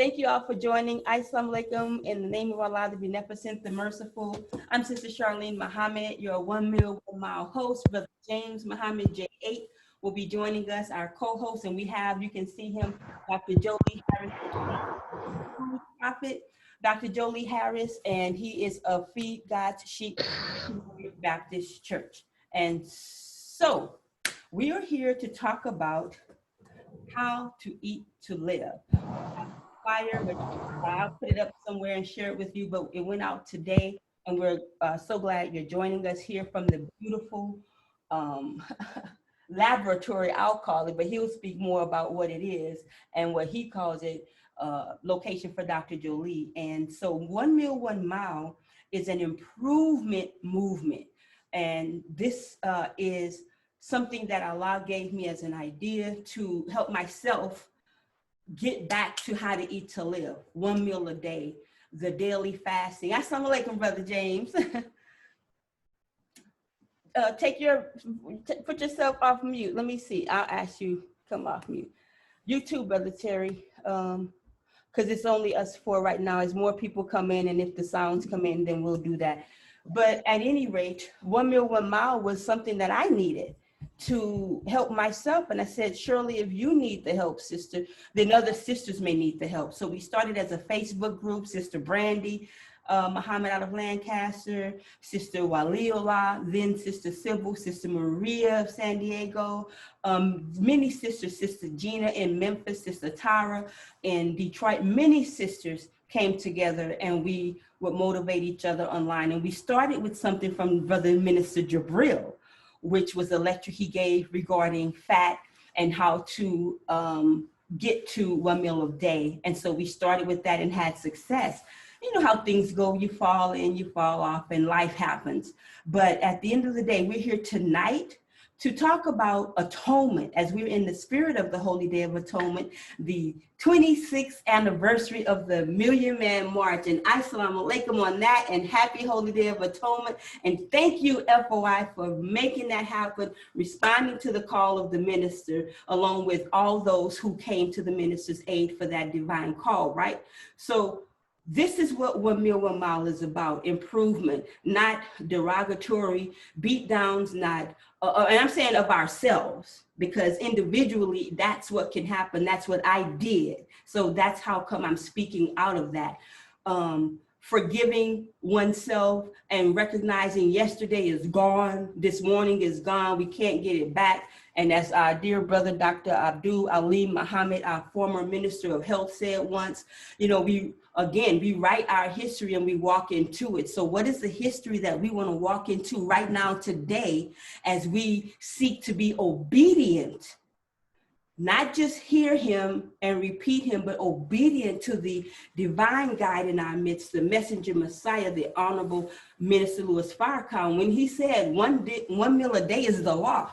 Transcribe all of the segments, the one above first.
Thank you all for joining. Assalamu alaikum, in the name of Allah, the Beneficent, the Merciful. I'm Sister Charlene Muhammad, your 1 Meal 1 Mile host. Brother James Muhammad J8 will be joining us, our co-host, and we have, you can see him, Dr. Jollie Harris, Prophet, Dr. Jollie Harris, and he is of Feed God's Sheep Baptist Church. And so we are here to talk about how to eat to live. Flyer, which I'll put it up somewhere and share it with you, but it went out today, and we're so glad you're joining us here from the beautiful laboratory, I'll call it, but he'll speak more about what it is and what he calls it, location for Dr. Jollie. And so 1 Meal 1 Mile is an improvement movement, and this is something that Allah gave me as an idea to help myself get back to how to eat to live. 1 meal a day, the daily fasting. Assalamu alaikum, Brother James. Put yourself off mute. Let me see. I'll ask you, come off mute. You too, Brother Terry, because it's only us four right now. As more people come in, and if the sounds come in, then we'll do that. But at any rate, 1 Meal 1 Mile was something that I needed to help myself. And I said, surely if you need the help, sister, then other sisters may need the help. So we started as a Facebook group, Sister Brandy Muhammad out of Lancaster, Sister Waliola, then Sister Sybil, Sister Maria of San Diego, many sisters, Sister Gina in Memphis, Sister Tara in Detroit. Many sisters came together, and we would motivate each other online. And we started with something from Brother Minister Jabril, which was a lecture he gave regarding fat and how to get to 1 meal a day. And so we started with that and had success. You know how things go, you fall in, you fall off, and life happens. But at the end of the day, we're here tonight to talk about atonement, as we're in the spirit of the Holy Day of Atonement, the 26th anniversary of the Million Man March. And Assalamu alaikum on that, and happy Holy Day of Atonement. And thank you, FOI, for making that happen, responding to the call of the minister, along with all those who came to the minister's aid for that divine call, right? So this is what 1 Meal 1 Mile is about: improvement, not derogatory beat downs, not, and I'm saying of ourselves, because individually that's what can happen. That's what I did. So that's how come I'm speaking out of that. Forgiving oneself and recognizing yesterday is gone, this morning is gone, we can't get it back. And as our dear brother, Dr. Abdul Ali Muhammad, our former Minister of Health, said once, you know, we write our history and we walk into it. So what is the history that we want to walk into right now today as we seek to be obedient? Not just hear him and repeat him, but obedient to the divine guide in our midst, the messenger Messiah, the Honorable Minister Louis Farrakhan, when he said 1 meal a day is the law,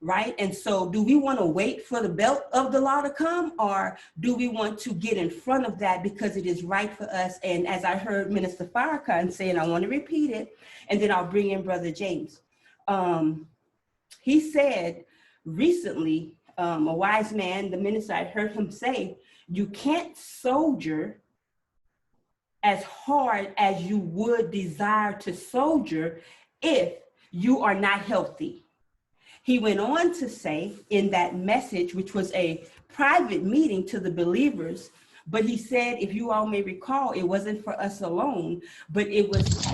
right? And so do we want to wait for the belt of the law to come, or do we want to get in front of that because it is right for us? And as I heard Minister Farrakhan say, and I want to repeat it, and then I'll bring in Brother James. He said recently, a wise man, the minister, I heard him say, you can't soldier as hard as you would desire to soldier if you are not healthy. He went on to say in that message, which was a private meeting to the believers, but he said, if you all may recall, it wasn't for us alone, but it was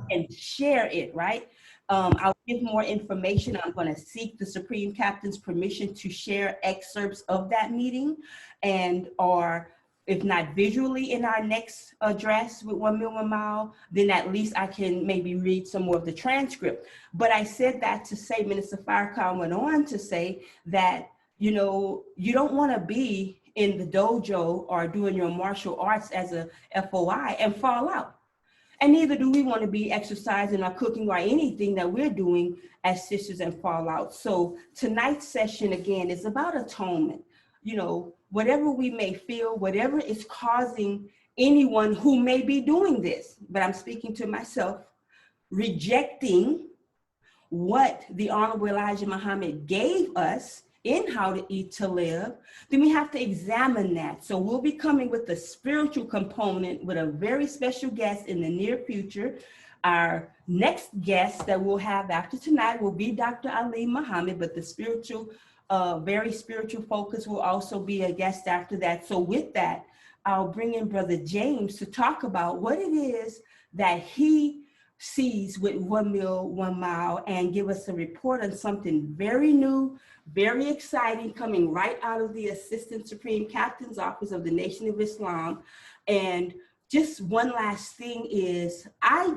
and share it, right? I'll give more information. I'm going to seek the Supreme Captain's permission to share excerpts of that meeting, and or if not visually in our next address with 1 Meal 1 Mile, then at least I can maybe read some more of the transcript. But I said that to say, Minister Farrakhan went on to say that, you know, you don't want to be in the dojo or doing your martial arts as a FOI and fall out. And neither do we want to be exercising or cooking or anything that we're doing as sisters and fall out. So tonight's session, again, is about atonement. You know, whatever we may feel, whatever is causing anyone who may be doing this, but I'm speaking to myself, rejecting what the Honorable Elijah Muhammad gave us in How to Eat to Live, then we have to examine that. So we'll be coming with the spiritual component with a very special guest in the near future. Our next guest that we'll have after tonight will be Dr. Ali Muhammad, but the spiritual, very spiritual focus will also be a guest after that. So with that, I'll bring in Brother James to talk about what it is that he sees with 1 Meal, 1 Mile, and give us a report on something very new, very exciting, coming right out of the Assistant Supreme Captain's Office of the Nation of Islam. And just one last thing is, I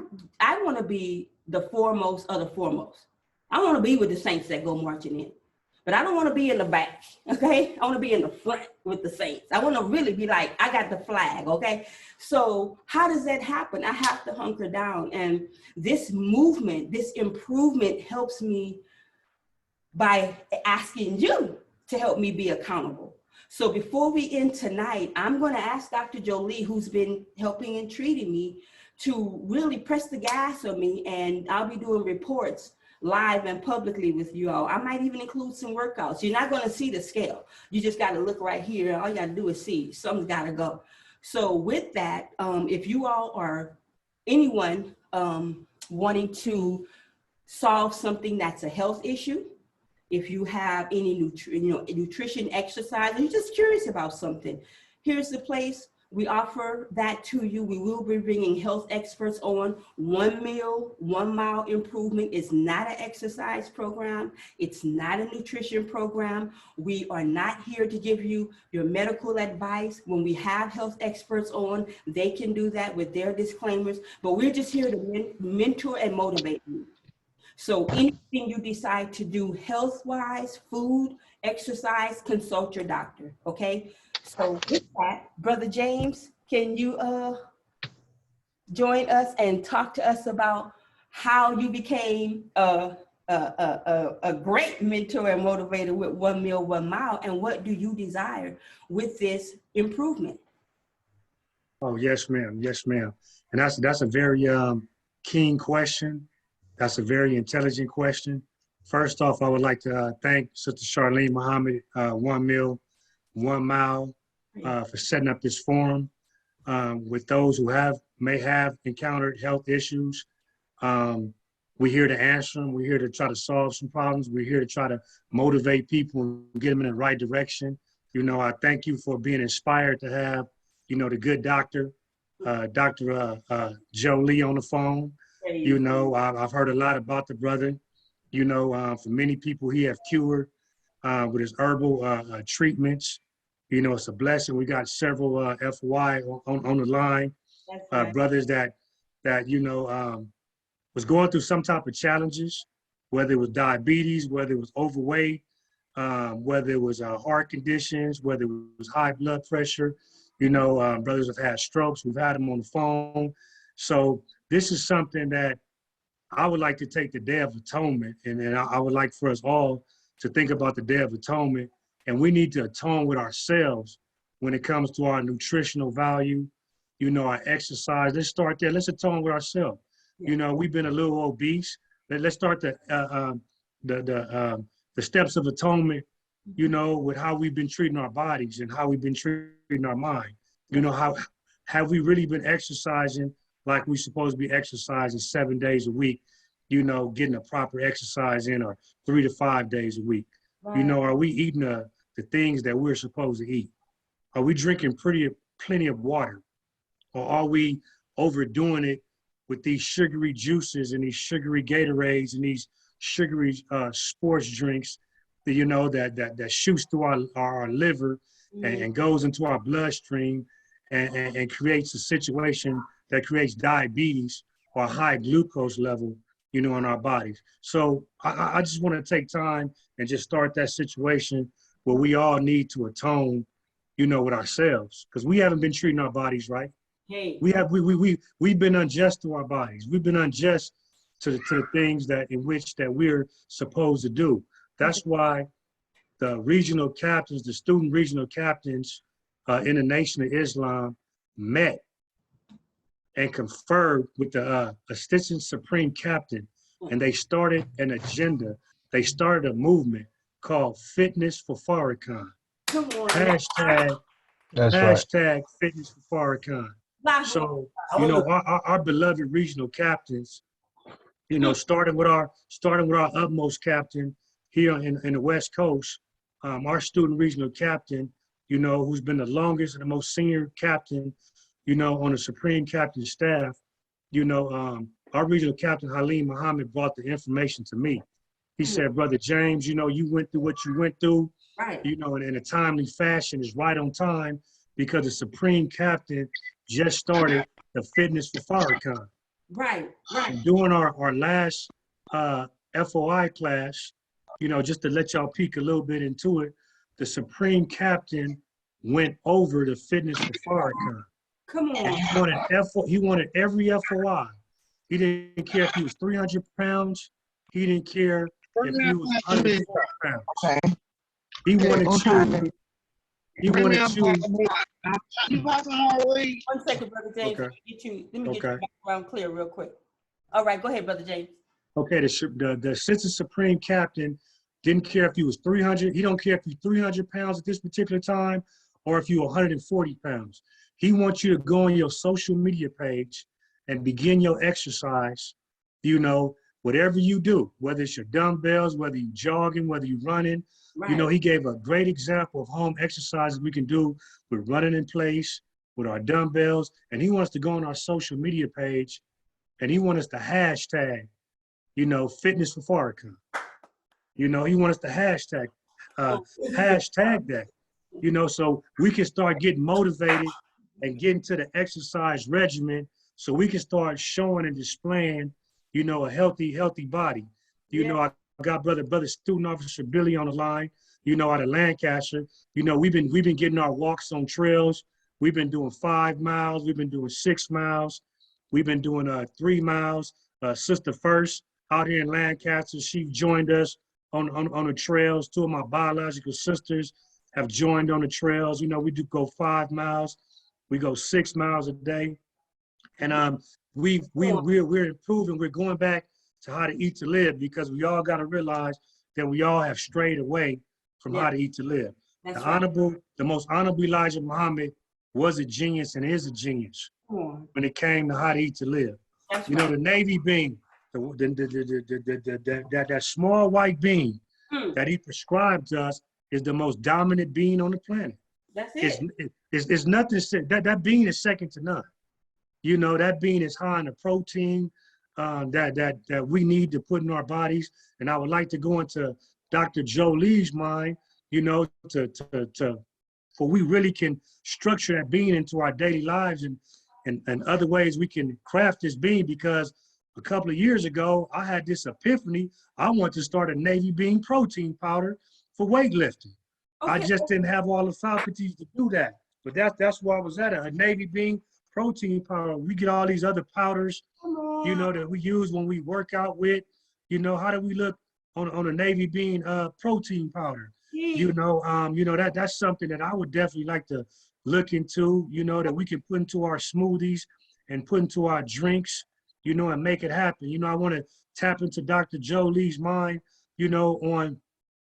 want to be the foremost of the foremost. I want to be with the saints that go marching in. But I don't want to be in the back, okay? I want to be in the front with the saints. I want to really be like, I got the flag, okay? So how does that happen? I have to hunker down. And this movement, this improvement helps me by asking you to help me be accountable. So before we end tonight, I'm going to ask Dr. Jollie, who's been helping and treating me, to really press the gas on me, and I'll be doing reports live and publicly with you all. I might even include some workouts. You're not going to see the scale. You just got to look right here. All you got to do is see. Something's got to go. So with that, if you all or anyone wanting to solve something that's a health issue, if you have any nutrition, exercise, or you're just curious about something, here's the place. We offer that to you. We will be bringing health experts on. 1 Meal, 1 Mile Improvement is not an exercise program. It's not a nutrition program. We are not here to give you your medical advice. When we have health experts on, they can do that with their disclaimers, but we're just here to mentor and motivate you. So anything you decide to do health-wise, food, exercise, consult your doctor, okay? So with that, Brother James, can you join us and talk to us about how you became a great mentor and motivator with 1 Meal, 1 Mile, and what do you desire with this improvement? Oh, yes, ma'am. Yes, ma'am. And that's a very keen question. That's a very intelligent question. First off, I would like to thank Sister Charlene Muhammad, 1 Meal, 1 Mile, for setting up this forum with those who may have encountered health issues. We're here to answer them. We're here to try to solve some problems. We're here to try to motivate people and get them in the right direction. You know, I thank you for being inspired to have, you know, the good doctor, Dr. Jollie on the phone. You know, I've heard a lot about the brother. You know, for many people he have cured with his herbal treatments. You know, it's a blessing. We got several FY on the line, brothers that you know was going through some type of challenges, whether it was diabetes, whether it was overweight, whether it was heart conditions, whether it was high blood pressure. You know, brothers have had strokes. We've had them on the phone. So this is something that I would like to take the Day of Atonement, and I would like for us all to think about the Day of Atonement. And we need to atone with ourselves when it comes to our nutritional value, you know, our exercise. Let's start there. Let's atone with ourselves. Yeah. You know, we've been a little obese. Let's start the steps of atonement, you know, with how we've been treating our bodies and how we've been treating our mind. You know, how have we really been exercising like we're supposed to be exercising 7 days a week, you know, getting a proper exercise in, or 3 to 5 days a week. Right. You know, are we eating the things that we're supposed to eat? Are we drinking plenty of water? Or are we overdoing it with these sugary juices and these sugary Gatorades and these sugary sports drinks that, you know, that shoots through our liver and goes into our bloodstream and creates a situation that creates diabetes or a high glucose level, you know, in our bodies. So I just want to take time and just start that situation where we all need to atone, you know, with ourselves, because we haven't been treating our bodies right. Hey. We've been unjust to our bodies. We've been unjust to the things that we're supposed to do. That's why the regional captains, the student regional captains in the Nation of Islam met and conferred with the Assistant Supreme Captain, and they started an agenda. They started a movement called Fitness for Farrakhan. Come on. Hashtag, That's right. hashtag Fitness for Farrakhan. Live So, you know, our beloved regional captains, you know, starting with our utmost captain here in the West Coast, our student regional captain, you know, who's been the longest and the most senior captain, you know, on the Supreme Captain staff, you know, our regional captain, Halim Muhammad, brought the information to me. He said, Brother James, you know, you went through what you went through, right. you know, and in a timely fashion is right on time because the Supreme Captain just started the Fitness for Farrakhan. Right. And during our last FOI class, you know, just to let y'all peek a little bit into it, the Supreme Captain went over the Fitness for Farrakhan. Come on. He wanted every FOI. He didn't care if he was 300 pounds. He didn't care if he was 140 pounds. Okay. He wanted you. He wanted you. 1 second, Brother James. Okay. Let me get your background clear real quick. All right, go ahead, Brother James. Okay, the Assistant Supreme Captain didn't care if he was 300. He don't care if you're 300 pounds at this particular time or if you're 140 pounds. He wants you to go on your social media page and begin your exercise, you know, whatever you do, whether it's your dumbbells, whether you're jogging, whether you're running. Right. You know, he gave a great example of home exercises we can do with running in place, with our dumbbells. And he wants to go on our social media page and he wants us to hashtag, you know, Fitness for Farrakhan. You know, he wants us to hashtag that, you know, so we can start getting motivated and getting to the exercise regimen so we can start showing and displaying, you know, a healthy body. You know, I got brother Student Officer Billy on the line, you know, out of Lancaster. You know, we've been getting our walks on trails. We've been doing 5 miles. We've been doing 6 miles. We've been doing 3 miles. Sister First out here in Lancaster, she joined us on the trails. 2 of my biological sisters have joined on the trails. You know, we do go 5 miles. We go 6 miles a day. And we're improving. We're going back to how to eat to live because we all got to realize that we all have strayed away from how to eat to live. The most honorable Elijah Muhammad was a genius and is a genius when it came to how to eat to live. You know, the Navy bean, that small white bean that he prescribed to us is the most dominant bean on the planet. That's it. It's nothing. That bean is second to none. You know, that bean is high in the protein that we need to put in our bodies. And I would like to go into Dr. Jollie's mind, you know, for we really can structure that bean into our daily lives and other ways we can craft this bean, because a couple of years ago, I had this epiphany. I want to start a Navy bean protein powder for weightlifting. Okay. I just didn't have all the faculties to do that. But that's where I was at, a Navy bean protein powder. We get all these other powders, you know, that we use when we work out with. You know, how do we look on a Navy bean protein powder? You know, that's something that I would definitely like to look into, you know, that we can put into our smoothies and put into our drinks, you know, and make it happen. You know, I want to tap into Dr. Jollie's mind, you know, on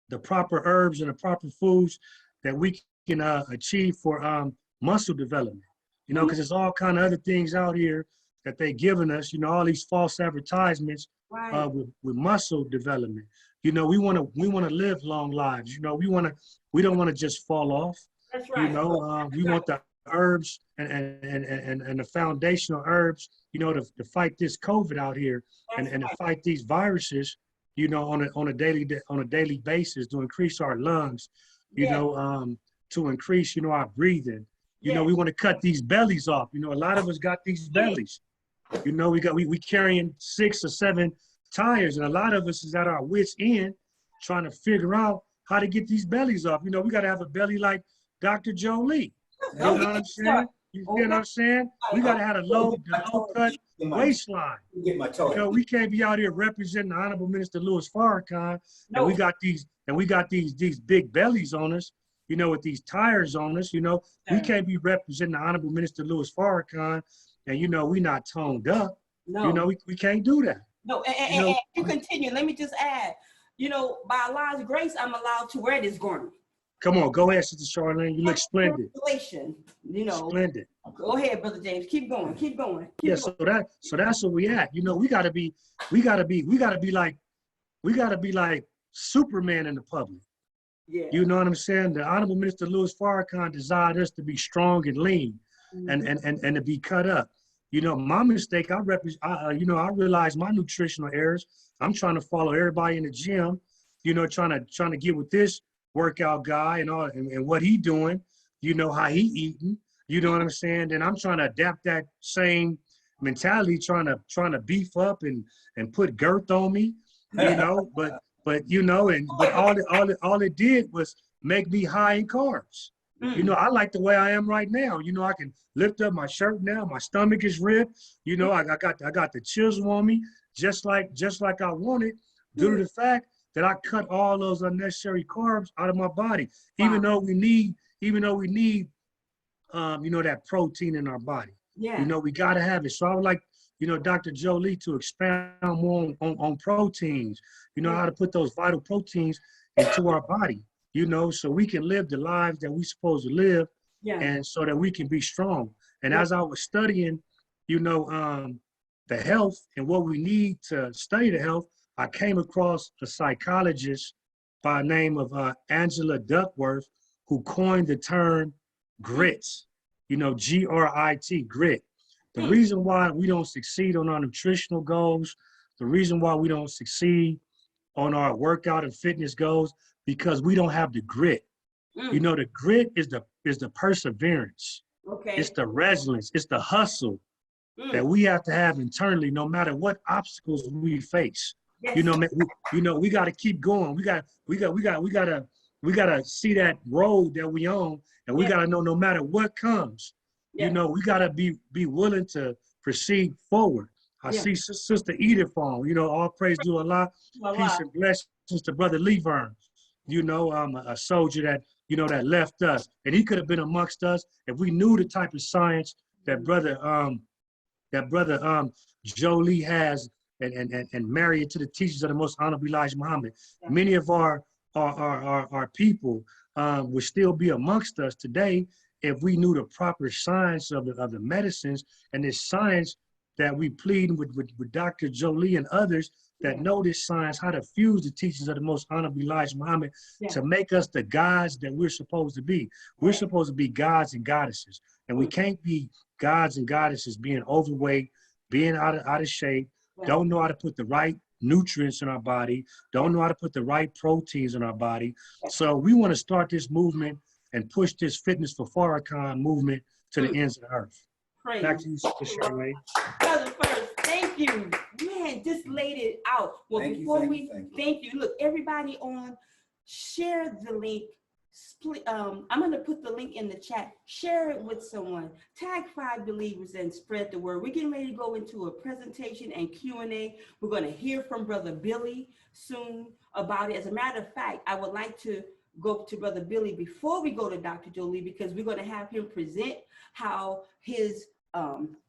the proper herbs and the proper foods that we can achieve for muscle development. You know, because there's all kind of other things out here that they're giving us, you know, all these false advertisements with muscle development. You know, we want to live long lives. You know, we don't want to just fall off. That's right. You know, we want the herbs and the foundational herbs, you know, to fight this COVID out here and to fight these viruses, you know, on a daily basis, to increase our lungs, you know, to increase, you know, our breathing. You know, we want to cut these bellies off. You know, a lot of us got these bellies. You know, we carrying 6 or 7 tires, and a lot of us is at our wits' end trying to figure out how to get these bellies off. You know, we got to have a belly like Dr. Jollie. You know what I'm saying? You feel what I'm saying? We got to have a low cut waistline. You know, we can't be out here representing the Honorable Minister Louis Farrakhan, and we got these big bellies on us. You know, with these tires on us, you know, we can't be representing the Honorable Minister Louis Farrakhan, and, you know, we not toned up. No. You know, we can't do that. No, and you continue. Let me just add, you know, by Allah's grace, I'm allowed to wear this garment. Come on, go ahead, Sister Charlene. You look splendid. You know, splendid. Go ahead, Brother James. Keep going. Keep going. Yeah, so that's where we at. You know, we gotta be like Superman in the public. Yeah. You know what I'm saying? The Honorable Minister Louis Farrakhan desired us to be strong and lean, and to be cut up. You know, my mistake, I realized my nutritional errors. I'm trying to follow everybody in the gym, you know, trying to get with this workout guy and all, and what he doing, you know, how he eating, you know what I'm saying? And I'm trying to adapt that same mentality, trying to beef up and put girth on me, you know, but you know, but all it did was make me high in carbs. You know, I like the way I am right now. You know, I can lift up my shirt now. My stomach is ripped. You know, I got the chisel on me, just like I wanted, due to the fact that I cut all those unnecessary carbs out of my body. Wow. Even though we need, you know, that protein in our body. Yeah. You know, we got to have it. So I would like, you know, Dr. Jollie to expound more on proteins. You know, how to put those vital proteins into our body. You know, so we can live the lives that we're supposed to live, and so that we can be strong. And as I was studying, you know, the health and what we need to study the health, I came across a psychologist by the name of Angela Duckworth, who coined the term grits, you know, G-R-I-T, grit. The reason why we don't succeed on our nutritional goals, the reason why we don't succeed on our workout and fitness goals, because we don't have the grit. You know, the grit is the perseverance. Okay. It's the resilience. It's the hustle that we have to have internally, no matter what obstacles we face. Yes. You know, we got to keep going. We got to see that road that we on, and we got to know no matter what comes. You know, we got to be willing to proceed forward. I see Sister Edith on. You know, all praise to Allah. Peace and blessings to Brother Levern. You know, a soldier that, you know, that left us, and he could have been amongst us if we knew the type of science that brother Jollie has, and marry it to the teachings of the Most Honorable Elijah Muhammad. Many of our people would still be amongst us today if we knew the proper science of the medicines, and this science that we plead with Dr. Jollie and others that know this science, how to fuse the teachings of the Most Honorable Elijah Muhammad to make us the gods that we're supposed to be. We're supposed to be gods and goddesses, and we can't be gods and goddesses being overweight, being out of shape, don't know how to put the right nutrients in our body, don't know how to put the right proteins in our body. So we want to start this movement and push this Fitness for Farrakhan movement to the ends of the earth. Praise. Back to you, Sister Charlene. Brother First, thank you. Man, just laid it out. Well, thank you. Look, everybody on, share the link. I'm going to put the link in the chat. Share it with someone. Tag 5 believers and spread the word. We're getting ready to go into a presentation and Q&A. We're going to hear from Brother Billy soon about it. As a matter of fact, I would like to go to Brother Billy before we go to Dr. Jollie, because we're going to have him present how his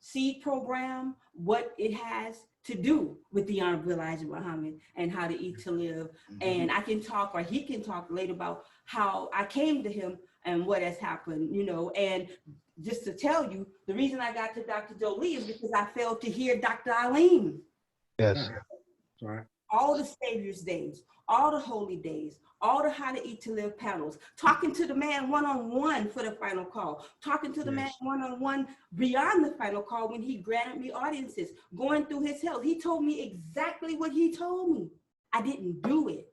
seed program, what it has to do with the Honorable Elijah Muhammad and how to eat to live. And I can talk, or he can talk later about how I came to him and what has happened, you know. And just to tell you, the reason I got to Dr. Jollie is because I failed to hear Dr. Eileen. Yes. Right. All the Savior's days, all the holy days, all the How to Eat to Live panels, talking to the man one-on-one for the final call, talking to the man one-on-one beyond the final call when he granted me audiences, going through his health. He told me exactly what he told me. I didn't do it.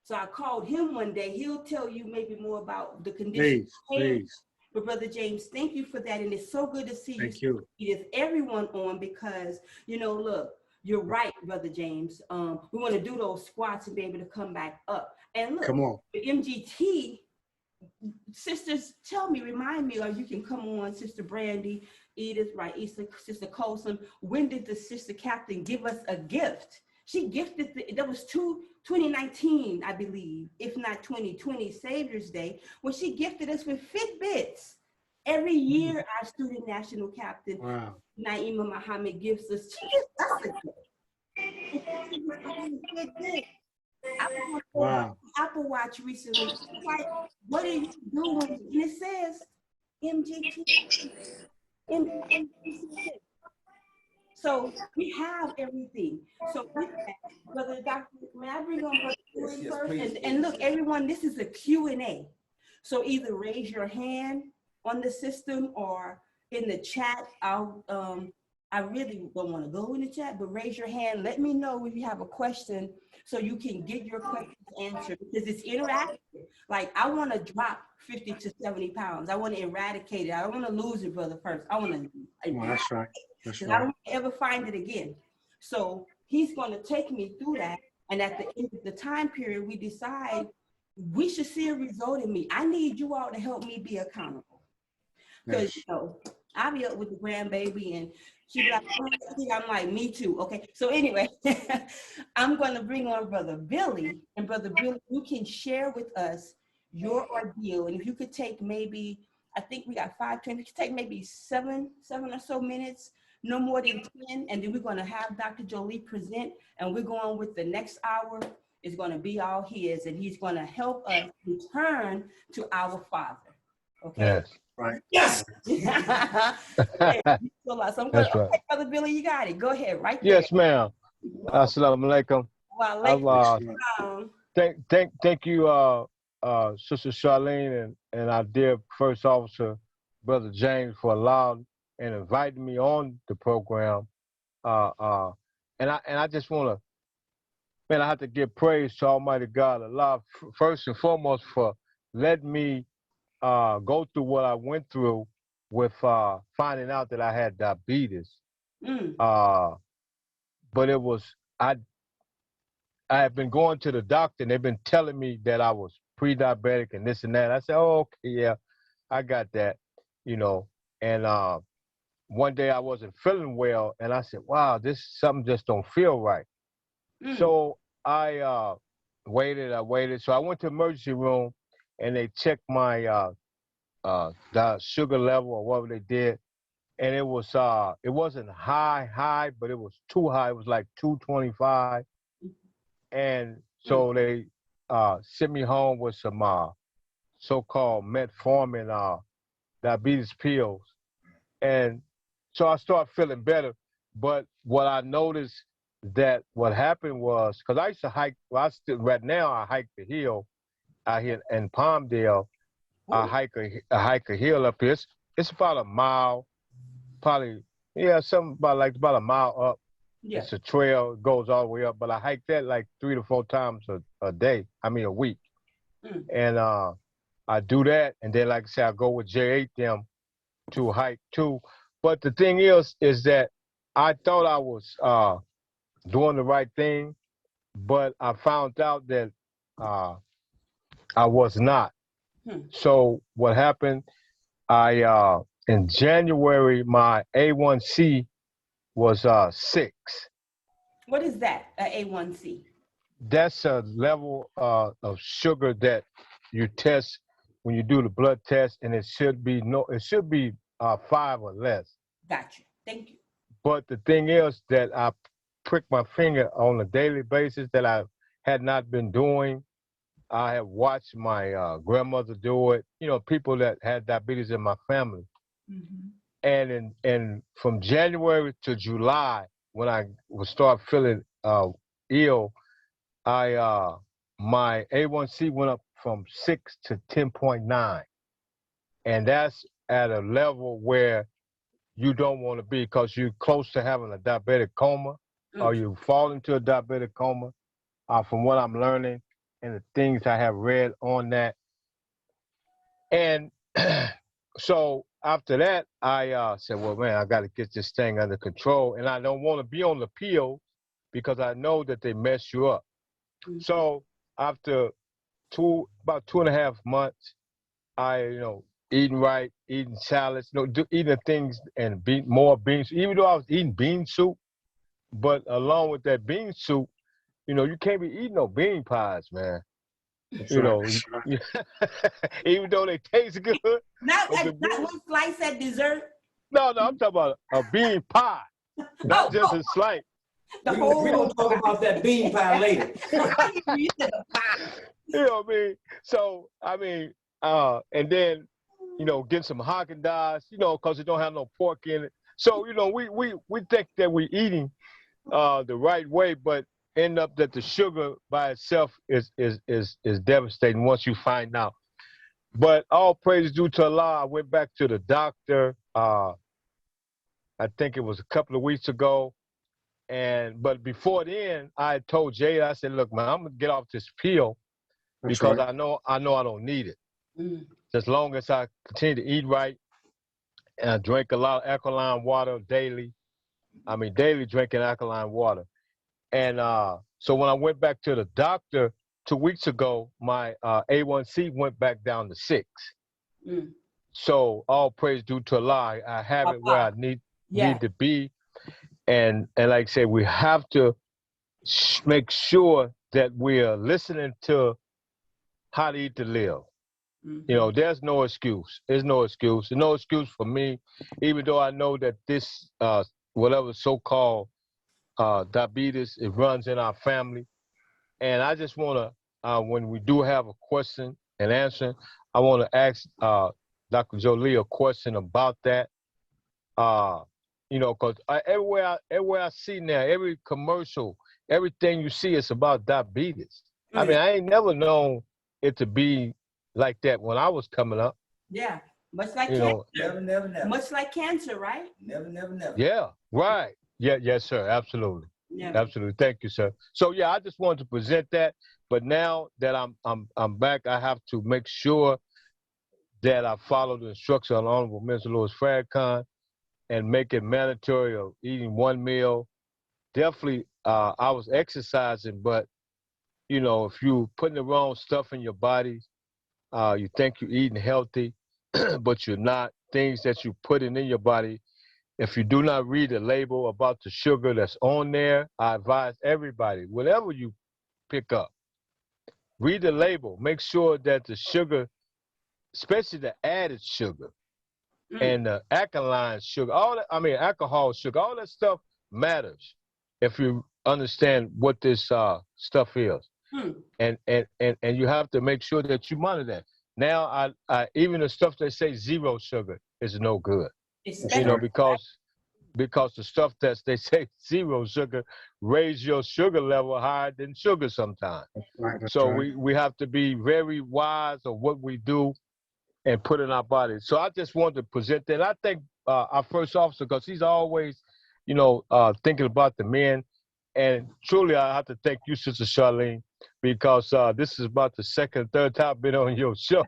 So I called him one day. He'll tell you maybe more about the condition. Please. But Brother James, thank you for that. And it's so good to see thank you. Edith, everyone on, because, you know, look, you're right, Brother James. We want to do those squats and be able to come back up. And look, come on. The MGT, sisters, tell me, remind me, or you can come on, Sister Brandy, Edith, right, Sister Colson. When did the Sister Captain give us a gift? She gifted, that was 2019, I believe, if not 2020, Savior's Day, when she gifted us with Fitbits. Every year, our student national captain, Naima Muhammad, gives us a gift. I was on Wow. Apple Watch recently. Like, what do you do when it says MGT? So we have everything. So with that, Brother Doctor, may I bring on Brother Billy first? And look, everyone, this is a Q&A. So either raise your hand on the system or in the chat. I really don't want to go in the chat, but raise your hand. Let me know if you have a question so you can get your questions answered, because it's interactive. Like, I want to drop 50 to 70 pounds. I want to eradicate it. I don't want to lose it, Brother First. I want to Well, that's right. That's because I right. don't ever find it again. So he's going to take me through that. And at the end of the time period, we decide we should see a result in me. I need you all to help me be accountable. Because, you know, I'll be up with the grandbaby and she'll be like, oh, I'm like, me too. Okay. So anyway, I'm going to bring on Brother Billy. And Brother Billy, you can share with us your ordeal. And if you could take maybe, I think we got 5, 10, you could take maybe seven or so minutes, no more than 10. And then we're going to have Dr. Jollie present, and we're going with the next hour is going to be all his, and he's going to help us return to our Father. Okay. Yes. Right. Yes. That's right. Okay, Brother Billy, you got it. Go ahead, right there. Yes, ma'am. Assalamu alaikum. Thank you, Sister Charlene and our dear First Officer, Brother James, for allowing and inviting me on the program. And I just want to, man, I have to give praise to Almighty God, Allah, first and foremost, for letting me go through what I went through with finding out that I had diabetes. But it was, I had been going to the doctor and they've been telling me that I was pre-diabetic and this and that. I said, oh, okay, yeah, I got that, you know. And one day I wasn't feeling well and I said, wow, something just don't feel right. So I waited. So I went to the emergency room and they checked my the sugar level or whatever they did. And it wasn't high, but it was too high. It was like 225. And so they sent me home with some so-called metformin diabetes pills. And so I started feeling better. But what I noticed that what happened was, because I used to hike, right now I hike the hill out here in Palmdale. I hike a hill up here. It's about a mile, probably, yeah, something about a mile up. Yeah. It's a trail, it goes all the way up, but I hike that like 3 to 4 times a week. And I do that, and then like I said, I go with J8 them to hike too. But the thing is that I thought I was doing the right thing, but I found out that I was not. So what happened, in January, my A1C was 6. What is that, A1C? That's a level of sugar that you test when you do the blood test, and it should be 5 or less. Gotcha. Thank you. But the thing is that I prick my finger on a daily basis that I had not been doing. I have watched my grandmother do it. You know, people that had diabetes in my family. And from January to July, when I would start feeling ill, my A1C went up from 6 to 10.9, and that's at a level where you don't want to be, because you're close to having a diabetic coma, or you fall into a diabetic coma. From what I'm learning and the things I have read on that, and so after that, I said, well, man, I got to get this thing under control, and I don't want to be on the pill because I know that they mess you up. So after about 2.5 months, eating right, eating salads, eating the things and more beans, even though I was eating bean soup, but along with that bean soup, you can't be eating no bean pies, man. Even though they taste good. Not one slice at dessert. No, I'm talking about a bean pie, not just a slice. The We whole don't talk about that bean pie later. You said the pie. You know what I mean? So I mean, and then get some Haagen-Dazs, because it don't have no pork in it. So we think that we're eating the right way, but end up that the sugar by itself is devastating once you find out. But all praise is due to Allah. I went back to the doctor. I think it was a couple of weeks ago, but before then, I had told Jay, I said, "Look, man, I'm gonna get off this pill because I know I don't need it. As long as I continue to eat right and I drink a lot of alkaline water daily. I mean, daily drinking alkaline water. And so when I went back to the doctor 2 weeks ago, my A1C went back down to 6. So all praise due to Allah. I have it where I need to be. And like I said, we have to make sure that we are listening to how to eat to live. There's no excuse. There's no excuse. There's no excuse for me, even though I know that this, whatever so-called diabetes, it runs in our family. And I just want to, when we do have a question and answer, I want to ask Dr. Jollie a question about that. Because everywhere I see now, every commercial, everything you see is about diabetes. I mean, I ain't never known it to be like that when I was coming up. Yeah, much like cancer. Never. Much like cancer, right? Never. Yeah, right. Yeah, yes, sir. Absolutely. Yeah. Absolutely. Thank you, sir. So yeah, I just wanted to present that. But now that I'm back, I have to make sure that I follow the instructions of Honorable Mr. Louis Farrakhan and make it mandatory of eating one meal. Definitely, I was exercising, but if you putting the wrong stuff in your body, you think you're eating healthy, but you're not. Things that you put in your body, if you do not read the label about the sugar that's on there, I advise everybody, whatever you pick up, read the label. Make sure that the sugar, especially the added sugar and the alkaline sugar, alcohol sugar, all that stuff matters if you understand what this stuff is. And you have to make sure that you monitor that. Now, I even the stuff that say 0 sugar is no good. Because the stuff that they say 0 sugar raise your sugar level higher than sugar sometimes. That's right. We have to be very wise of what we do and put in our bodies. So I just wanted to present that. I think our first officer, because he's always, thinking about the men. And truly, I have to thank you, Sister Charlene, because this is about the second, third time I've been on your show.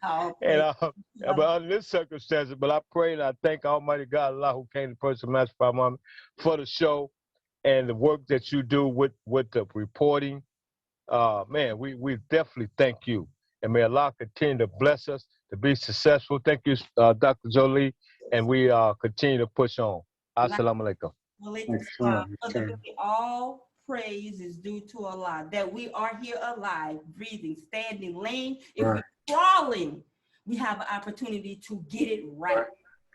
But under this circumstance, but I pray and I thank Almighty God, Allah, who came to person Master Mama, for the show and the work that you do with the reporting. Man, we definitely thank you. And may Allah continue to bless us to be successful. Thank you, Dr. Jollie, and we continue to push on. Assalamu alaikum. All praise is due to Allah, that we are here alive, breathing, standing, laying. If we're crawling, we have an opportunity to get it right.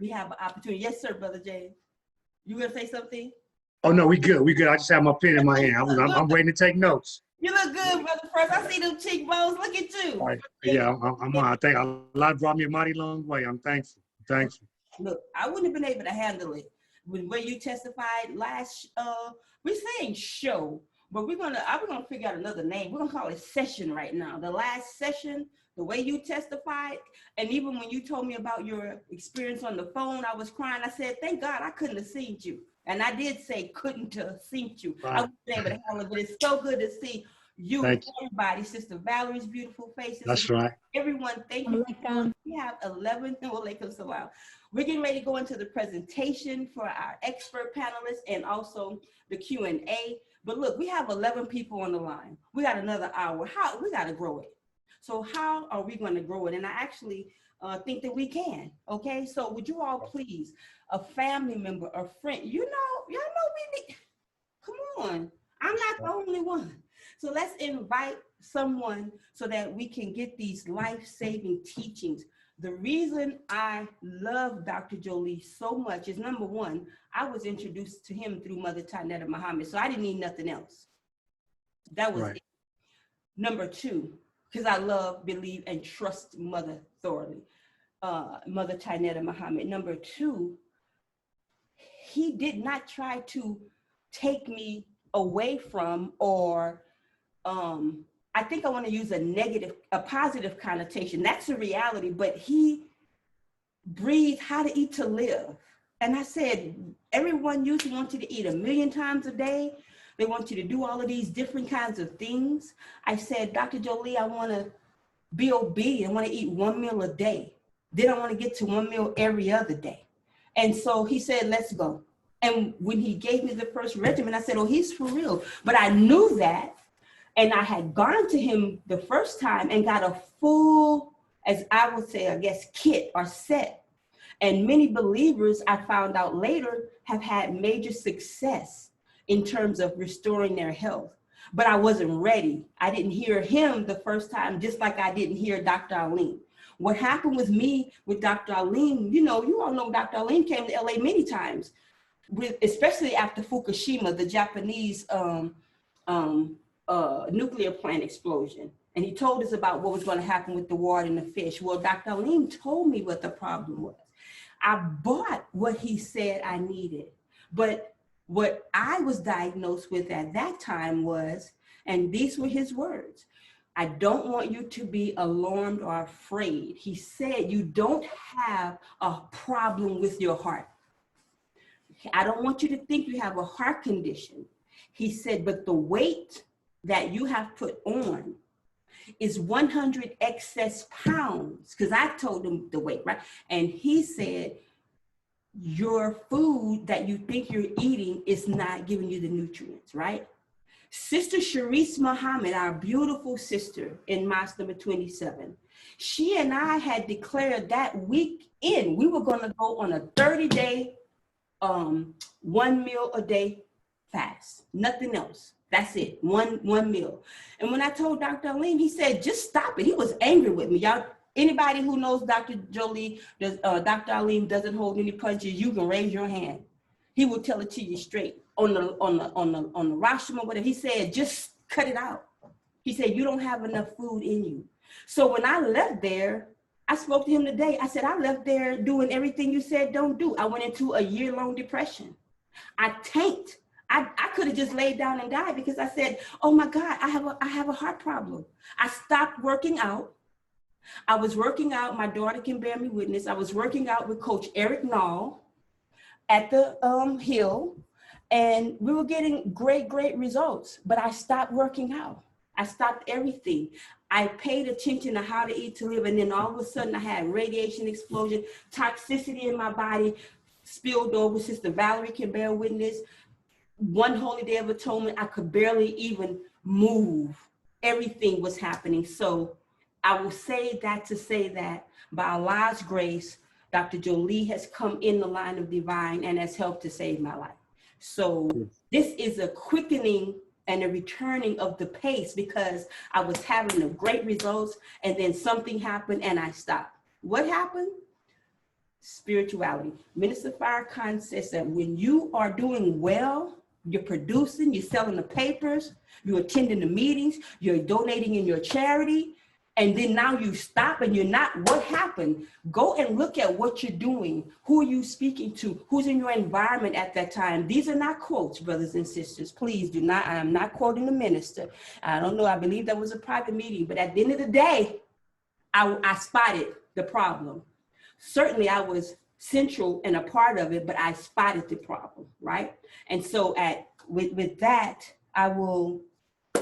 We have an opportunity. Yes, sir, Brother James. You gonna say something? Oh no, we good. I just have my pen in my hand. I'm waiting to take notes. You look good, Brother First. I see them cheekbones. Look at you. Right. Yeah, I think Allah brought me a mighty long way. I'm thankful. Look, I wouldn't have been able to handle it. When you testified last, we're saying show, but we're gonna figure out another name. We're gonna call it session right now. The last session, the way you testified, and even when you told me about your experience on the phone, I was crying. I said, thank God I couldn't have seen you. And I did say couldn't have seen you. Right. I wasn't able to handle it, but it's so good to see you, everybody. Sister Valerie's beautiful faces. That's right. Everyone, thank you. We have 11. We're getting ready to go into the presentation for our expert panelists and also the Q&A. But look, we have 11 people on the line. We got another hour. We got to grow it. So how are we going to grow it? And I actually think that we can. Okay. So would you all please, a family member, a friend, y'all know we need, come on. I'm not the only one. So let's invite someone so that we can get these life-saving teachings The reason I love Dr. Jollie so much is, number one, I was introduced to him through Mother Tanetta Muhammad, so I didn't need nothing else. That was Right. it. Number two, because I love, believe, and trust Mother thoroughly, Mother Tanetta Muhammad. Number two, he did not try to take me away from, or I think I want to use a positive connotation. That's a reality, but he breathed how to eat to live. And I said, everyone usually wants you to eat 1,000,000 times a day. They want you to do all of these different kinds of things. I said, Dr. Jollie, I want to be obedient. I want to eat 1 meal a day. Then I want to get to 1 meal every other day. And so he said, let's go. And when he gave me the first regimen, I said, oh, he's for real. But I knew that. And I had gone to him the first time and got a full, as I would say, I guess, kit or set. And many believers, I found out later, have had major success in terms of restoring their health. But I wasn't ready. I didn't hear him the first time, just like I didn't hear Dr. Arlene. What happened with me with Dr. Arlene, you all know Dr. Arlene came to LA many times, especially after Fukushima, the Japanese nuclear plant explosion. And he told us about what was going to happen with the water and the fish. Well, Dr. Arlene told me what the problem was. I bought what he said I needed. But what I was diagnosed with at that time was, and these were his words, I don't want you to be alarmed or afraid. He said, you don't have a problem with your heart. I don't want you to think you have a heart condition. He said, but the weight that you have put on is 100 excess pounds, because I told him the weight, right? And he said, your food that you think you're eating is not giving you the nutrients, right? Sister Sharice Muhammad, our beautiful sister in Mosque number 27, she and I had declared that weekend we were going to go on a 30-day, 1 meal a day fast, nothing else. That's it, one meal. And when I told Dr. Arlene, he said, just stop it. He was angry with me. Y'all, anybody who knows Dr. Jollie, Dr. Arlene doesn't hold any punches, you can raise your hand. He will tell it to you straight on the rostrum or whatever. He said, just cut it out. He said, you don't have enough food in you. So when I left there, I spoke to him today. I said, I left there doing everything you said don't do. I went into a year-long depression. I tanked. I could have just laid down and died because I said, oh my God, I have a heart problem. I stopped working out. I was working out, my daughter can bear me witness. I was working out with Coach Eric Nall at the Hill, and we were getting great results, but I stopped working out. I stopped everything. I paid attention to how to eat to live, and then all of a sudden I had radiation explosion, toxicity in my body spilled over. Sister Valerie can bear witness. One holy day of atonement, I could barely even move. Everything was happening. So I will say that to say that by Allah's grace, Dr. Jollie has come in the line of divine and has helped to save my life. So this is a quickening and a returning of the pace, because I was having the great results and then something happened and I stopped. What happened? Spirituality. Minister Farrakhan says that when you are doing well, you're producing, you're selling the papers, you're attending the meetings, you're donating in your charity, and then now you stop and you're not, what happened? Go and look at what you're doing. Who are you speaking to? Who's in your environment at that time? These are not quotes, brothers and sisters. Please do not, I am not quoting the minister. I don't know, I believe that was a private meeting, but at the end of the day, I spotted the problem. Certainly I was central and a part of it, but I spotted the problem, right? And so with that, I will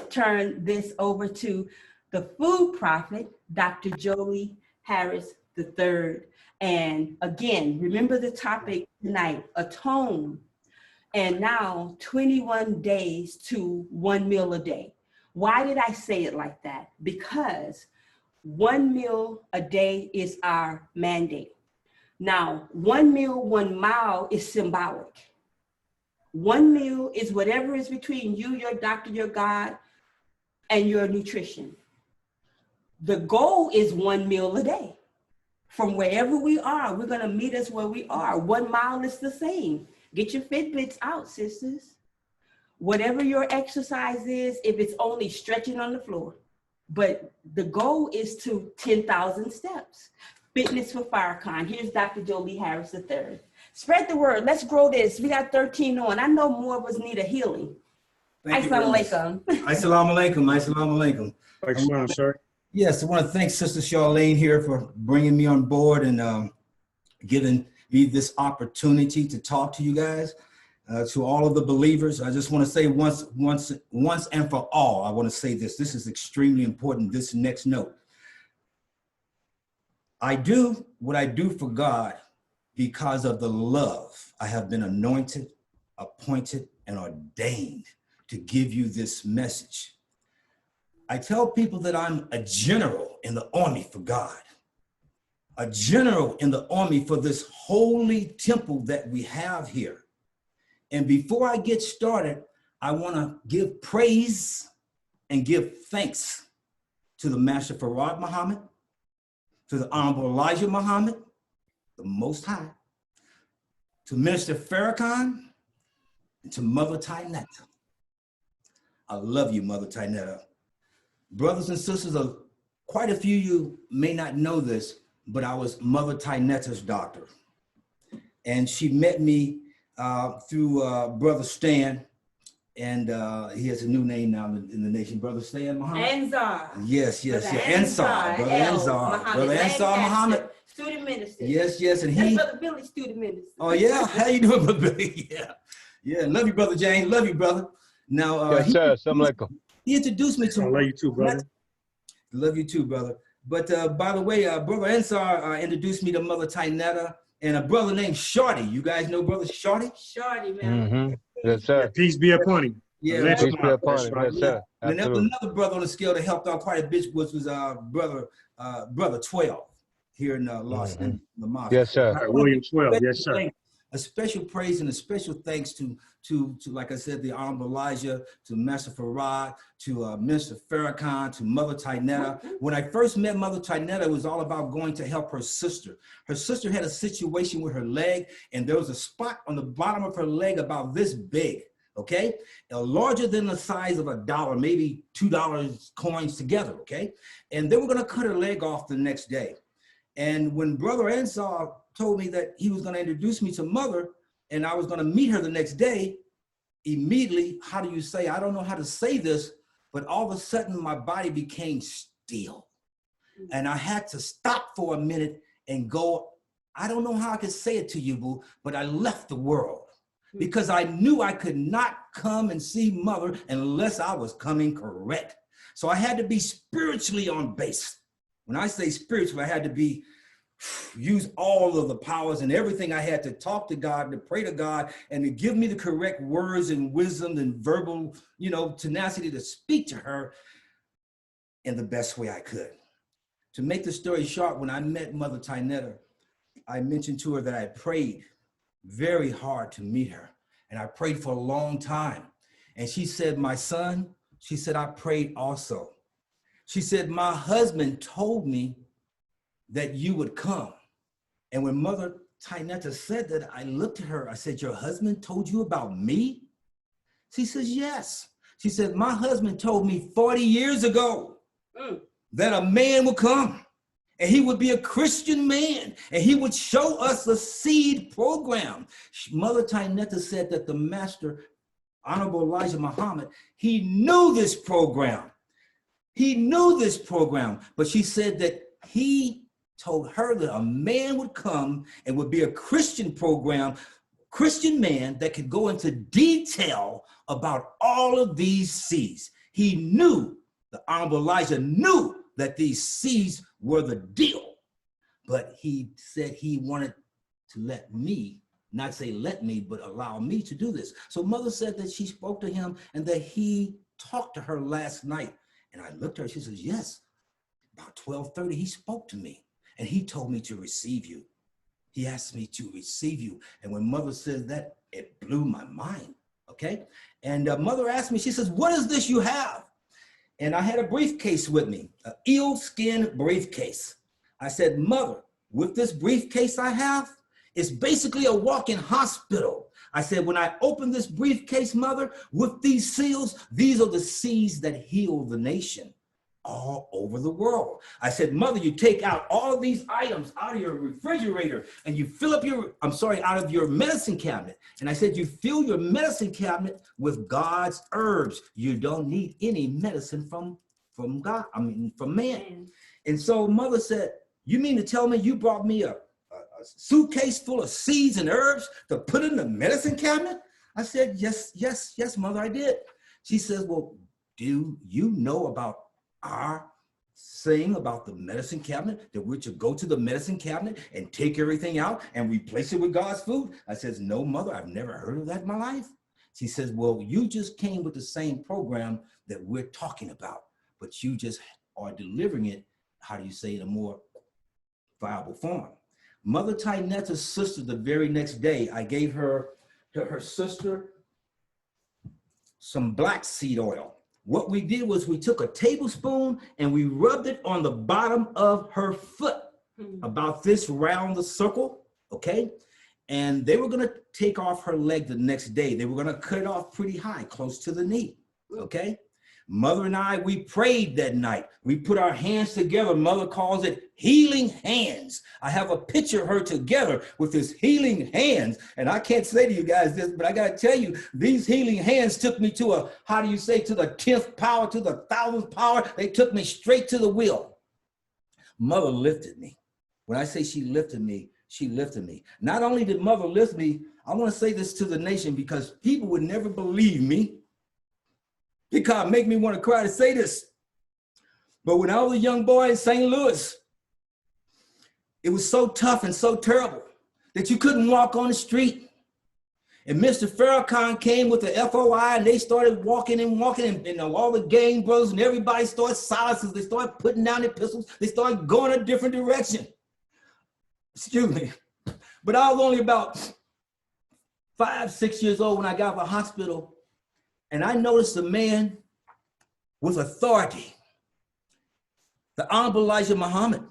turn this over to the food prophet, Dr. Jollie Harris III. And again, remember the topic tonight, atone. And now 21 days to 1 meal a day. Why did I say it like that? Because 1 meal a day is our mandate. Now, 1 meal, 1 mile is symbolic. 1 meal is whatever is between you, your doctor, your God, and your nutrition. The goal is 1 meal a day. from wherever we are. We're going to meet us where we are. 1 mile is the same. Get your Fitbits out, sisters. Whatever your exercise is, if it's only stretching on the floor. But the goal is to 10,000 steps. Fitness for Farrakhan. Here's Dr. Jollie Harris III. Spread the word. Let's grow this. We got 13 on. I know more of us need a healing. Assalamu alaikum. Assalamu alaikum. Assalamu alaikum. Sir. Yes, I want to thank Sister Charlene here for bringing me on board and giving me this opportunity to talk to you guys. To all of the believers, I just want to say once and for all, I want to say this. This is extremely important, this next note. I do what I do for God because of the love. I have been anointed, appointed, and ordained to give you this message. I tell people that I'm a general in the army for God, a general in the army for this holy temple that we have here. And before I get started, I want to give praise and give thanks to the Master Farad Muhammad, to the Honorable Elijah Muhammad, the Most High, to Minister Farrakhan, and to Mother Tainetta. I love you, Mother Tainetta. Brothers and sisters, quite a few of you may not know this, but I was Mother Tainetta's doctor. And she met me through Brother Stan, and he has a new name now in the nation, Brother Stan Muhammad. Ansar. Yes. Ansar, Brother Ansar. Brother Ansar Muhammad. Student minister. Yes, and That's Brother Billy, student minister. Oh yeah, how you doing, Brother Billy? Yeah, love you, Brother James, love you, brother. Now, Yes, sir. Assalamu alaikum. he introduced me to. I love you too, brother. Love you too, brother. But by the way, Brother Ansar introduced me to Mother Tainetta and a brother named Shorty. You guys know Brother Shorty? Shorty, man. Mm-hmm. Yes, sir. Peace be upon him. Yeah. Peace be upon him. Yes, sir. And there was Absolutely. another brother on the scale that helped out quite a bit, which was brother 12 here in in the mosque. Yes, sir. All right, William 12. Yes, sir. A special praise and a special thanks to like I said, the Honorable Elijah, to Master Farad, to Minister Farrakhan, to Mother Tainetta. When I first met Mother Tainetta, it was all about going to help her sister. Her sister had a situation with her leg, and there was a spot on the bottom of her leg about this big, okay? Larger than the size of $1, maybe $2 coins together, okay? And they were gonna cut her leg off the next day. And when Brother Ansar told me that he was going to introduce me to Mother and I was going to meet her the next day, immediately, how do you say, I don't know how to say this, but all of a sudden my body became still. And I had to stop for a minute and go, I don't know how I could say it to you, boo, but I left the world because I knew I could not come and see Mother unless I was coming correct. So I had to be spiritually on base. When I say spiritual, I had to use all of the powers and everything I had to talk to God, to pray to God, and to give me the correct words and wisdom and verbal, tenacity to speak to her in the best way I could. To make the story short, when I met Mother Tainetta, I mentioned to her that I prayed very hard to meet her. And I prayed for a long time. And she said, my son, she said, I prayed also. She said, my husband told me that you would come. And when Mother Tainetta said that, I looked at her, I said, your husband told you about me? She says, yes. She said, my husband told me 40 years ago that a man would come and he would be a Christian man and he would show us the seed program. Mother Tainetta said that the Master, Honorable Elijah Muhammad, he knew this program. He knew this program, but she said that he told her that a man would come and would be a Christian program, Christian man that could go into detail about all of these seeds. He knew, the Honorable Elijah knew that these seeds were the deal, but he said he wanted to let me, not say let me, but allow me to do this. So Mother said that she spoke to him and that he talked to her last night. And I looked at her, she says, yes, about 12:30, he spoke to me and he told me to receive you. He asked me to receive you. And when Mother said that, it blew my mind, okay? And Mother asked me, she says, what is this you have? And I had a briefcase with me, an eel skin briefcase. I said, Mother, with this briefcase I have, it's basically a walk-in hospital. I said, when I open this briefcase, mother, with these seals, these are the seeds that heal the nation all over the world. I said, mother, you take out all of these items out of your refrigerator and you fill up your, out of your medicine cabinet. And I said, you fill your medicine cabinet with God's herbs. You don't need any medicine from God, from man. And so mother said, you mean to tell me you brought me a suitcase full of seeds and herbs to put in the medicine cabinet? I said, yes, mother, I did. She says, well, do you know about our saying about the medicine cabinet, that we're to go to the medicine cabinet and take everything out and replace it with God's food? I says, no, mother, I've never heard of that in my life. She says, well, you just came with the same program that we're talking about, but you just are delivering it, how do you say, in a more viable form. Mother Tynetta's sister, the very next day, I gave her sister some black seed oil. What we did was we took a tablespoon and we rubbed it on the bottom of her foot, about this round the circle, okay? And they were gonna take off her leg the next day. They were gonna cut it off pretty high, close to the knee, okay? Mother and I, we prayed that night. We put our hands together. Mother calls it healing hands. I have a picture of her together with his healing hands. And I can't say to you guys this, but I got to tell you, these healing hands took me to to the 10th power, to the 1000th power. They took me straight to the will. Mother lifted me. When I say she lifted me, she lifted me. Not only did mother lift me, I want to say this to the nation because people would never believe me. Because make me want to cry to say this. But when I was a young boy in St. Louis, it was so tough and so terrible that you couldn't walk on the street. And Mr. Farrakhan came with the FOI and they started walking and all the gang brothers and everybody started silences. They started putting down their pistols. They started going a different direction. Excuse me. But I was only about 5, 6 years old when I got out of the hospital. And I noticed a man with authority, the Honorable Elijah Muhammad.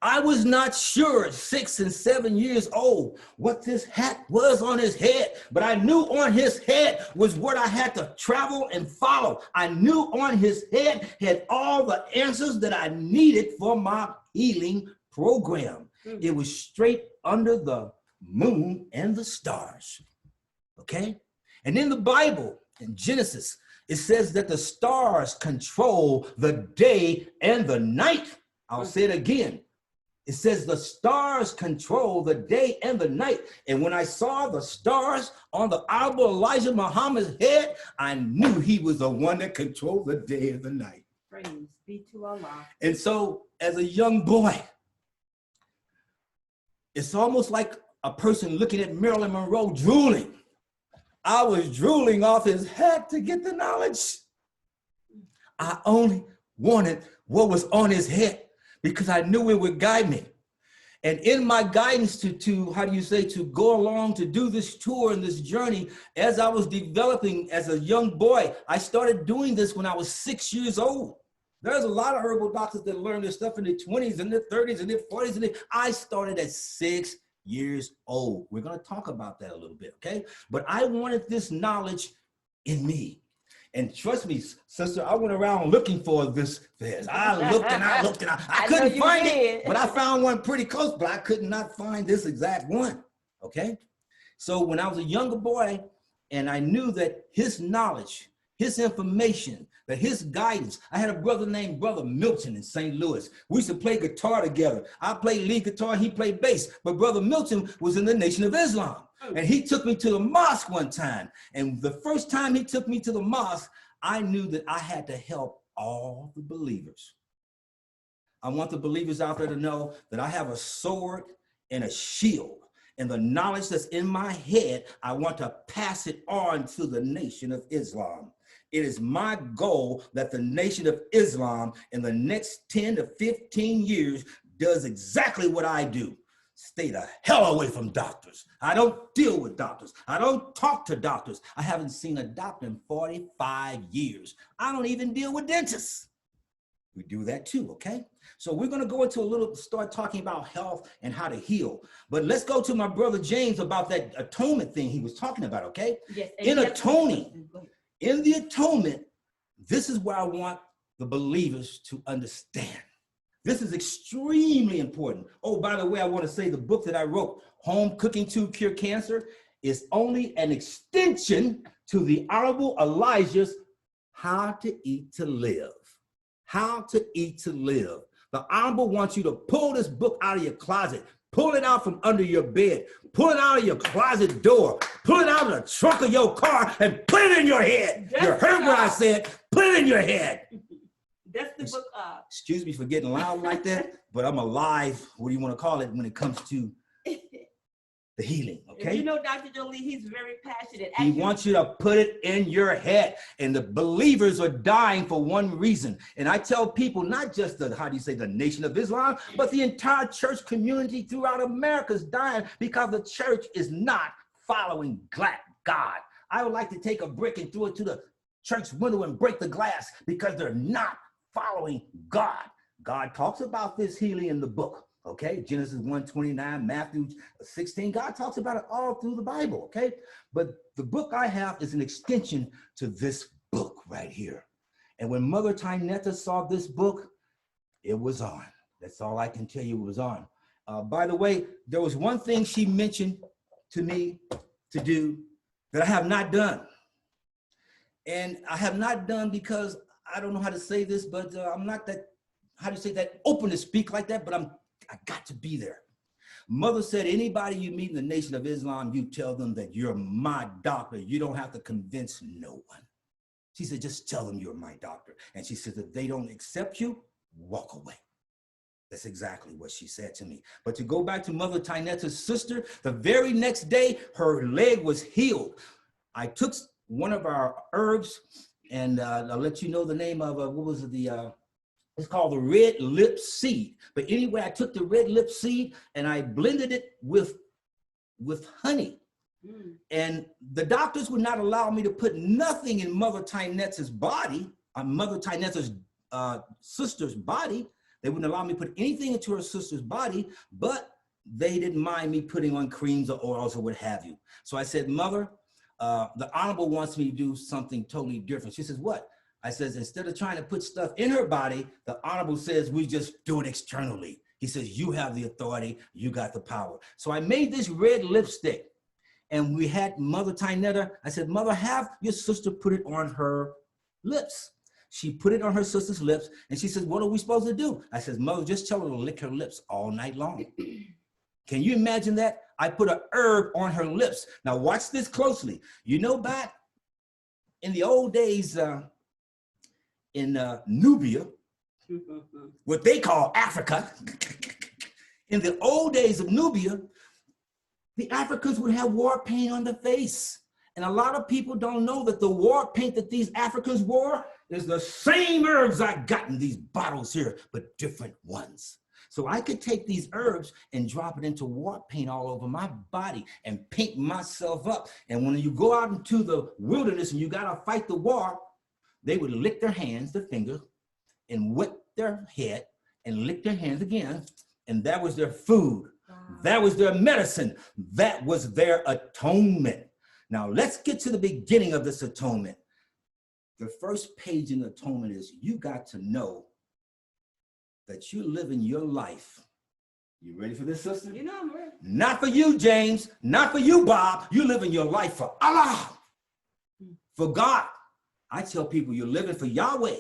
I was not sure at 6 and 7 years old what this hat was on his head, but I knew on his head was what I had to travel and follow. I knew on his head had all the answers that I needed for my healing program. It was straight under the moon and the stars, okay? And in the Bible, in Genesis, it says that the stars control the day and the night. I'll say it again. It says the stars control the day and the night. And when I saw the stars on the Honorable Elijah Muhammad's head, I knew he was the one that controlled the day and the night. Praise be to Allah. And so as a young boy, it's almost like a person looking at Marilyn Monroe drooling. I was drooling off his hat to get the knowledge. I only wanted what was on his head because I knew it would guide me. And in my guidance to go along to do this tour and this journey, as I was developing as a young boy, I started doing this when I was 6 years old. There's a lot of herbal doctors that learn this stuff in their 20s and their 30s and their 40s. And I started at 6 years old. We're going to talk about that a little bit, okay? But I wanted this knowledge in me. And trust me, sister, I went around looking for this. I looked and I looked and I couldn't find it, but I found one pretty close, but I could not find this exact one, okay? So when I was a younger boy and I knew that his knowledge, his information, that his guidance. I had a brother named Brother Milton in St. Louis. We used to play guitar together. I played lead guitar, he played bass, but Brother Milton was in the Nation of Islam. And he took me to the mosque one time. And the first time he took me to the mosque, I knew that I had to help all the believers. I want the believers out there to know that I have a sword and a shield. And the knowledge that's in my head, I want to pass it on to the Nation of Islam. It is my goal that the Nation of Islam in the next 10 to 15 years does exactly what I do. Stay the hell away from doctors. I don't deal with doctors. I don't talk to doctors. I haven't seen a doctor in 45 years. I don't even deal with dentists. We do that too, okay? So we're going to go into start talking about health and how to heal. But let's go to my brother James about that atonement thing he was talking about, okay? Yes. In atoning, in the atonement, this is where I want the believers to understand. This is extremely important. Oh, by the way, I want to say the book that I wrote, Home Cooking to Cure Cancer, is only an extension to the Honorable Elijah's How to Eat to Live. How to Eat to Live. The Honorable wants you to pull this book out of your closet, pull it out from under your bed, pull it out of your closet door, pull it out of the trunk of your car and put it in your head. You heard what I said, put it in your head. That's the book. Excuse me for getting loud like that, but I'm alive, what do you want to call it, when it comes to the healing, okay? You know, Dr. Jollie, he's very passionate. He wants you to put it in your head. And the believers are dying for one reason. And I tell people, not just the, how do you say, the Nation of Islam, but the entire church community throughout America is dying because the church is not following God. I would like to take a brick and throw it to the church window and break the glass because they're not following God. God talks about this healing in the book. Okay, Genesis 1:29, Matthew 16, God talks about it all through the Bible, okay? But the book I have is an extension to this book right here. And when Mother Tynetta saw this book, it was on. That's all I can tell you, it was on. By the way, there was one thing she mentioned to me to do that I have not done. And I have not done because I don't know how to say this, but I'm not that, how do you say that, open to speak like that, but I got to be there. Mother said, anybody you meet in the Nation of Islam, you tell them that you're my doctor. You don't have to convince no one. She said, just tell them you're my doctor. And she said, if they don't accept you, walk away. That's exactly what she said to me. But to go back to Mother Tynetta's sister, the very next day, her leg was healed. I took one of our herbs, and I'll let you know the name of, what was it, it's called the red lip seed. But anyway, I took the red lip seed and I blended it with honey. And the doctors would not allow me to put nothing in Mother Tynetta's body, Mother Tynetta's sister's body. They wouldn't allow me to put anything into her sister's body, but they didn't mind me putting on creams or oils or what have you. So I said, Mother, the Honorable wants me to do something totally different. She says, what? I says, instead of trying to put stuff in her body, the Honorable says, we just do it externally. He says, you have the authority, you got the power. So I made this red lipstick and we had Mother Tynetta. I said, Mother, have your sister put it on her lips. She put it on her sister's lips and she says, what are we supposed to do? I says, Mother, just tell her to lick her lips all night long. Can you imagine that? I put an herb on her lips. Now watch this closely. You know, back in the old days, in Nubia, what they call Africa, in the old days of Nubia, the Africans would have war paint on the face. And a lot of people don't know that the war paint that these Africans wore is the same herbs I got in these bottles here, but different ones. So I could take these herbs and drop it into war paint all over my body and paint myself up. And when you go out into the wilderness and you gotta fight the war, they would lick their hands, their fingers, and wet their head and lick their hands again. And that was their food. Wow. That was their medicine. That was their atonement. Now let's get to the beginning of this atonement. The first page in the atonement is you got to know that you're living your life. You ready for this, sister? You know I'm ready. Not for you, James. Not for you, Bob. You're living your life for Allah, for God. I tell people you're living for Yahweh.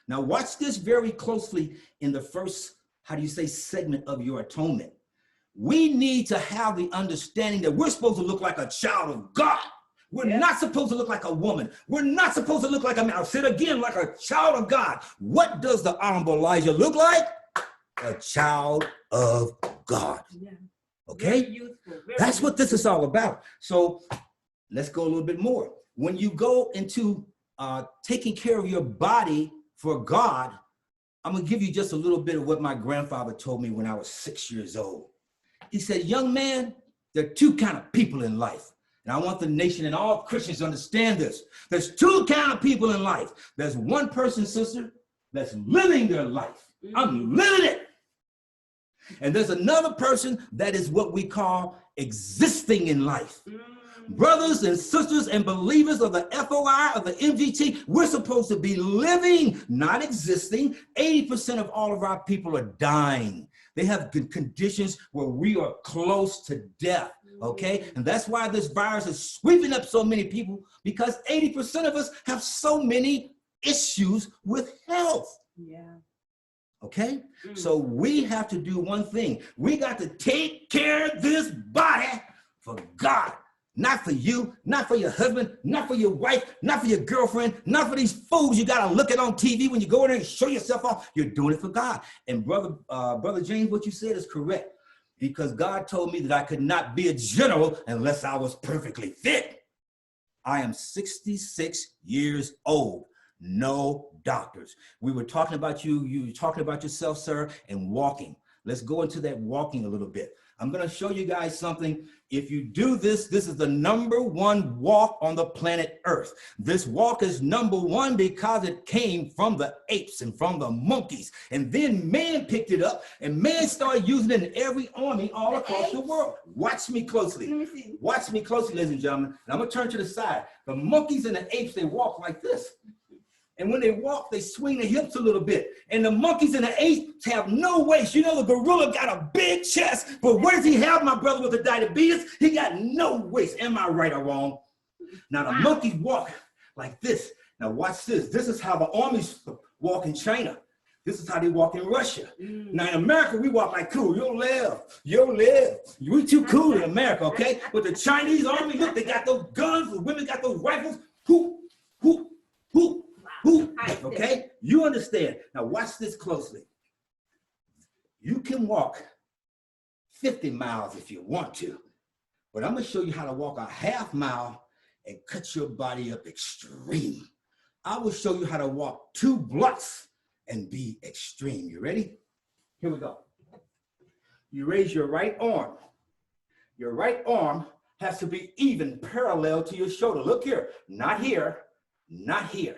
Now watch this very closely in the first, how do you say, segment of your atonement. We need to have the understanding that we're supposed to look like a child of God. We're not supposed to look like a woman. We're not supposed to look like a man. I'll say it again, like a child of God. What does the Honorable Elijah look like? A child of God. Yeah. Okay? Very useful. That's what this is all about. So let's go a little bit more. When you go into taking care of your body for God, I'm gonna give you just a little bit of what my grandfather told me when I was 6 years old. He said, young man, there are two kind of people in life. And I want the nation and all Christians to understand this. There's two kind of people in life. There's one person, sister, that's living their life. I'm living it. And there's another person that is what we call existing in life. Brothers and sisters and believers of the FOI, of the MGT, we're supposed to be living, not existing. 80% of all of our people are dying. They have conditions where we are close to death, okay? And that's why this virus is sweeping up so many people, because 80% of us have so many issues with health. Yeah. Okay? So we have to do one thing. We got to take care of this body for God. Not for you, not for your husband, not for your wife, not for your girlfriend, not for these fools you got to look at on TV when you go in there and show yourself off. You're doing it for God. And brother James, what you said is correct, because God told me that I could not be a general unless I was perfectly fit. I am 66 years old. No doctors. We were talking about you were talking about yourself, sir, and walking. Let's go into that walking a little bit. I'm going to show you guys something. If you do this, this is the #1 walk on the planet Earth. This walk is #1 because it came from the apes and from the monkeys. And then man picked it up, and man started using it in every army all across the world. Watch me closely. Let me see. Watch me closely, ladies and gentlemen. And I'm going to turn to the side. The monkeys and the apes, they walk like this. And when they walk, they swing their hips a little bit. And the monkeys and the apes have no waist. You know, the gorilla got a big chest, but what does he have, my brother, with the diabetes? He got no waist. Am I right or wrong? Now, the monkeys walk like this. Now, watch this. This is how the armies walk in China. This is how they walk in Russia. Now, in America, we walk like cool. You'll live. You'll live. We too cool in America, okay? But the Chinese army, look, they got those guns. The women got those rifles. Whoop, whoop, whoop. Who? Okay, you understand. Now watch this closely. You can walk 50 miles if you want to, but I'm gonna show you how to walk a half mile and cut your body up extreme. I will show you how to walk 2 blocks and be extreme. You ready? Here we go. You raise your right arm. Your right arm has to be even parallel to your shoulder. Look here, not here, not here.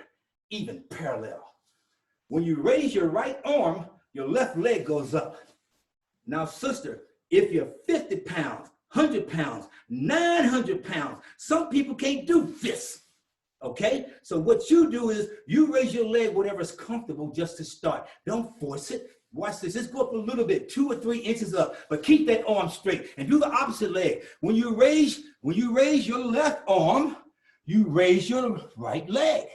Even parallel. When you raise your right arm, your left leg goes up. Now, sister, if you're 50 pounds, 100 pounds, 900 pounds, some people can't do this, okay? So what you do is you raise your leg whatever's comfortable just to start. Don't force it. Watch this. Just go up a little bit, 2 or 3 inches up, but keep that arm straight and do the opposite leg. When you raise your left arm, you raise your right leg.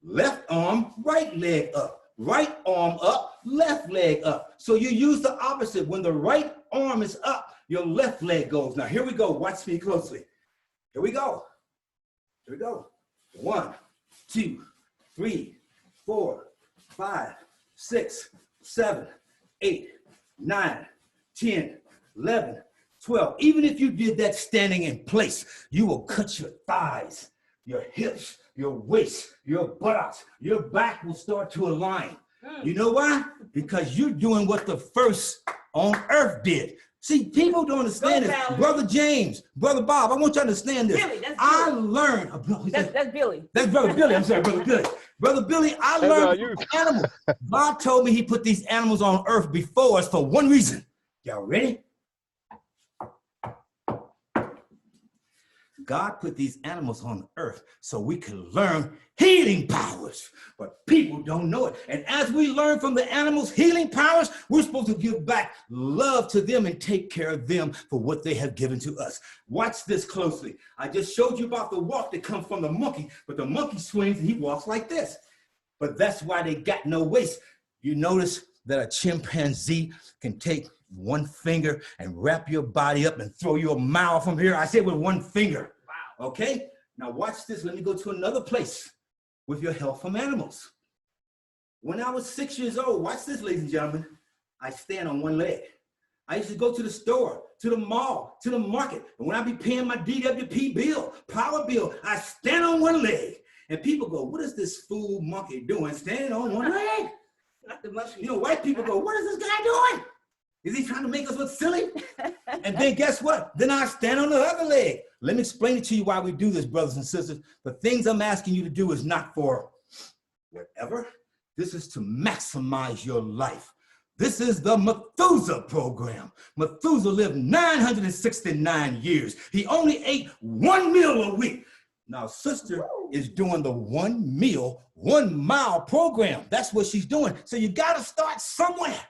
Left arm, right leg up. Right arm up, left leg up. So you use the opposite. When the right arm is up, your left leg goes. Now here we go. Watch me closely. Here we go. Here we go. 1, 2, 3, 4, 5, 6, 7, 8, 9, 10, 11, 12. Even if you did that standing in place, you will cut your thighs, your hips, your waist, your buttocks, your back will start to align. You know why? Because you're doing what the first on earth did. See, people don't understand this. Brother James, Brother Bob, I want you to understand this. Billy, that's I Billy. learned. That's Billy. That's Brother Billy. I'm sorry, Brother Billy. Brother Billy, I learned from animals. God told me he put these animals on earth before us for one reason. Y'all ready? God put these animals on earth so we can learn healing powers, but people don't know it. And as we learn from the animals' healing powers, we're supposed to give back love to them and take care of them for what they have given to us. Watch this closely. I just showed you about the walk that comes from the monkey, but the monkey swings and he walks like this. But that's why they got no waist. You notice that a chimpanzee can take one finger and wrap your body up and throw you a mile from here. I said with one finger. Wow. Okay? Now watch this. Let me go to another place with your help from animals. When I was 6 years old, watch this, ladies and gentlemen, I stand on one leg. I used to go to the store, to the mall, to the market. And when I be paying my DWP bill, power bill, I stand on one leg. And people go, what is this fool monkey doing standing on one leg? Not the monkey. You know, white people go, what is this guy doing? Is he trying to make us look silly? And then guess what? Then I stand on the other leg. Let me explain it to you why we do this, brothers and sisters. The things I'm asking you to do is not for whatever. This is to maximize your life. This is the Methuselah program. Methuselah lived 969 years. He only ate 1 meal a week. Now, sister is doing the 1 meal, 1 mile program. That's what she's doing. So you got to start somewhere.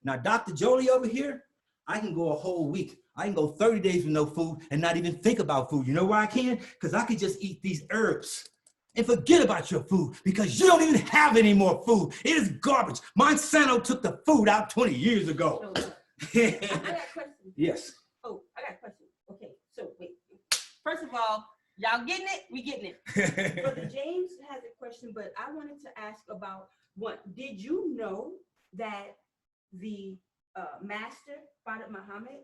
Now, Dr. Jollie over here, I can go a whole week. I can go 30 days with no food and not even think about food. You know why I can? Because I could just eat these herbs and forget about your food because you don't even have any more food. It is garbage. Monsanto took the food out 20 years ago. I got a question. Yes. Oh, I got a question. Okay, so wait. First of all, y'all getting it? We getting it. Brother James has a question, but I wanted to ask about what, did you know that the master, Prophet Muhammad,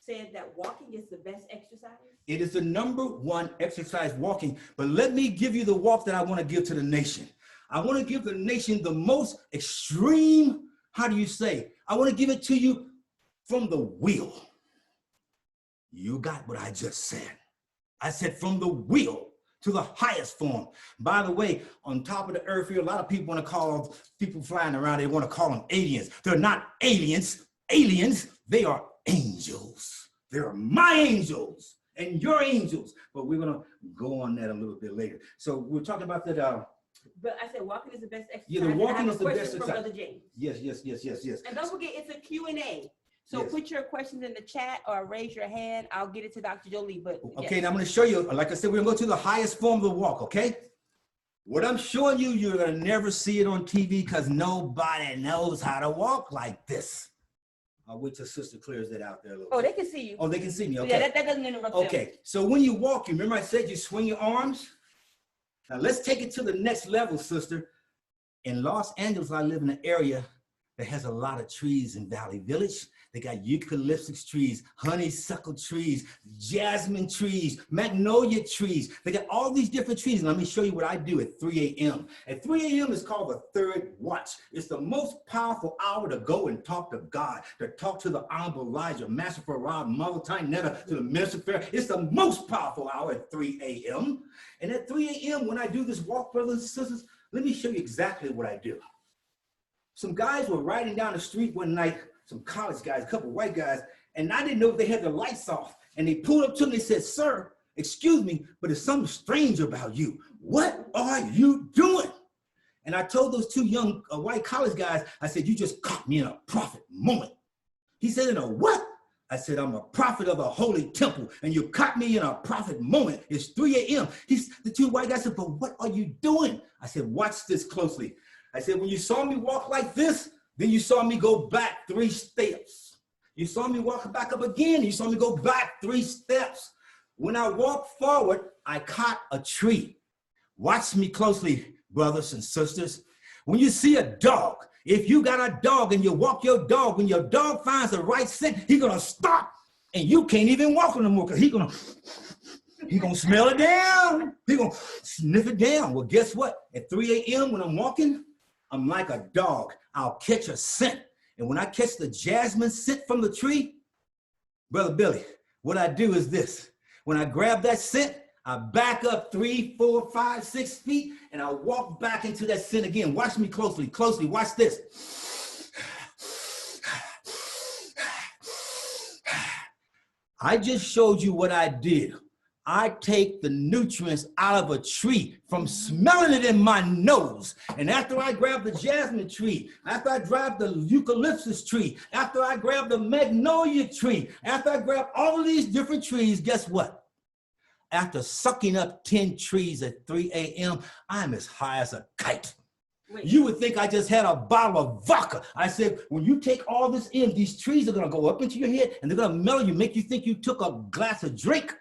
said that walking is the best exercise? It is the #1 exercise, walking. But let me give you the walk that I want to give to the nation. I want to give the nation the most extreme, how do you say? I want to give it to you from the wheel. You got what I just said. I said from the wheel to the highest form. By the way, on top of the earth here, a lot of people want to call people flying around, they want to call them aliens. They're not aliens. Aliens, they are angels. They're my angels and your angels. But we're going to go on that a little bit later. So we're talking about that. But I said walking is the best exercise. Yeah, the walking is the best exercise. exercise. Brother James. Yes. And don't forget, it's a Q&A. So Yes. put your questions in the chat or raise your hand. I'll get it to Dr. Jollie. But Okay, yes. now I'm going to show you. Like I said, we're going to go to the highest form of the walk, okay? What I'm showing you, you're going to never see it on TV because nobody knows how to walk like this. I'll wait till sister clears that out there a little Oh, bit. they can see you. Oh, they can see me, okay. Yeah, that doesn't interrupt them. Okay, so when you walk, you remember I said you swing your arms? Now let's take it to the next level, sister. In Los Angeles, I live in an area that has a lot of trees in Valley Village. They got eucalyptus trees, honeysuckle trees, jasmine trees, magnolia trees. They got all these different trees. And let me show you what I do at 3 a.m. At 3 a.m. is called the third watch. It's the most powerful hour to go and talk to God, to talk to the Honorable Elijah, Master Farad, Mother Tynetta, to the Minister Fair. It's the most powerful hour at 3 a.m. And at 3 a.m. when I do this walk, brothers and sisters, let me show you exactly what I do. Some guys were riding down the street one night, some college guys, a couple of white guys, and I didn't know if they had the lights off. And they pulled up to me and said, "Sir, excuse me, but there's something strange about you. What are you doing?" And I told those two young white college guys, I said, "You just caught me in a prophet moment." He said, "In a what?" I said, "I'm a prophet of the holy temple, and you caught me in a prophet moment. It's 3 a.m. The two white guys said, "But what are you doing?" I said, "Watch this closely." I said, "When you saw me walk like this, then you saw me go back 3 steps. You saw me walk back up again. You saw me go back 3 steps. When I walked forward, I caught a tree." Watch me closely, brothers and sisters. When you see a dog, if you got a dog and you walk your dog, when your dog finds the right scent, he's gonna stop and you can't even walk no more because he's gonna smell it down. He's gonna sniff it down. Well, guess what? At 3 a.m. when I'm walking, I'm like a dog. I'll catch a scent. And when I catch the jasmine scent from the tree, Brother Billy, what I do is this. When I grab that scent, I back up 3, 4, 5, 6 feet, and I walk back into that scent again. Watch me closely, watch this. I just showed you what I did. I take the nutrients out of a tree from smelling it in my nose. And after I grab the jasmine tree, after I grab the eucalyptus tree, after I grab the magnolia tree, after I grab all of these different trees, guess what? After sucking up 10 trees at 3 a.m., I'm as high as a kite. Wait. You would think I just had a bottle of vodka. I said, when you take all this in, these trees are gonna go up into your head and they're gonna mellow you, make you think you took a glass of drink.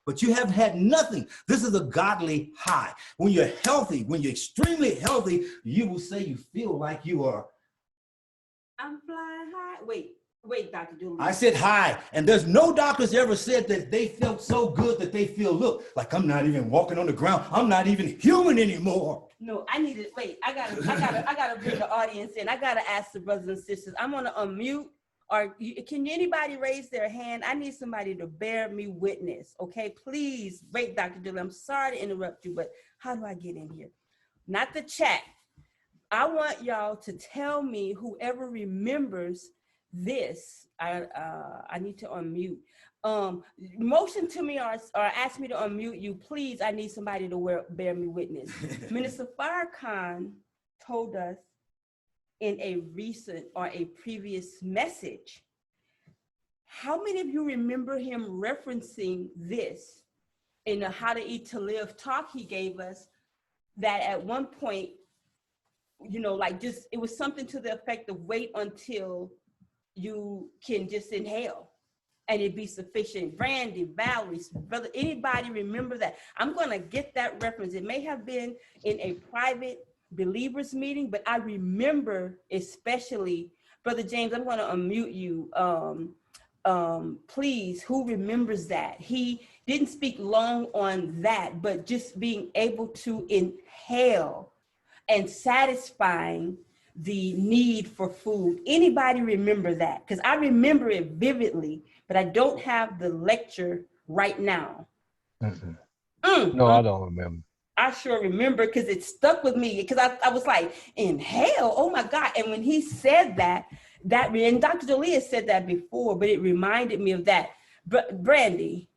But you haven't had nothing. This is a godly high. When you're healthy, when you're extremely healthy, you will say you feel like you are. I'm flying high. Wait, Dr. Jollie. I said high, and there's no doctors ever said that they felt so good that they feel, look, like I'm not even walking on the ground. I'm not even human anymore. No, I need to wait. I gotta bring the audience in. I gotta ask the brothers and sisters. I'm gonna unmute. Or can anybody raise their hand? I need somebody to bear me witness, okay? Please, wait, Dr. Jollie, I'm sorry to interrupt you, but how do I get in here? Not the chat. I want y'all to tell me, whoever remembers this. I need to unmute. Motion to me or ask me to unmute you, please. I need somebody to bear me witness. Minister Farrakhan told us in a recent or a previous message. How many of you remember him referencing this in the How to Eat to Live talk he gave us, that at one point, you know, like just, it was something to the effect of wait until you can just inhale and it'd be sufficient. Brandy, Valerie, brother, anybody remember that? I'm gonna get that reference. It may have been in a private believers meeting, but I remember especially, Brother James, I'm gonna unmute you. Please, who remembers that? He didn't speak long on that, but just being able to inhale and satisfying the need for food. Anybody remember that? Because I remember it vividly, but I don't have the lecture right now. No, I don't remember. I sure remember, because it stuck with me, because I was like, inhale, oh my God. And when he said that, and Dr. Jollie has said that before, but it reminded me of that. Brandy,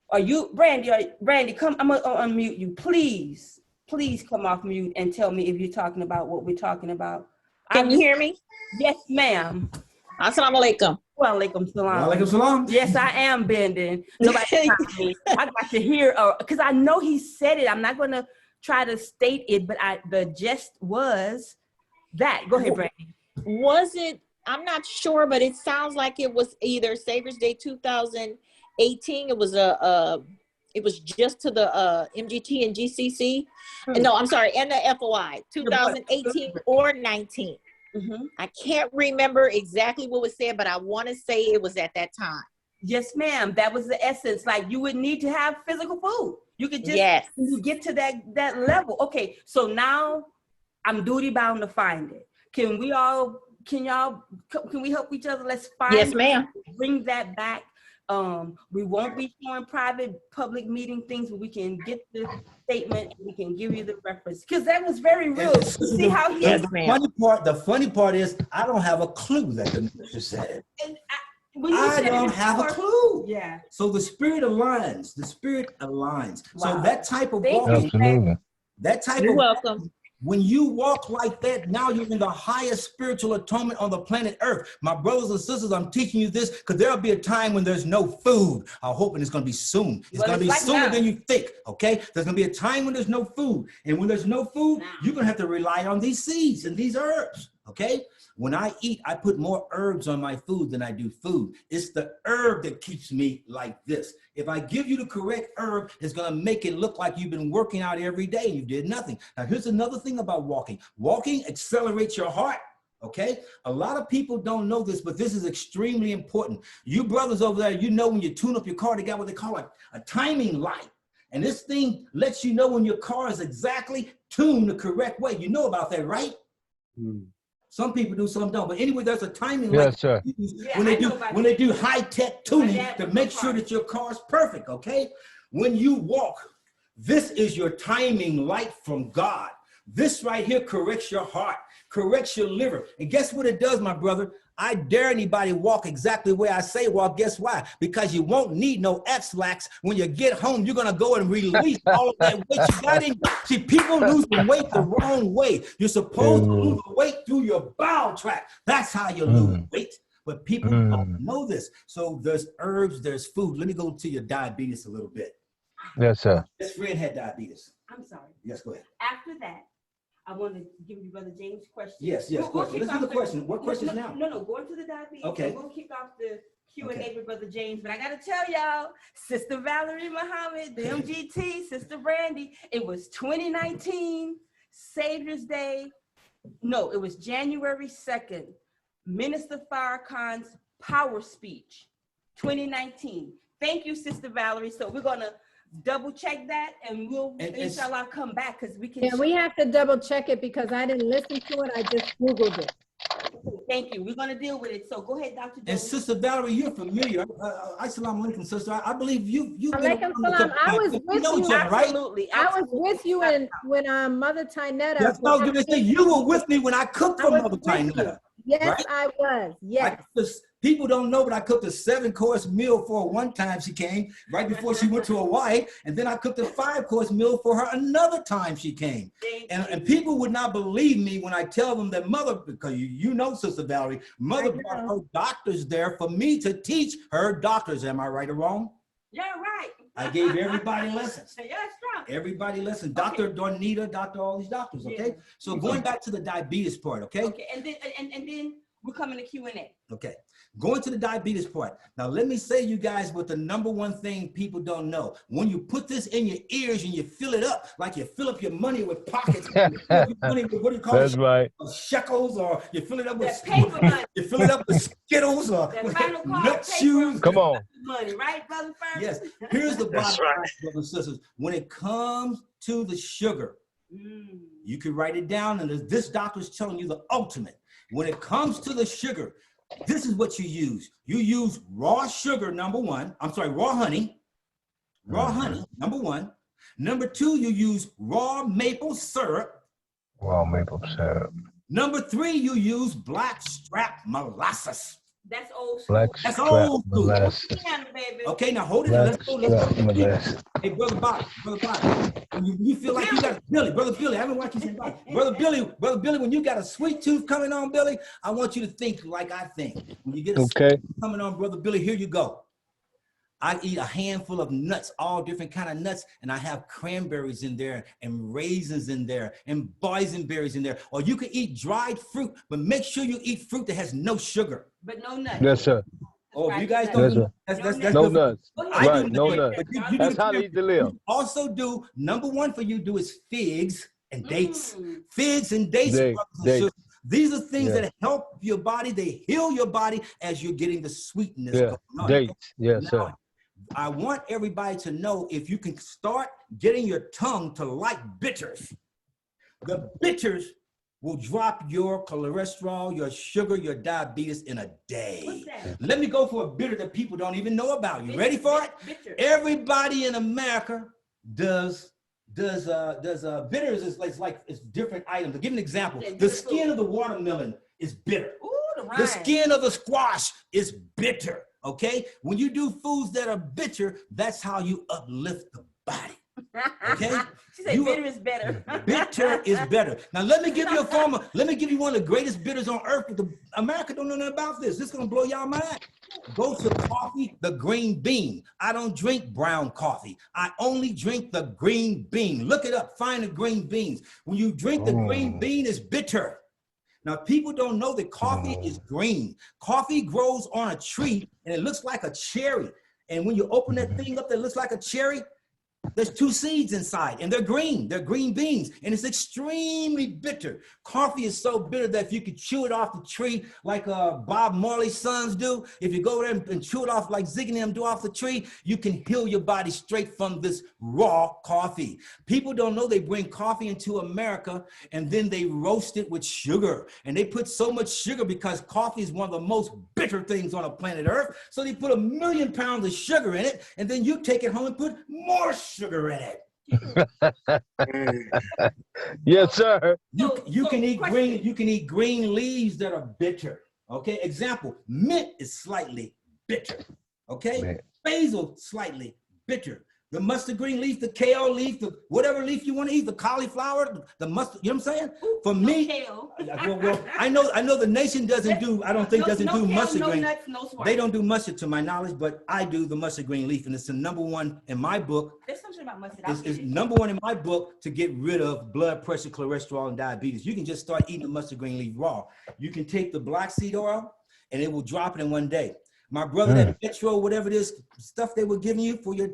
Brandy, come, I'm gonna unmute you, please. Please come off mute and tell me if you're talking about what we're talking about. Can you hear me? Yes, ma'am. Assalamu alaikum. Wa alaikum salam. Wa alaikum salam. Yes, I am bending. Nobody stopped me. I got to hear, because I know he said it. I'm not going to try to state it, but the gist was that. Go ahead, Brandy. Was it, I'm not sure, but it sounds like it was either Savior's Day 2018. It was just to the MGT and GCC. No, I'm sorry, and the FOI, 2018 or 19. I can't remember exactly what was said, but I want to say it was at that time. Yes, ma'am. That was the essence. Like, you would need to have physical food. You could just you get to that level. Okay, so now I'm duty bound to find it. Can we help each other? Let's find Yes, ma'am. Bring that back. We won't be showing private public meeting things, but we can get the statement and we can give you the reference, because that was very real. See how he is. The funny part is I don't have a clue that the minister said it. I don't have a clue. Yeah. So the spirit aligns. The spirit aligns. Wow. So that type of Walking, absolutely. that type You're of welcome. When you walk like that, now you're in the highest spiritual atonement on the planet Earth. My brothers and sisters, I'm teaching you this because there'll be a time when there's no food. I'm hoping it's going to be soon. It's going to be like sooner than you think, okay? There's going to be a time when there's no food. And when there's no food, you're going to have to rely on these seeds and these herbs, okay? When I eat, I put more herbs on my food than I do food. It's the herb that keeps me like this. If I give you the correct herb, it's going to make it look like you've been working out every day and you did nothing. Now, here's another thing about walking. Walking accelerates your heart, okay? A lot of people don't know this, but this is extremely important. You brothers over there, you know when you tune up your car, they got what they call a timing light. And this thing lets you know when your car is exactly tuned the correct way. You know about that, right? Some people do, some don't. But anyway, there's a timing light sir. when they do high-tech tuning to make sure that your car is perfect, okay? When you walk, this is your timing light from God. This right here corrects your heart, corrects your liver. And guess what it does, my brother? I dare anybody walk exactly the way I say walk. Guess why? Because you won't need no X-lax. When you get home, you're going to go and release all of that weight you got in. See, people lose the weight the wrong way. You're supposed to lose the weight through your bowel tract. That's how you lose weight. But people don't know this. So there's herbs, there's food. Let me go to your diabetes a little bit. Yes, sir. This friend had diabetes. I'm sorry. Yes, go ahead. After that, I want to give you Brother James' question. Yes. Let's do the question. What questions now? No, go into the diabetes. Okay. We'll kick off the Q&A with Brother James. But I got to tell y'all, Sister Valerie Muhammad, the MGT, Sister Brandy, it was 2019, Savior's Day. No, it was January 2nd, Minister Farrakhan's power speech, 2019. Thank you, Sister Valerie. So we're going to double check that and we'll inshallah come back because we can. Yeah, we have to double check it because I didn't listen to it. I just Googled it. Thank you. We're going to deal with it. So go ahead, Dr. Jollie. And Sister Valerie, you're familiar. Assalamu alaikum, sister. I believe you've been Alaikum around a salam. couple I times. was You know with each you. other, right? Absolutely. I was with you when Mother Tynetta. That's what I was going to say. You were with me when I cooked I for was Mother with you. Tynetta. Yes, right? I was. Yes. People don't know, but I cooked a 7-course meal for her one time she came, right before she went to Hawaii. And then I cooked a 5-course meal for her another time she came. And people would not believe me when I tell them that Mother, because you know, Sister Valerie, Mother brought her doctors there for me to teach her doctors. Am I right or wrong? You're right. I gave everybody lessons. Yeah, strong. Everybody listen. Dr. Dornita, Dr. all these doctors, okay? Yeah. So going back to the diabetes part, okay? Okay, and then we're coming to Q&A. Okay, going to the diabetes part. Now, let me say you guys what the number one thing people don't know. When you put this in your ears and you fill it up, like you fill up your money with pockets, you fill up your money with, what do you call That's it? right. Shekels, or you fill it up with That paper money. you fill it up with Skittles or That final call nut paper shoes. Come on. money, right, Brother Ferguson? Yes, here's the That's bottom right. line, brothers and sisters. When it comes to the sugar, you can write it down, and this doctor's telling you the ultimate. When it comes to the sugar, this is what you use. You use raw sugar, number one. I'm sorry, raw honey. Raw honey, number one. Number two, you use raw maple syrup. Raw maple syrup. Number three, you use blackstrap molasses. That's old school. That's Blackstrap old school. molasses. Piano, baby. Okay, now hold it. Let's go. Blackstrap molasses. Hey, Brother Bobby, when you feel like you got Brother Billy, I haven't watched you say Bobby. Brother Billy, when you got a sweet tooth coming on, Billy, I want you to think like I think. When you get a sweet tooth coming on, Brother Billy, here you go. I eat a handful of nuts, all different kind of nuts, and I have cranberries in there and raisins in there and boysenberries in there. Or you can eat dried fruit, but make sure you eat fruit that has no sugar. But no nuts. Yes, sir. Oh, if you guys Yes, don't sir. that's No good. nuts. I do Right, no nuts. nuts. You do That's the how they eat to live. You also do, number one for you do is figs and dates. Figs and dates. Dates. These are things Yeah. that help your body. They heal your body as you're getting the sweetness Yeah. going on. Dates. Yes, sir. Now, I want everybody to know, if you can start getting your tongue to like bitters, the bitters will drop your cholesterol, your sugar, your diabetes in a day. What's that? Let me go for a bitter that people don't even know about. You ready for it? Bitter. Everybody in America does bitters is like it's different items. I'll give an example. The skin of the watermelon is bitter. Ooh, the The rind. skin of the squash is bitter. Okay, when you do foods that are bitter, that's how you uplift the body. Okay, She said bitter is better. bitter is better. Now let me give you a form of, let me give you one of the greatest bitters on earth. America don't know nothing about this. This is gonna blow y'all mind. Go to coffee, the green bean. I don't drink brown coffee. I only drink the green bean. Look it up. Find the green beans. When you drink the green bean, it's bitter. Now, people don't know that coffee is green. Coffee grows on a tree, and it looks like a cherry. And when you open that thing up that looks like a cherry, there's 2 seeds inside, and they're green. They're green beans, and it's extremely bitter. Coffee is so bitter that if you could chew it off the tree like Bob Marley's sons do, if you go there and chew it off like Zig and them do off the tree, you can heal your body straight from this raw coffee. People don't know they bring coffee into America, and then they roast it with sugar. And they put so much sugar because coffee is one of the most bitter things on the planet Earth. So they put 1 million pounds of sugar in it, and then you take it home and put more sugar in it. Yes, sir. You can eat green leaves that are bitter. Okay, example, mint is slightly bitter. Okay, Man. basil slightly bitter. The mustard green leaf, the kale leaf, the whatever leaf you want to eat, the cauliflower, the mustard. You know what I'm saying? For me, kale. well, I know the nation doesn't do. I don't think doesn't do kale, mustard no green. nuts, no swirl. They don't do mustard to my knowledge, but I do the mustard green leaf, and it's the number one in my book. There's something about mustard. It's number one in my book to get rid of blood pressure, cholesterol, and diabetes. You can just start eating the mustard green leaf raw. You can take the black seed oil, and it will drop it in one day. My brother, that Metro, whatever it is, stuff they were giving you for your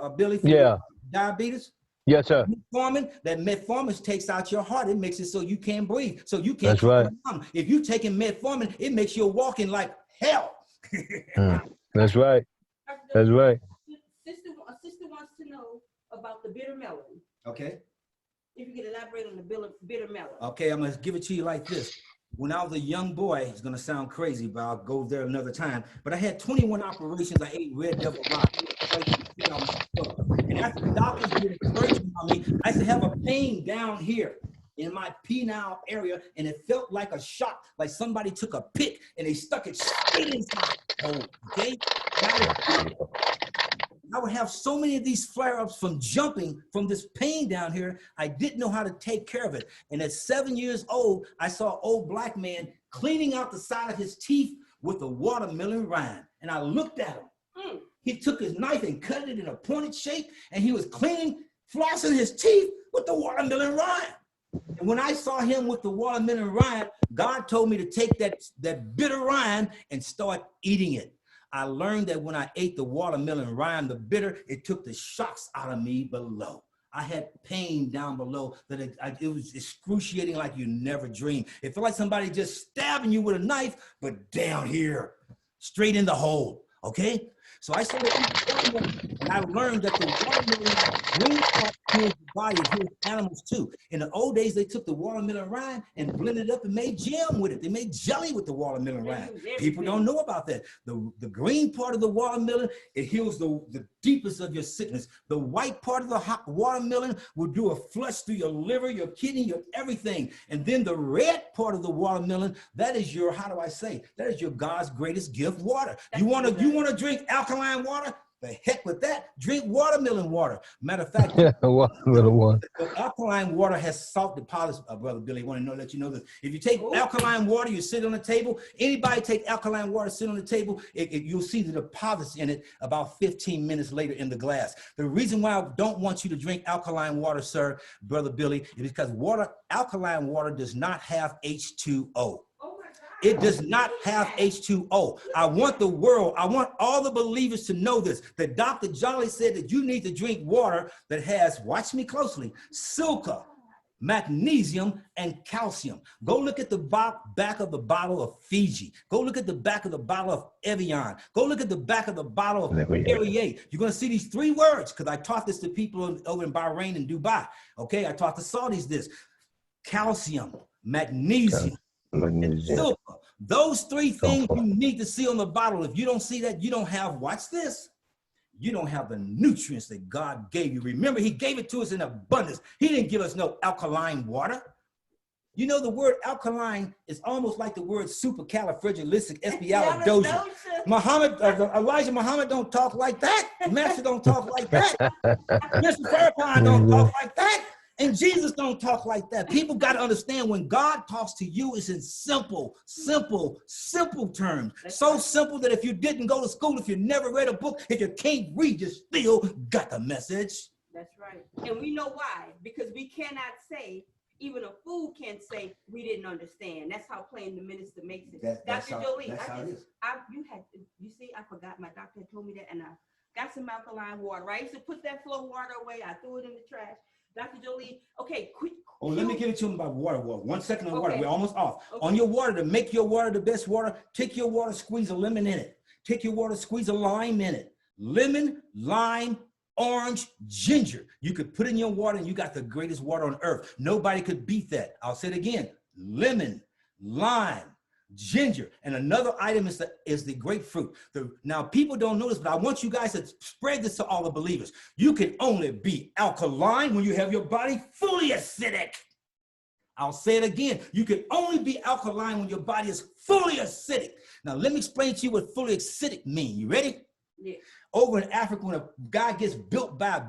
ability for your diabetes. Yes, sir. That metformin takes out your heart. It makes it so you can't breathe. So you can't. That's right. If you taking metformin, it makes you walking like hell. That's right. That's right. Sister wants to know about the bitter melon. Okay. If you could elaborate on the bitter melon. Okay, I'm gonna give it to you like this. when I was a young boy, it's gonna sound crazy, but I'll go there another time. But I had 21 operations. I ate red devil rock. And after the doctors did a surgery on me, I used to have a pain down here in my penile area, and it felt like a shock, like somebody took a pick and they stuck it straight inside. Oh, okay? I would have so many of these flare-ups from jumping from this pain down here. I didn't know how to take care of it. And at 7 years old, I saw an old black man cleaning out the side of his teeth with a watermelon rind. And I looked at him. He took his knife and cut it in a pointed shape, and he was cleaning, flossing his teeth with the watermelon rind. And when I saw him with the watermelon rind, God told me to take that bitter rind and start eating it. I learned that when I ate the watermelon rind, the bitter, it took the shocks out of me below. I had pain down below that it was excruciating like you never dreamed. It felt like somebody just stabbing you with a knife, but down here, straight in the hole, okay? So I started eating watermelon, and I learned that the watermelon green part heals the body, it heals animals too. In the old days, they took the watermelon rind and blended it up and made jam with it. They made jelly with the watermelon rind. People don't know about that. The green part of the watermelon, it heals the deepest of your sickness. The white part of the watermelon will do a flush through your liver, your kidney, your everything. And then the red part of the watermelon, that is your, how do I say, that is your God's greatest gift, water. You want to drink alkaline water? The heck with that. Drink watermelon water. Matter of fact, watermelon water. The alkaline water has salt deposits. Brother Billy, want to let you know this. If you take alkaline water, you sit on the table. Anybody take alkaline water, sit on the table, you'll see the deposits in it about 15 minutes later in the glass. The reason why I don't want you to drink alkaline water, sir, Brother Billy, is because alkaline water does not have H2O. It does not have H2O. I want all the believers to know this, that Dr. Jollie said that you need to drink water that has, watch me closely, silica, magnesium, and calcium. Go look at the back of the bottle of Fiji. Go look at the back of the bottle of Evian. Go look at the back of the bottle of Perrier. You're going to see these three words, because I taught this to people over in Bahrain and Dubai. Okay, I taught the Saudis this. Calcium, magnesium, and silver. Those three things you need to see on the bottle. If you don't see that, you don't have, watch this, you don't have the nutrients that God gave you. Remember, he gave it to us in abundance. He didn't give us no alkaline water. You know, the word alkaline is almost like the word supercalifragilisticexpialidocious. Elijah Muhammad don't talk like that. Master don't talk like that. Mr. Farrakhan don't talk like that. And Jesus don't talk like that. People got to understand when God talks to you, it's in simple terms. So simple that if you didn't go to school, if you never read a book, if you can't read, you still got the message. That's right. And we know why. Because we cannot say, even a fool can't say, we didn't understand. That's how plain the minister makes it. Dr. Jollie, you see, I forgot. My doctor had told me that, and I got some alkaline water. I used to put that flow water away. I threw it in the trash. Dr. Jollie, okay, quick. Oh, let me give it to him about water. 1 second on water. Okay. We're almost off. Okay. On your water, to make your water the best water, take your water, squeeze a lemon in it. Take your water, squeeze a lime in it. Lemon, lime, orange, ginger. You could put in your water and you got the greatest water on earth. Nobody could beat that. I'll say it again. Lemon, lime, ginger, and another item is the grapefruit. Now, people don't know this, but I want you guys to spread this to all the believers. You can only be alkaline when you have your body fully acidic. I'll say it again. You can only be alkaline when your body is fully acidic. Now, let me explain to you what fully acidic means. You ready? Yeah. Over in Africa, when a guy gets bit by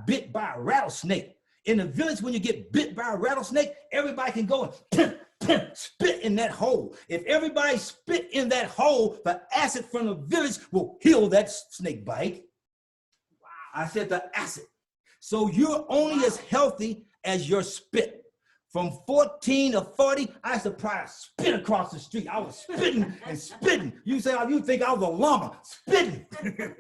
a rattlesnake, in the village, when you get bit by a rattlesnake, everybody can go and spit in that hole. If everybody spit in that hole, the acid from the village will heal that snake bite. Wow. I said the acid. So you're only as healthy as your spit. From 14 to 40, I used to probably spit across the street. I was spitting and spitting. You think I was a llama, spitting. I'm realizing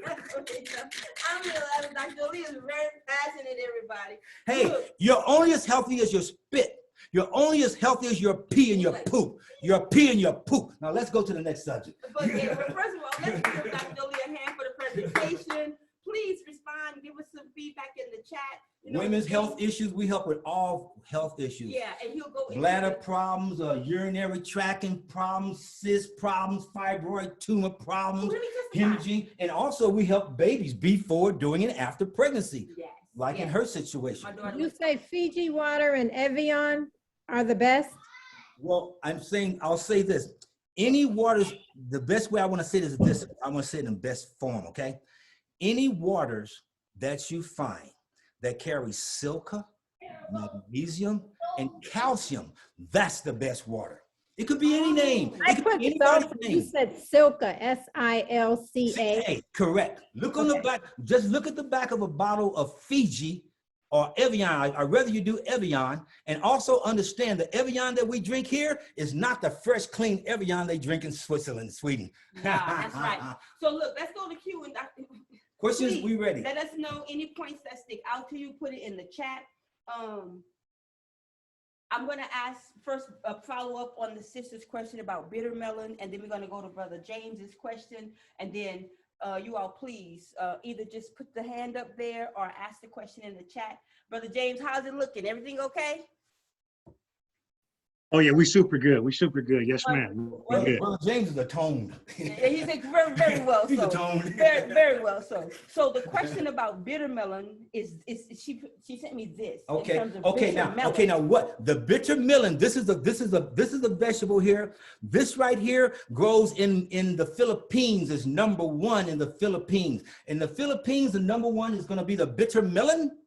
Dr. Jollie is very passionate, everybody. Hey, you're only as healthy as your spit. You're only as healthy as your pee and your poop. Your pee and your poop. Now let's go to the next subject. But first of all, let's give Dr. Jollie a hand for the presentation. please respond. Give us some feedback in the chat. You know, Women's health issues, we help with all health issues. Yeah, and he'll go into Bladder the- problems, urinary tract problems, cyst problems, fibroid tumor problems, Let me testify. hemorrhaging, and also we help babies before, during, and after pregnancy, Yes. like in yes. her situation. My daughter You was- say Fiji water and Evian are the best? Well, I'll say this. Any waters, the best way I want to say this is this. I want to say it in best form, okay? Any waters that you find that carry silica, magnesium, and calcium, that's the best water. It could be any name. I It could put be anybody's Silca, you name. said Silca, S-I-L-C-A. Hey, correct. Look on the back. Just look at the back of a bottle of Fiji or Evian. I'd rather you do Evian, and also understand the Evian that we drink here is not the fresh, clean Evian they drink in Switzerland, Sweden. No, that's right. So look, let's go to Q and Dr. Questions? Please, We ready? Let us know any points that stick out to you. Put it in the chat. I'm going to ask first a follow up on the sister's question about bitter melon, and then we're going to go to Brother James's question, and then you all please either just put the hand up there or ask the question in the chat. Brother James, how's it looking? Everything okay? Oh yeah, we super good. We super good. Yes, ma'am. We good. Brother James is atoned. Yeah, he's very, very well He's so. atoned. Very, very well so. So the question about bitter melon is she sent me this. in Okay. terms of Okay. bitter Now. melon. Okay. Now. What the bitter melon? This is a vegetable here. This right here grows in the Philippines. Is number one in the Philippines. In the Philippines, the number one is going to be the bitter melon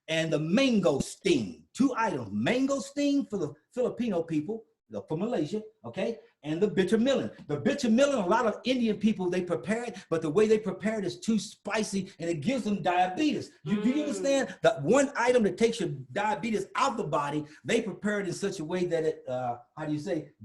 and the mangosteen. Two items: mangosteen for the Filipino people, for Malaysia, okay, and the bitter melon. The bitter melon, a lot of Indian people, they prepare it, but the way they prepare it is too spicy and it gives them diabetes. Do you understand? That one item that takes your diabetes out of the body, they prepare it in such a way that it,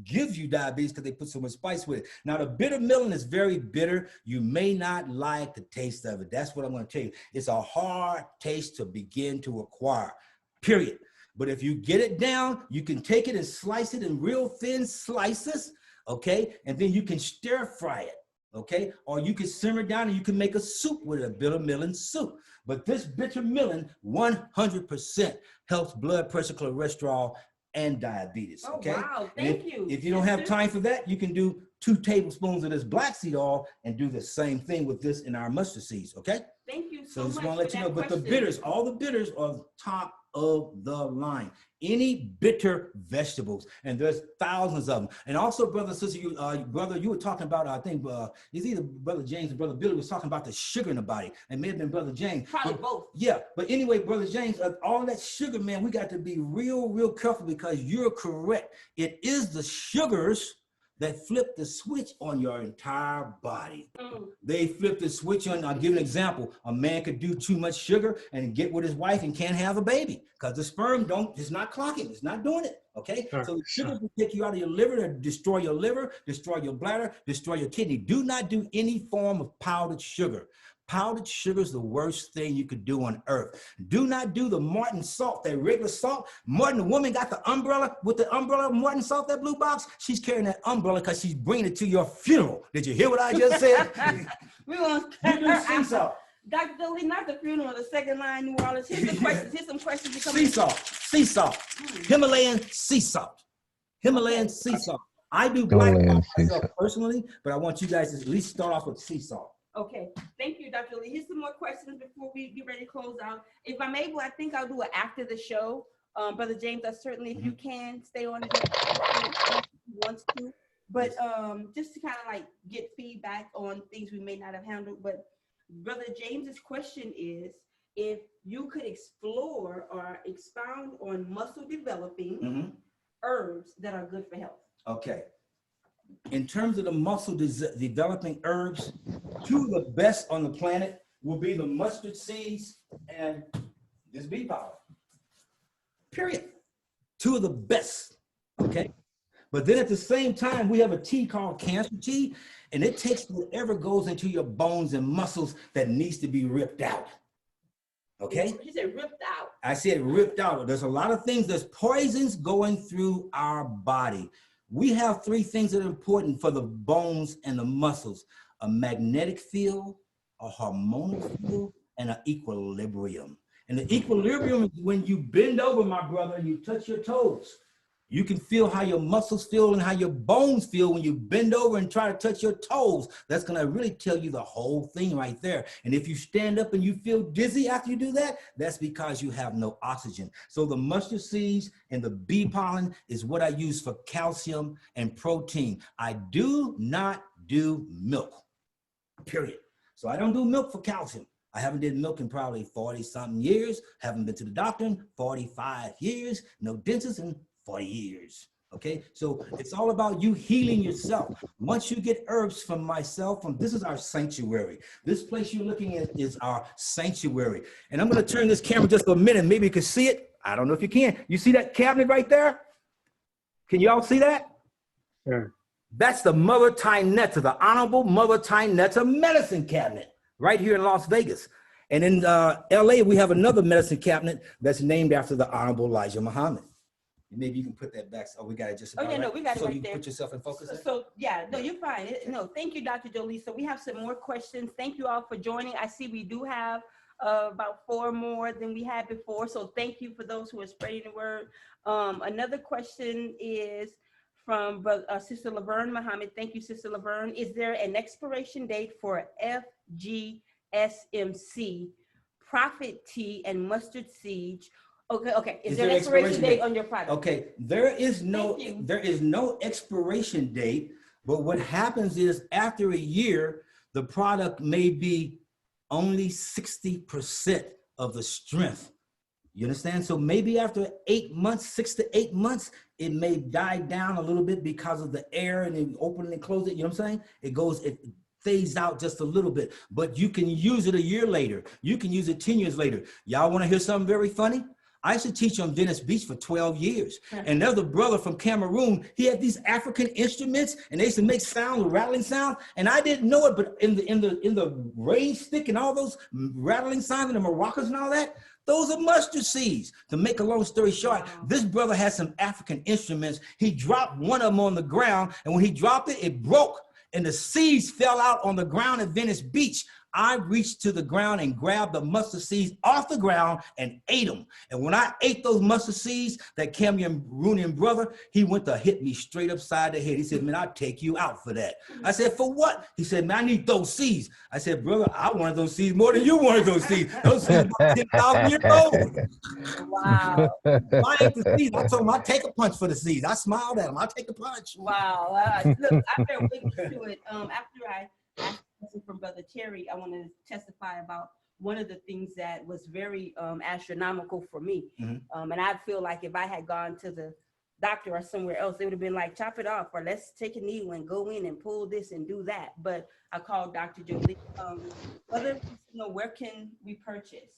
gives you diabetes because they put so much spice with it. Now, the bitter melon is very bitter. You may not like the taste of it. That's what I'm going to tell you. It's a hard taste to begin to acquire, period. But if you get it down, you can take it and slice it in real thin slices, okay? And then you can stir fry it, okay? Or you can simmer it down and you can make a soup with it, a bitter melon soup. But this bitter melon 100% helps blood pressure, cholesterol, and diabetes, okay? Oh, wow, And thank you. If you don't have time for that, you can do 2 tablespoons of this black seed oil and do the same thing with this in our mustard seeds, okay? Thank you So so just much. want to let for you know, that but the question. bitters, all the bitters are top of the line. Any bitter vegetables, and there's thousands of them. And also, brother, sister, you were talking about, I think it's either Brother James or Brother Billy was talking about the sugar in the body. It may have been Brother James. Probably both. Yeah, but anyway, Brother James, all that sugar, man, we got to be real careful because you're correct. It is the sugars that flip the switch on your entire body. They flip the switch on. I'll give you an example. A man could do too much sugar and get with his wife and can't have a baby because the sperm it's not clocking. It's not doing it. Okay. Sure, So the sugar sure. will take you out of your liver, to destroy your liver, destroy your bladder, destroy your kidney. Do not do any form of powdered sugar. Powdered sugar is the worst thing you could do on earth. Do not do the Martin salt, that regular salt. Martin, the woman got the umbrella with the umbrella Martin salt, that blue box. She's carrying that umbrella because she's bringing it to your funeral. Did you hear what I just said? We want You do sea salt. Dr. Jollie, not the funeral, the second line, New Orleans. Here's the questions. Here's some questions. that come Sea in. salt, sea salt, Himalayan sea salt, Himalayan sea salt. I do black Himalayan salt sea myself salt. personally, but I want you guys to at least start off with sea salt. Okay, thank you, Dr. Lee. Here's some more questions before we get ready to close out. If I'm able, I think I'll do it after the show. Brother James, certainly if you can stay on if you want to. But just to kind of like get feedback on things we may not have handled. But Brother James's question is, if you could explore or expound on muscle developing herbs that are good for health. Okay. In terms of the muscle developing herbs, 2 of the best on the planet will be the mustard seeds and this bee powder. Period. 2 of the best. Okay. But then at the same time, we have a tea called cancer tea, and it takes whatever goes into your bones and muscles that needs to be ripped out. Okay. He said ripped out. I said ripped out. There's a lot of things. There's poisons going through our body. We have 3 things that are important for the bones and the muscles: a magnetic field, a hormonal field, and an equilibrium. And the equilibrium is when you bend over, my brother, and you touch your toes. You can feel how your muscles feel and how your bones feel when you bend over and try to touch your toes. That's going to really tell you the whole thing right there. And if you stand up and you feel dizzy after you do that, that's because you have no oxygen. So the mustard seeds and the bee pollen is what I use for calcium and protein. I do not do milk, period. So I don't do milk for calcium. I haven't did milk in probably 40-something years. Haven't been to the doctor in 45 years. No dentist in 40 years. Okay, so it's all about you healing yourself. Once you get herbs from myself, this is our sanctuary. This place you're looking at is our sanctuary. And I'm going to turn this camera just for a minute. Maybe you can see it. I don't know if you can. You see that cabinet right there? Can you all see that? Yeah. That's the Mother Tynetta, the Honorable Mother Tynetta medicine cabinet right here in Las Vegas. And in LA, we have another medicine cabinet that's named after the Honorable Elijah Muhammad. Maybe you can put that back. Oh, we got it just about Oh, yeah, no, right. we got it so right you there. Put yourself in focus. So yeah, no, you're fine. No, thank you, Dr. Jollie. So we have some more questions. Thank you all for joining. I see we do have about 4 more than we had before. So thank you for those who are spreading the word. Another question is from Sister Laverne Muhammad. Thank you, Sister Laverne. Is there an expiration date for FGSMC, Prophet Tea, and Mustard Seeds? Okay. Is there an expiration date on your product? Okay, there is no expiration date, but what happens is after a year, the product may be only 60% of the strength. You understand? So maybe after 8 months, 6 to 8 months, it may die down a little bit because of the air and then open and close it. You know what I'm saying? It fades out just a little bit, but you can use it a year later. You can use it 10 years later. Y'all want to hear something very funny? I used to teach on Venice Beach for 12 years. And there's a brother from Cameroon. He had these African instruments and they used to make sounds, rattling sounds. And I didn't know it, but in the rain stick and all those rattling sounds and the maracas and all that, those are mustard seeds. To make a long story short, this brother had some African instruments. He dropped one of them on the ground, and when he dropped it, it broke. And the seeds fell out on the ground at Venice Beach. I reached to the ground and grabbed the mustard seeds off the ground and ate them. And when I ate those mustard seeds, that Cameroonian brother, he went to hit me straight upside the head. He said, man, I'll take you out for that. I said, for what? He said, man, I need those seeds. I said, brother, I wanted those seeds more than you wanted those seeds. Those seeds are 10,000 years old. Wow. I ate the seeds. I told him I'd take a punch for the seeds. I smiled at him. I'll take a punch. Wow. Look, I bear witness to it. After I asked from Brother Terry, I want to testify about one of the things that was very astronomical for me. And I feel like if I had gone to the doctor or somewhere else, they would have been like, chop it off, or let's take a needle and go in and pull this and do that. But I called Dr. Jollie. Other people know, where can we purchase?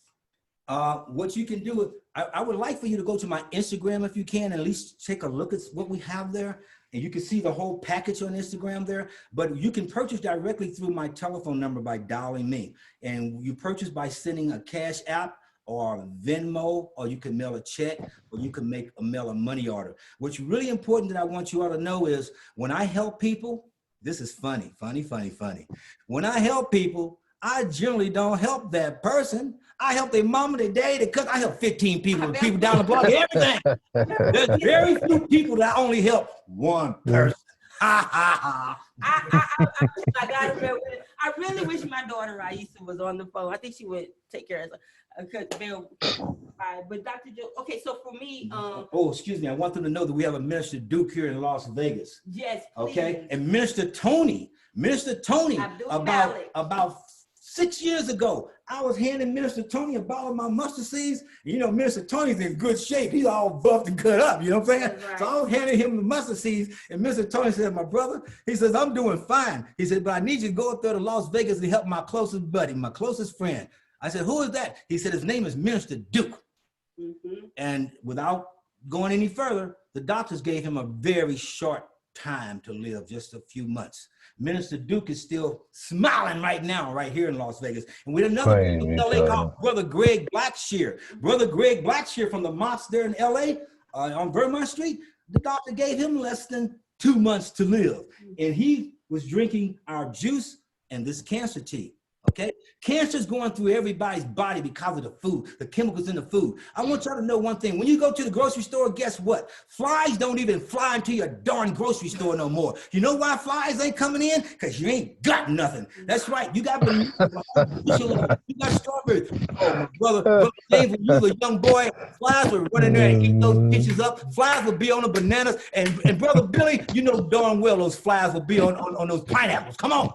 What you can do, I would like for you to go to my Instagram if you can, at least take a look at what we have there. And you can see the whole package on Instagram there, but you can purchase directly through my telephone number by dialing me. And you purchase by sending a cash app or Venmo, or you can mail a check, or you can mail a money order. What's really important that I want you all to know is when I help people, this is funny. When I help people, I generally don't help that person. I help their mama, their daddy, their cousin. I help 15 people, people down the block, everything. There's very few people that I only help one person. I really wish my daughter Raisa was on the phone. I think she would take care of it. But Dr. Joe, okay, so for me, oh, excuse me. I want them to know that we have a Minister Duke here in Las Vegas. Yes, please. Okay, and Minister Tony, about 6 years ago, I was handing Minister Tony a bottle of my mustard seeds. You know, Minister Tony's in good shape. He's all buffed and cut up, you know what I'm saying? Right. So I was handing him the mustard seeds, and Mr. Tony said, my brother, he says, I'm doing fine. He said, but I need you to go up there to Las Vegas and help my closest buddy, my closest friend. I said, who is that? He said, his name is Minister Duke. And without going any further, the doctors gave him a very short time to live, just a few months. Minister Duke is still smiling right now, right here in Las Vegas. And we had another in LA called Brother Greg Blackshear. Brother Greg Blackshear from the mosque there in LA on Vermont Street, the doctor gave him less than 2 months to live. And he was drinking our juice and this cancer tea. Okay, Cancer is going through everybody's body because of the food, the chemicals in the food. I want y'all to know one thing. When you go to the grocery store, guess what? Flies don't even fly into your darn grocery store no more. You know why flies ain't coming in? Because you ain't got nothing. That's right. You got bananas, you got strawberries. Oh, my brother James, when you was a young boy, flies would run in there and eat those dishes up. Flies would be on the bananas. And Brother Billy, you know darn well those flies will be on those pineapples. Come on.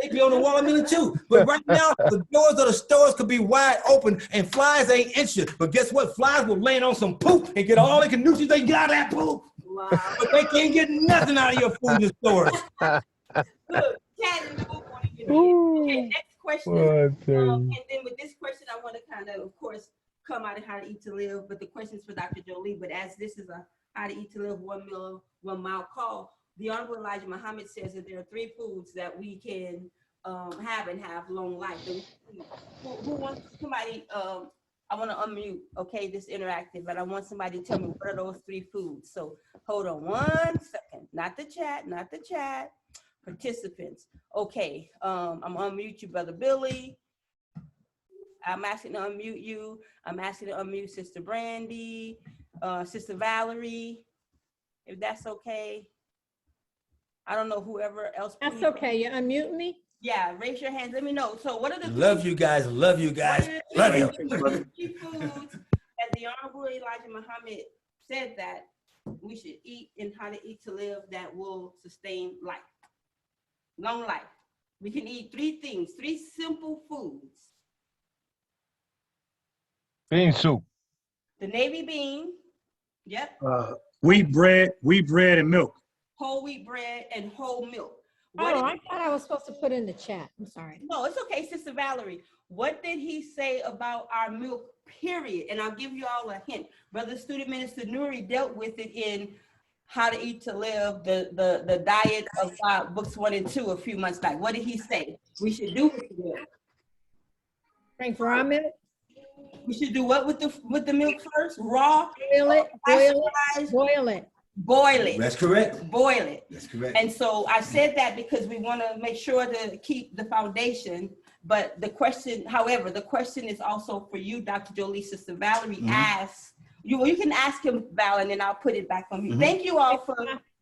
They be on the watermelon too. But right now, the doors of the stores could be wide open and flies ain't interested. But guess what? Flies will land on some poop and get all the nutrients they can get out of that poop. Wow. But they can't get nothing out of your food in the stores. Look, Chad and Luke want to get in. Okay, next question. And then with this question, I want to kind of course, come out of How to Eat to Live. But the question is for Dr. Jollie. But as this is a How to Eat to Live 1 meal, 1 mile call, the Honorable Elijah Muhammad says that there are 3 foods that we can have and have long life. Who wants somebody? I want to unmute. Okay, this interactive, but I want somebody to tell me what are those 3 foods. So hold on 1 second. Not the chat. Not the chat. Participants. Okay, I'm gonna unmute you, Brother Billy. I'm asking to unmute you. I'm asking to unmute Sister Brandy, Sister Valerie, if that's okay. I don't know whoever else. That's okay. You unmute me? Yeah, raise your hands. Let me know. So what are the Love you guys. Love you guys. Love you. 3 foods that the Honorable Elijah Muhammad said that we should eat and How to Eat to Live that will sustain life, long life. We can eat 3 things, 3 simple foods. Bean soup. The navy bean. Yep. Wheat bread, and milk. Whole wheat bread and whole milk. Oh, I thought I was supposed to put in the chat. I'm sorry. No, it's okay, Sister Valerie. What did he say about our milk, period? And I'll give you all a hint. Brother Student Minister Nuri dealt with it in How to Eat to Live, the diet of books 1 and 2 a few months back. What did he say we should do with the milk? Drink raw milk? We should do what with the milk first? Raw? Boil it, boil it. Boil it. That's correct. Boil it. That's correct. And so I said that because we want to make sure to keep the foundation. But the question, however, the question is also for you, Dr. Jollie. Sister Valerie asks, you can ask him, Val, and then I'll put it back on you. Thank you all for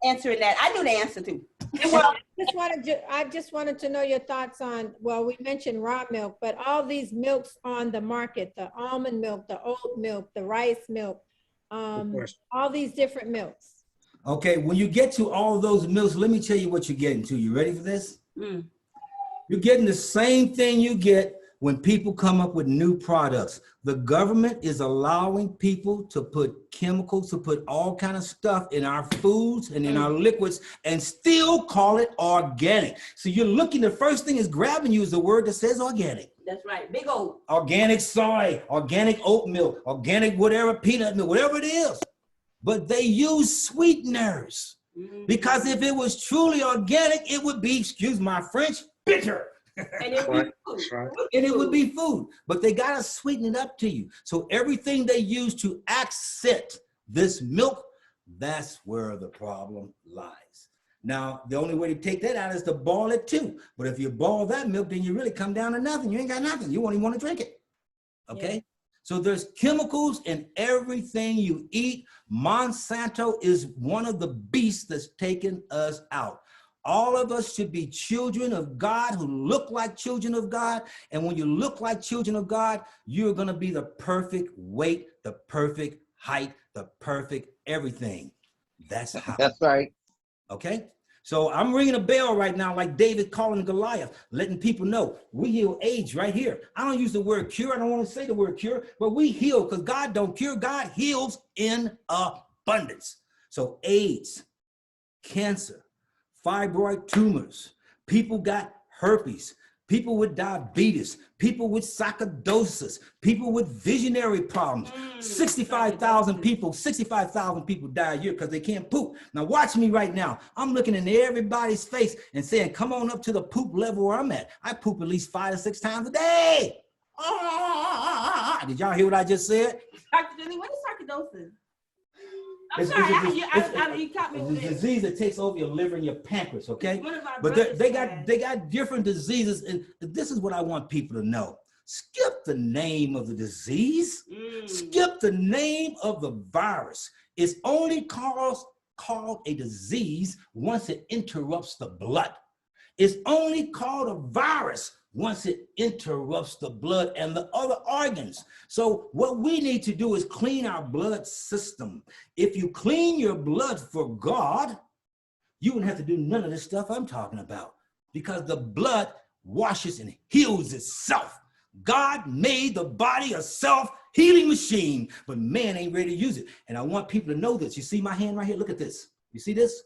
answering that. I knew the answer too. Well, I just wanted to know your thoughts on, well, we mentioned raw milk, but all these milks on the market, the almond milk, the oat milk, the rice milk, all these different milks. Okay, when you get to all those milks, let me tell you what you're getting to. You ready for this? You're getting the same thing you get when people come up with new products. The government is allowing people to put chemicals, to put all kind of stuff in our foods and in our liquids and still call it organic. So you're looking, the first thing is grabbing you is the word that says organic. That's right, big old. Organic soy, organic oat milk, organic whatever, peanut milk, whatever it is. But they use sweeteners because if it was truly organic, it would be, excuse my French, bitter. And it would be food. And it would be food, but they got to sweeten it up to you. So everything they use to accent this milk, that's where the problem lies. Now, the only way to take that out is to boil it too. But if you boil that milk, then you really come down to nothing. You ain't got nothing. You won't even want to drink it. Okay? Yeah. So there's chemicals in everything you eat. Monsanto is one of the beasts that's taken us out. All of us should be children of God who look like children of God. And when you look like children of God, you're going to be the perfect weight, the perfect height, the perfect everything. That's how. That's right. Okay? So I'm ringing a bell right now like David calling Goliath, letting people know we heal AIDS right here. I don't use the word cure. I don't want to say the word cure, but we heal because God don't cure. God heals in abundance. So AIDS, cancer, fibroid tumors, people got herpes, people with diabetes, people with sarcoidosis, people with visionary problems. 65,000 people die a year because they can't poop. Now watch me right now. I'm looking in everybody's face and saying, come on up to the poop level where I'm at. I poop at least 5 to 6 times a day. Did y'all hear what I just said? Dr. Jollie, what is sarcoidosis? I'm It's- sorry, it's- you caught me It's with a it. disease that takes over your liver and your pancreas, okay? One of our But brothers they had- got different diseases, and this is what I want people to know. Skip the name of the disease. Skip the name of the virus. It's only called a disease once it interrupts the blood. It's only called a virus once it interrupts the blood and the other organs. So what we need to do is clean our blood system. If you clean your blood for God, you wouldn't have to do none of this stuff I'm talking about, because the blood washes and heals itself. God made the body a self-healing machine, but man ain't ready to use it. And I want people to know this. You see my hand right here? Look at this. You see this?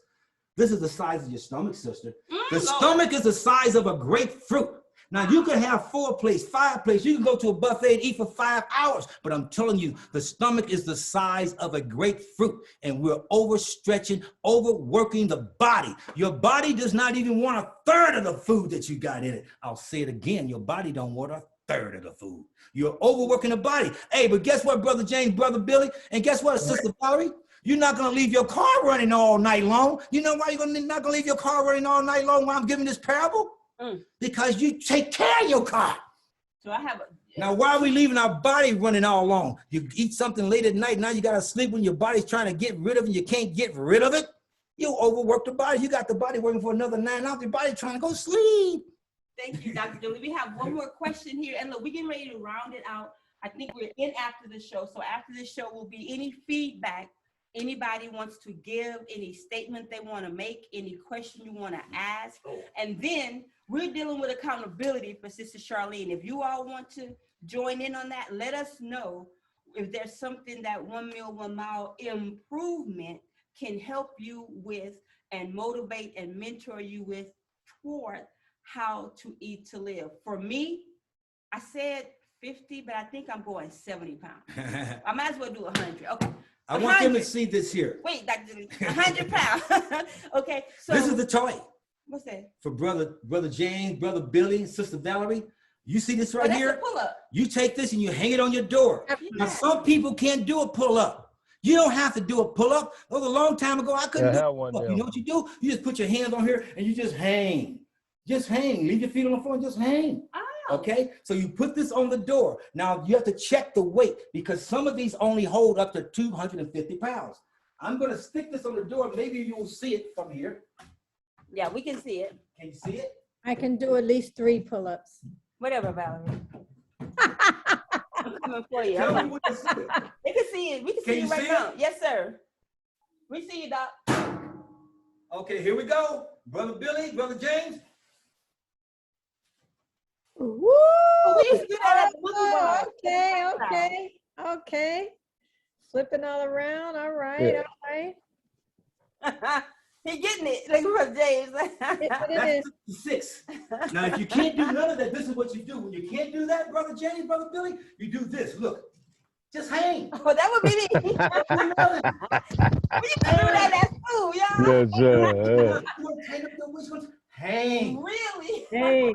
This is the size of your stomach, sister. The stomach is the size of a grapefruit. Now, you can have 4 plates, 5 plates. You can go to a buffet and eat for 5 hours. But I'm telling you, the stomach is the size of a grapefruit. And we're overstretching, overworking the body. Your body does not even want a third of the food that you got in it. I'll say it again. Your body don't want a third of the food. You're overworking the body. Hey, but guess what, Brother James, Brother Billy? And guess what, Sister Valerie? You're not going to leave your car running all night long. You know why you're not going to leave your car running all night long while I'm giving this parable? Because you take care of your car. So I have Now, why are we leaving our body running all along? You eat something late at night, now you got to sleep when your body's trying to get rid of it, and you can't get rid of it. You overwork the body. You got the body working for another 9 hours. Your body trying to go sleep. Thank you, Dr. Jollie. We have one more question here. And look, we're getting ready to round it out. I think we're in after the show. So after the show will be any feedback anybody wants to give, any statement they want to make, any question you want to ask. And then we're dealing with accountability for Sister Charlene. If you all want to join in on that, let us know if there's something that 1 Meal, 1 Mile improvement can help you with and motivate and mentor you with toward how to eat to live. For me, I said 50, but I think I'm going 70 pounds. I might as well do 100. Okay. I want them to see this here. Wait, Dr. 100 pounds. Okay, so This is the toy. What's that? For brother James, Brother Billy, Sister Valerie. You see this right here? Pull up. You take this and you hang it on your door. Now, some people can't do a pull-up. You don't have to do a pull-up. That was a long time ago. I couldn't do a pull-up. You know what you do? You just put your hands on here and you just hang. Just hang. Leave your feet on the floor and just hang. Okay, so you put this on the door. Now you have to check the weight because some of these only hold up to 250 pounds. I'm going to stick this on the door. Maybe you will see it from here. Yeah, we can see it. Can you see it? I can do at least 3 pull-ups. Whatever, Valerie. I'm coming for you. Tell me when you see it. They can see it. We can see it right now. Yes, sir. We see you, Doc. Okay, here we go. Brother Billy, Brother James. Woo! We used to do that at the movie bar. Okay. Flipping all around. All right, all right. He getting it. Like from James. It is. 6. Now, if you can't do none of that, this is what you do. When you can't do that, Brother James, Brother Billy, you do this. Look, just hang. Oh, that would be me. We used to do that at school, y'all. Yes, sir. Hang. Really? Hang.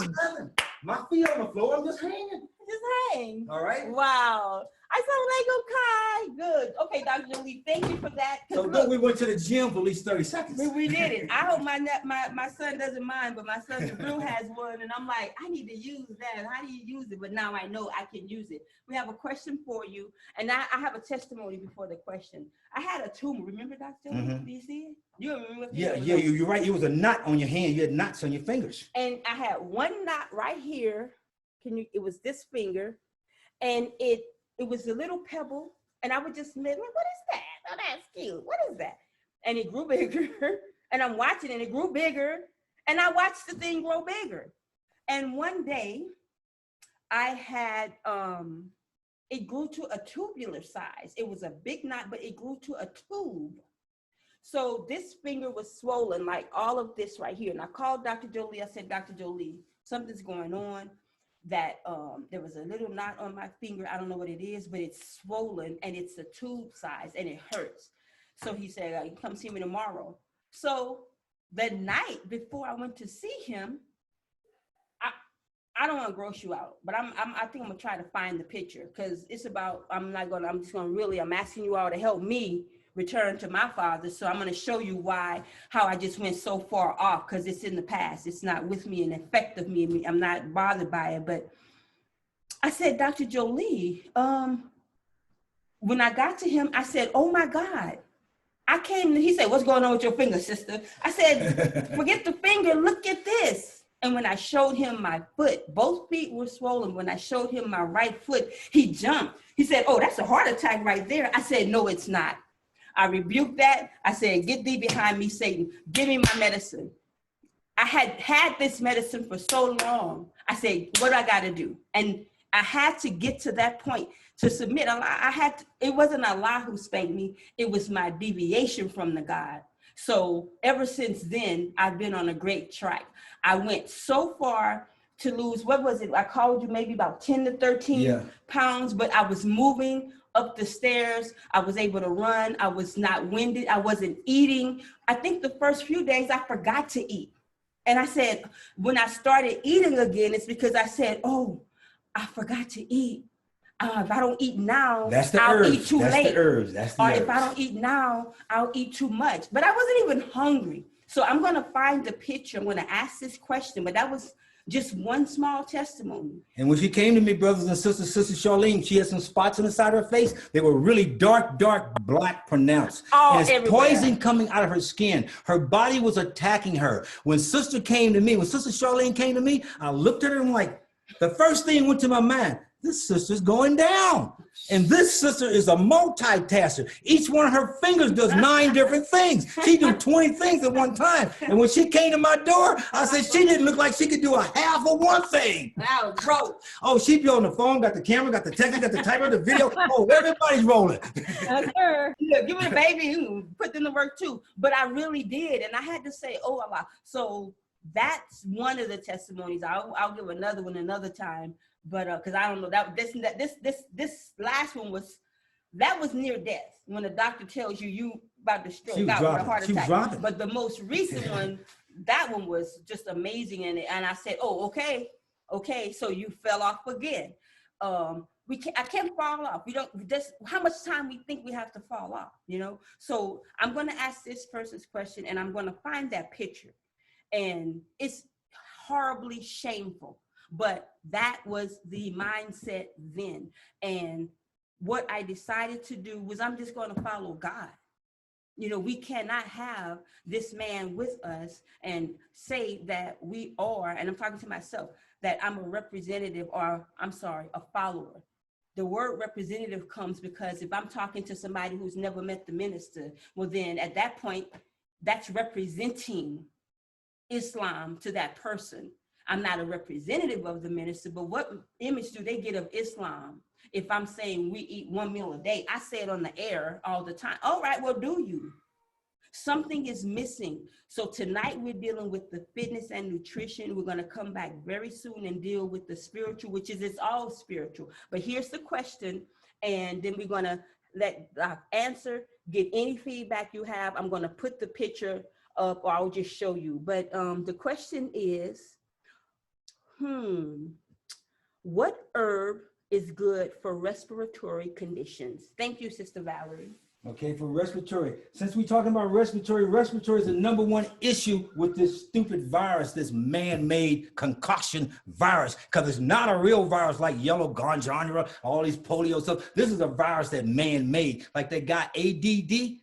My feet on the floor, I'm just hanging. Just hang. All right. Wow. I sound like okay. Good. Okay, Dr. Jollie, thank you for that. So look, we went to the gym for at least 30 seconds. We did it. I hope my son doesn't mind, but my son Drew has one, and I'm like, I need to use that. How do you use it? But now I know I can use it. We have a question for you, and I have a testimony before the question. I had a tumor. Remember, Dr. Jollie? Do you see it? You remember? Yeah, you're right. It was a knot on your hand. You had knots on your fingers. And I had one knot right here. It was this finger, and it was a little pebble, and I would just like, what is that? Oh, that's cute. What is that? And it grew bigger, and I'm watching, and it grew bigger, and I watched the thing grow bigger. And one day, I had, it grew to a tubular size. It was a big knot, but it grew to a tube. So this finger was swollen, like all of this right here. And I called Dr. Jollie. I said, Dr. Jollie, something's going on. That there was a little knot on my finger. I don't know what it is, but it's swollen and it's a tube size and it hurts. So he said, come see me tomorrow. So the night before I went to see him, I don't want to gross you out, but I think I'm gonna try to find the picture because it's about, I'm asking you all to help me return to my Father. So I'm going to show you how I just went so far off, because it's in the past. It's not with me and effective me. I'm not bothered by it. But I said, Dr. Jollie, when I got to him, I said, oh my God. I came, he said, what's going on with your finger, sister? I said, forget the finger, look at this. And when I showed him my foot, both feet were swollen. When I showed him my right foot, he jumped. He said, oh, that's a heart attack right there. I said, no, it's not. I rebuked that. I said, get thee behind me, Satan. Give me my medicine. I had this medicine for so long. I said, what do I got to do? And I had to get to that point to submit. It wasn't Allah who spanked me. It was my deviation from the God. So ever since then, I've been on a great track. I went so far to lose, what was it? I called you maybe about 10 to 13 pounds, but I was moving up the stairs. I was able to run. I was not winded. I wasn't eating. I think the first few days I forgot to eat. And I said, when I started eating again, it's because I said, oh, I forgot to eat. If I don't eat now, I'll eat too late. Or if I don't eat now, I'll eat too much. But I wasn't even hungry. So I'm going to find the picture. I'm going to ask this question, but that was just one small testimony. And when she came to me, brothers and sisters, Sister Charlene, she had some spots on the side of her face. They were really dark black pronounced. And it's everywhere. Poison coming out of her skin. Her body was attacking her. When Sister Charlene came to me, I looked at her and like, the first thing went to my mind, this sister's going down. And this sister is a multitasker. Each one of her fingers does 9 different things. She do 20 things at one time. And when she came to my door, I said, she didn't look like she could do a half of one thing. Wow, bro. Oh, she'd be on the phone, got the camera, got the text, got the typer, the video. Oh, everybody's rolling. That's her. Yeah, give me the baby, put them to work too. But I really did. And I had to say, oh, Allah. So that's one of the testimonies. I'll give another one another time. But because I don't know, this last one was near death. When the doctor tells you about to stroke out with a heart attack. But the most recent one, that one was just amazing. And I said, oh, okay, so you fell off again. I can't fall off. We don't just how much time we think we have to fall off, you know? So I'm going to ask this person's question, and I'm going to find that picture. And it's horribly shameful. But that was the mindset then. And what I decided to do was I'm just going to follow God. You know, we cannot have this man with us and say that we are, and I'm talking to myself, that I'm a representative or a follower. The word representative comes because if I'm talking to somebody who's never met the minister, well, then at that point, that's representing Islam to that person. I'm not a representative of the minister, but what image do they get of Islam? If I'm saying we eat 1 meal a day, I say it on the air all the time. All right, well, do you? Something is missing. So tonight we're dealing with the fitness and nutrition. We're going to come back very soon and deal with the spiritual, which is it's all spiritual. But here's the question, and then we're going to let answer, get any feedback you have. I'm going to put the picture up, or I'll just show you. But the question is, what herb is good for respiratory conditions? Thank you, Sister Valerie. Okay, for respiratory. Since we're talking about respiratory is the #1 issue with this stupid virus, this man-made concoction virus, because it's not a real virus like yellow ganjandra, all these polio stuff. This is a virus that man-made, like they got ADD.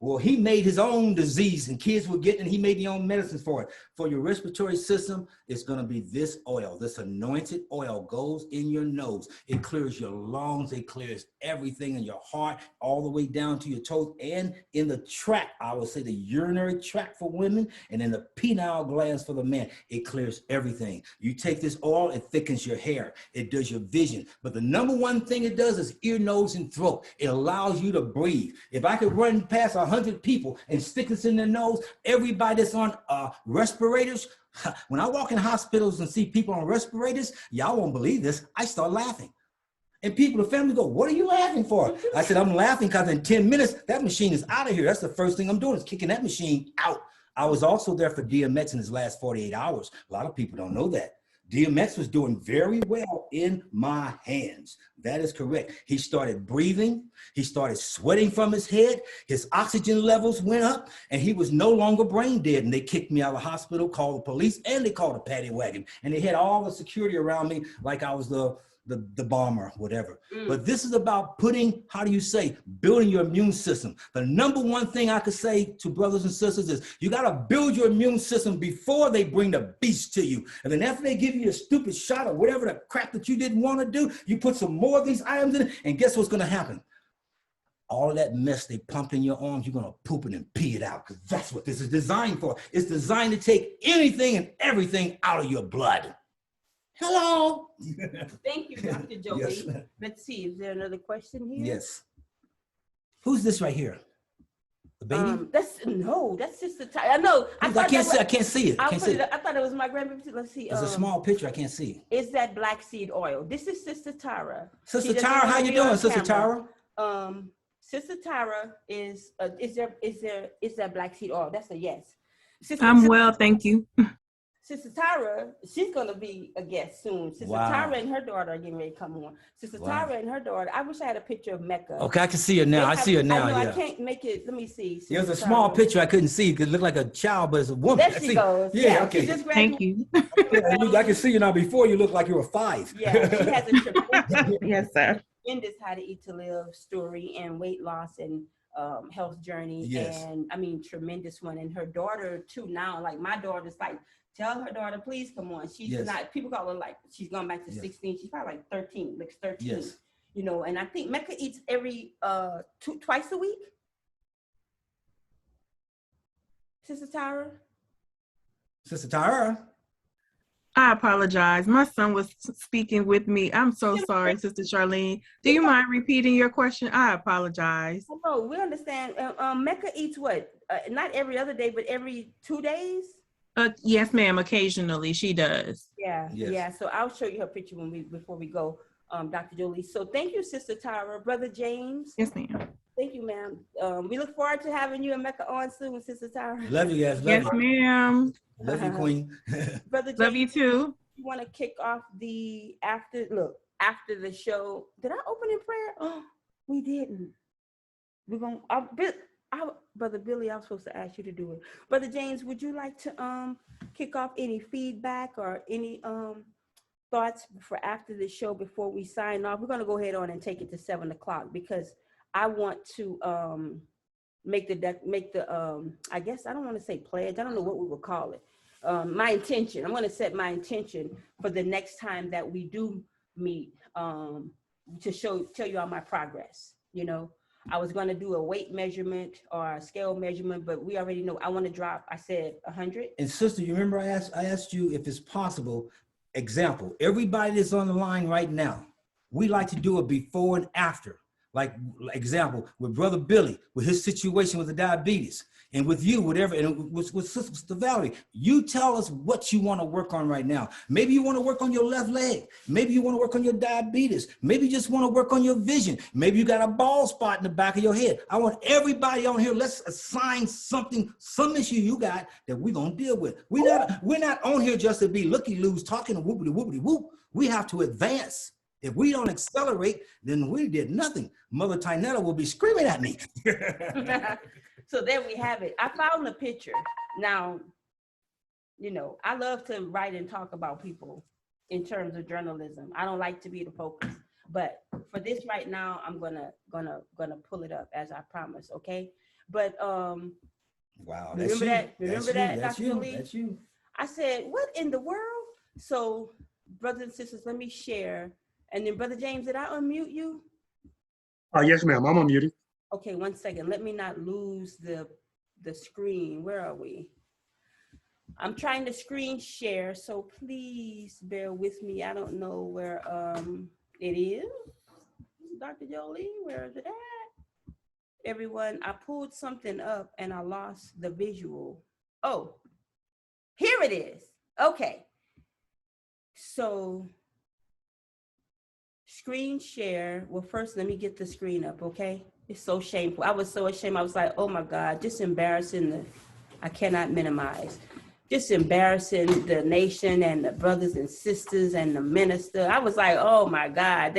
Well, he made his own disease and kids were getting it. He made their own medicines for it. For your respiratory system, it's going to be this oil. This anointed oil goes in your nose. It clears your lungs. It clears everything in your heart, all the way down to your toes and in the tract. I would say the urinary tract for women and in the pineal glands for the men. It clears everything. You take this oil, it thickens your hair. It does your vision. But the #1 thing it does is ear, nose, and throat. It allows you to breathe. If I could run past 100 people and stick this in their nose, everybody that's on respirators, when I walk in hospitals and see people on respirators, y'all won't believe this, I start laughing. And people, the family go, what are you laughing for? I said, I'm laughing because in 10 minutes, that machine is out of here. That's the first thing I'm doing is kicking that machine out. I was also there for DMX in his last 48 hours. A lot of people don't know that. DMX was doing very well in my hands. That is correct. He started breathing. He started sweating from his head. His oxygen levels went up, and he was no longer brain dead. And they kicked me out of the hospital, called the police, and they called a paddy wagon. And they had all the security around me like I was the bomber, whatever. But this is about putting, how do you say, building your immune system. The number one thing I could say to brothers and sisters is you got to build your immune system before they bring the beast to you. And then after they give you a stupid shot or whatever the crap that you didn't want to do, you put some more of these items in it, and guess what's going to happen? All of that mess they pumped in your arms, you're going to poop it and pee it out, because that's what this is designed for. It's designed to take anything and everything out of your blood. Hello. Thank you, Dr. Jollie. Yes. Let's see, is there another question here? Yes. Who's this right here? The baby? That's Sister Tyra. I know. I can't see it. I thought it was my grandbaby. Let's see. It's a small picture. I can't see. Is that black seed oil? This is Sister Tyra. Sister Tyra, how you doing, Sister Tyra? Sister Tyra is that black seed oil? That's a yes. I'm well, thank you. Sister Tyra, she's gonna be a guest soon. Sister Tyra and her daughter are getting ready to come on. Sister Tyra and her daughter. I wish I had a picture of Mecca. Okay, I can see her now. I see her now. I know, yeah. I can't make it. Let me see. It was a small picture. I couldn't see because it looked like a child, but it's a woman. There she goes. Yeah, okay. Thank you. I can see you now. Before you looked like you were 5. Yeah, she has a tremendous, Yes, sir. tremendous How to Eat to Live story and weight loss and health journey. Yes. And I mean, tremendous one. And her daughter too now, like my daughter's like, tell her daughter, please come on. She's not, people call her like, she's gone back to 16. She's probably like 13, looks 13. Yes. You know, and I think Mecca eats every, twice a week. Sister Tyra? Sister Tyra? I apologize. My son was speaking with me. I'm so sorry, Sister Charlene. Do you mind repeating your question? I apologize. No, we understand. Mecca eats what? Not every other day, but every 2 days? Yes, ma'am. Occasionally, she does. Yeah, Yes. yeah. So I'll show you her picture before we go, Dr. Jollie. So thank you, Sister Tyra. Brother James. Yes, ma'am. Thank you, ma'am. We look forward to having you and Mecca on soon, Sister Tyra. Love you guys. Yes, ma'am. Love you, Queen. Brother James, Love you too. you want to kick off the after the show? Did I open in prayer? Oh, we didn't. We're gonna. Brother Billy, I was supposed to ask you to do it. Brother James, would you like to kick off any feedback or any thoughts for after the show before we sign off? We're gonna go ahead on and take it to 7 o'clock because I want to make the I guess I don't want to say pledge. I don't know what we would call it. My intention. I'm gonna set my intention for the next time that we do meet to tell you all my progress. You know. I was going to do a weight measurement or a scale measurement, but we already know I want to drop, I said 100. And sister, you remember I asked you if it's possible, example, everybody that's on the line right now, we like to do a before and after. Like example, with Brother Billy, with his situation with the diabetes, and with you, whatever, and with Sister Valerie, you tell us what you want to work on right now. Maybe you want to work on your left leg. Maybe you want to work on your diabetes. Maybe you just want to work on your vision. Maybe you got a bald spot in the back of your head. I want everybody on here, let's assign something, some issue you got that we're going to deal with. We're not on here just to be looky-loos talking whoopity whoopity whoop. We have to advance. If we don't accelerate, then we did nothing. Mother Tynetta will be screaming at me. So there we have it. I found the picture. Now, you know, I love to write and talk about people in terms of journalism. I don't like to be the focus, but for this right now, I'm gonna pull it up as I promised. Okay, but wow, remember that, that's Dr. you. Lee? That's you. I said, what in the world? So, brothers and sisters, let me share. And then, Brother James, did I unmute you? Yes, ma'am. I'm unmuted. Okay, 1 second. Let me not lose the screen. Where are we? I'm trying to screen share, so please bear with me. I don't know where it is. Dr. Jollie, where is it at? Everyone, I pulled something up and I lost the visual. Oh, here it is. Okay. So screen share. Well, first, let me get the screen up, okay? It's so shameful. I was so ashamed. I was like, oh my God, just embarrassing. I cannot minimize. just embarrassing the nation and the brothers and sisters and the minister. I was like, oh my God,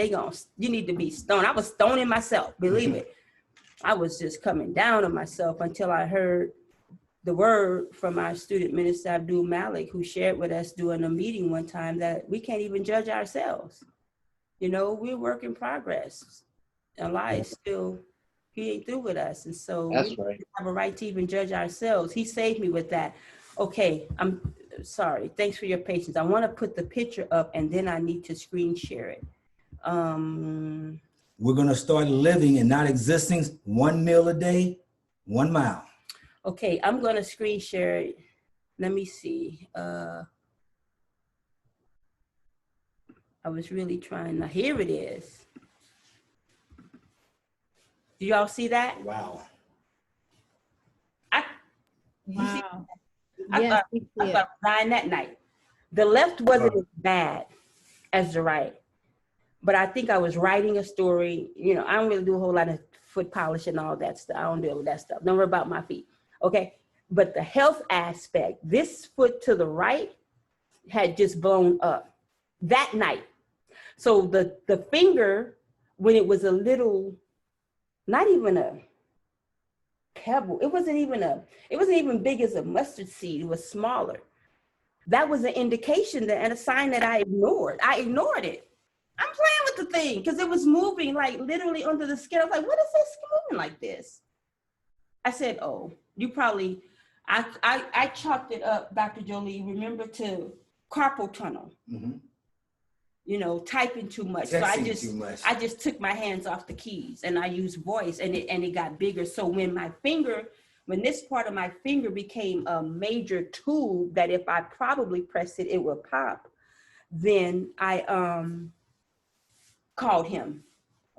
you need to be stoned. I was stoning myself, believe it. I was just coming down on myself until I heard the word from our student minister, Abdul Malik, who shared with us during a meeting one time that we can't even judge ourselves. You know, we're work in progress. Allah is still, he ain't through with us. And so That's we right. have a right to even judge ourselves. He saved me with that. Okay, I'm sorry. Thanks for your patience. I want to put the picture up and then I need to screen share it. We're going to start living and not existing 1 meal a day, 1 mile. Okay, I'm going to screen share it. Let me see. I was really trying to, here it is. Do y'all see that? Wow. Wow. I Yes, thought we I see it. thought dying that night. The left wasn't as bad as the right, but I think I was writing a story. You know, I don't really do a whole lot of foot polish and all that stuff. I don't deal with that stuff. Don't worry about my feet. Okay. But the health aspect, this foot to the right had just blown up that night. So the finger, when it was a little, not even a pebble, it wasn't even big as a mustard seed. It was smaller. That was an indication that, and a sign that I ignored. I ignored it. I'm playing with the thing because it was moving like literally under the skin. I was like, what is this moving like this? I said, oh, you probably, I chalked it up, Dr. Jollie, remember, to carpal tunnel. Mm-hmm. You know, typing too much. Texting So too much. I just took my hands off the keys and I used voice and it got bigger. So when this part of my finger became a major tube that if I probably pressed it, it would pop, then I called him.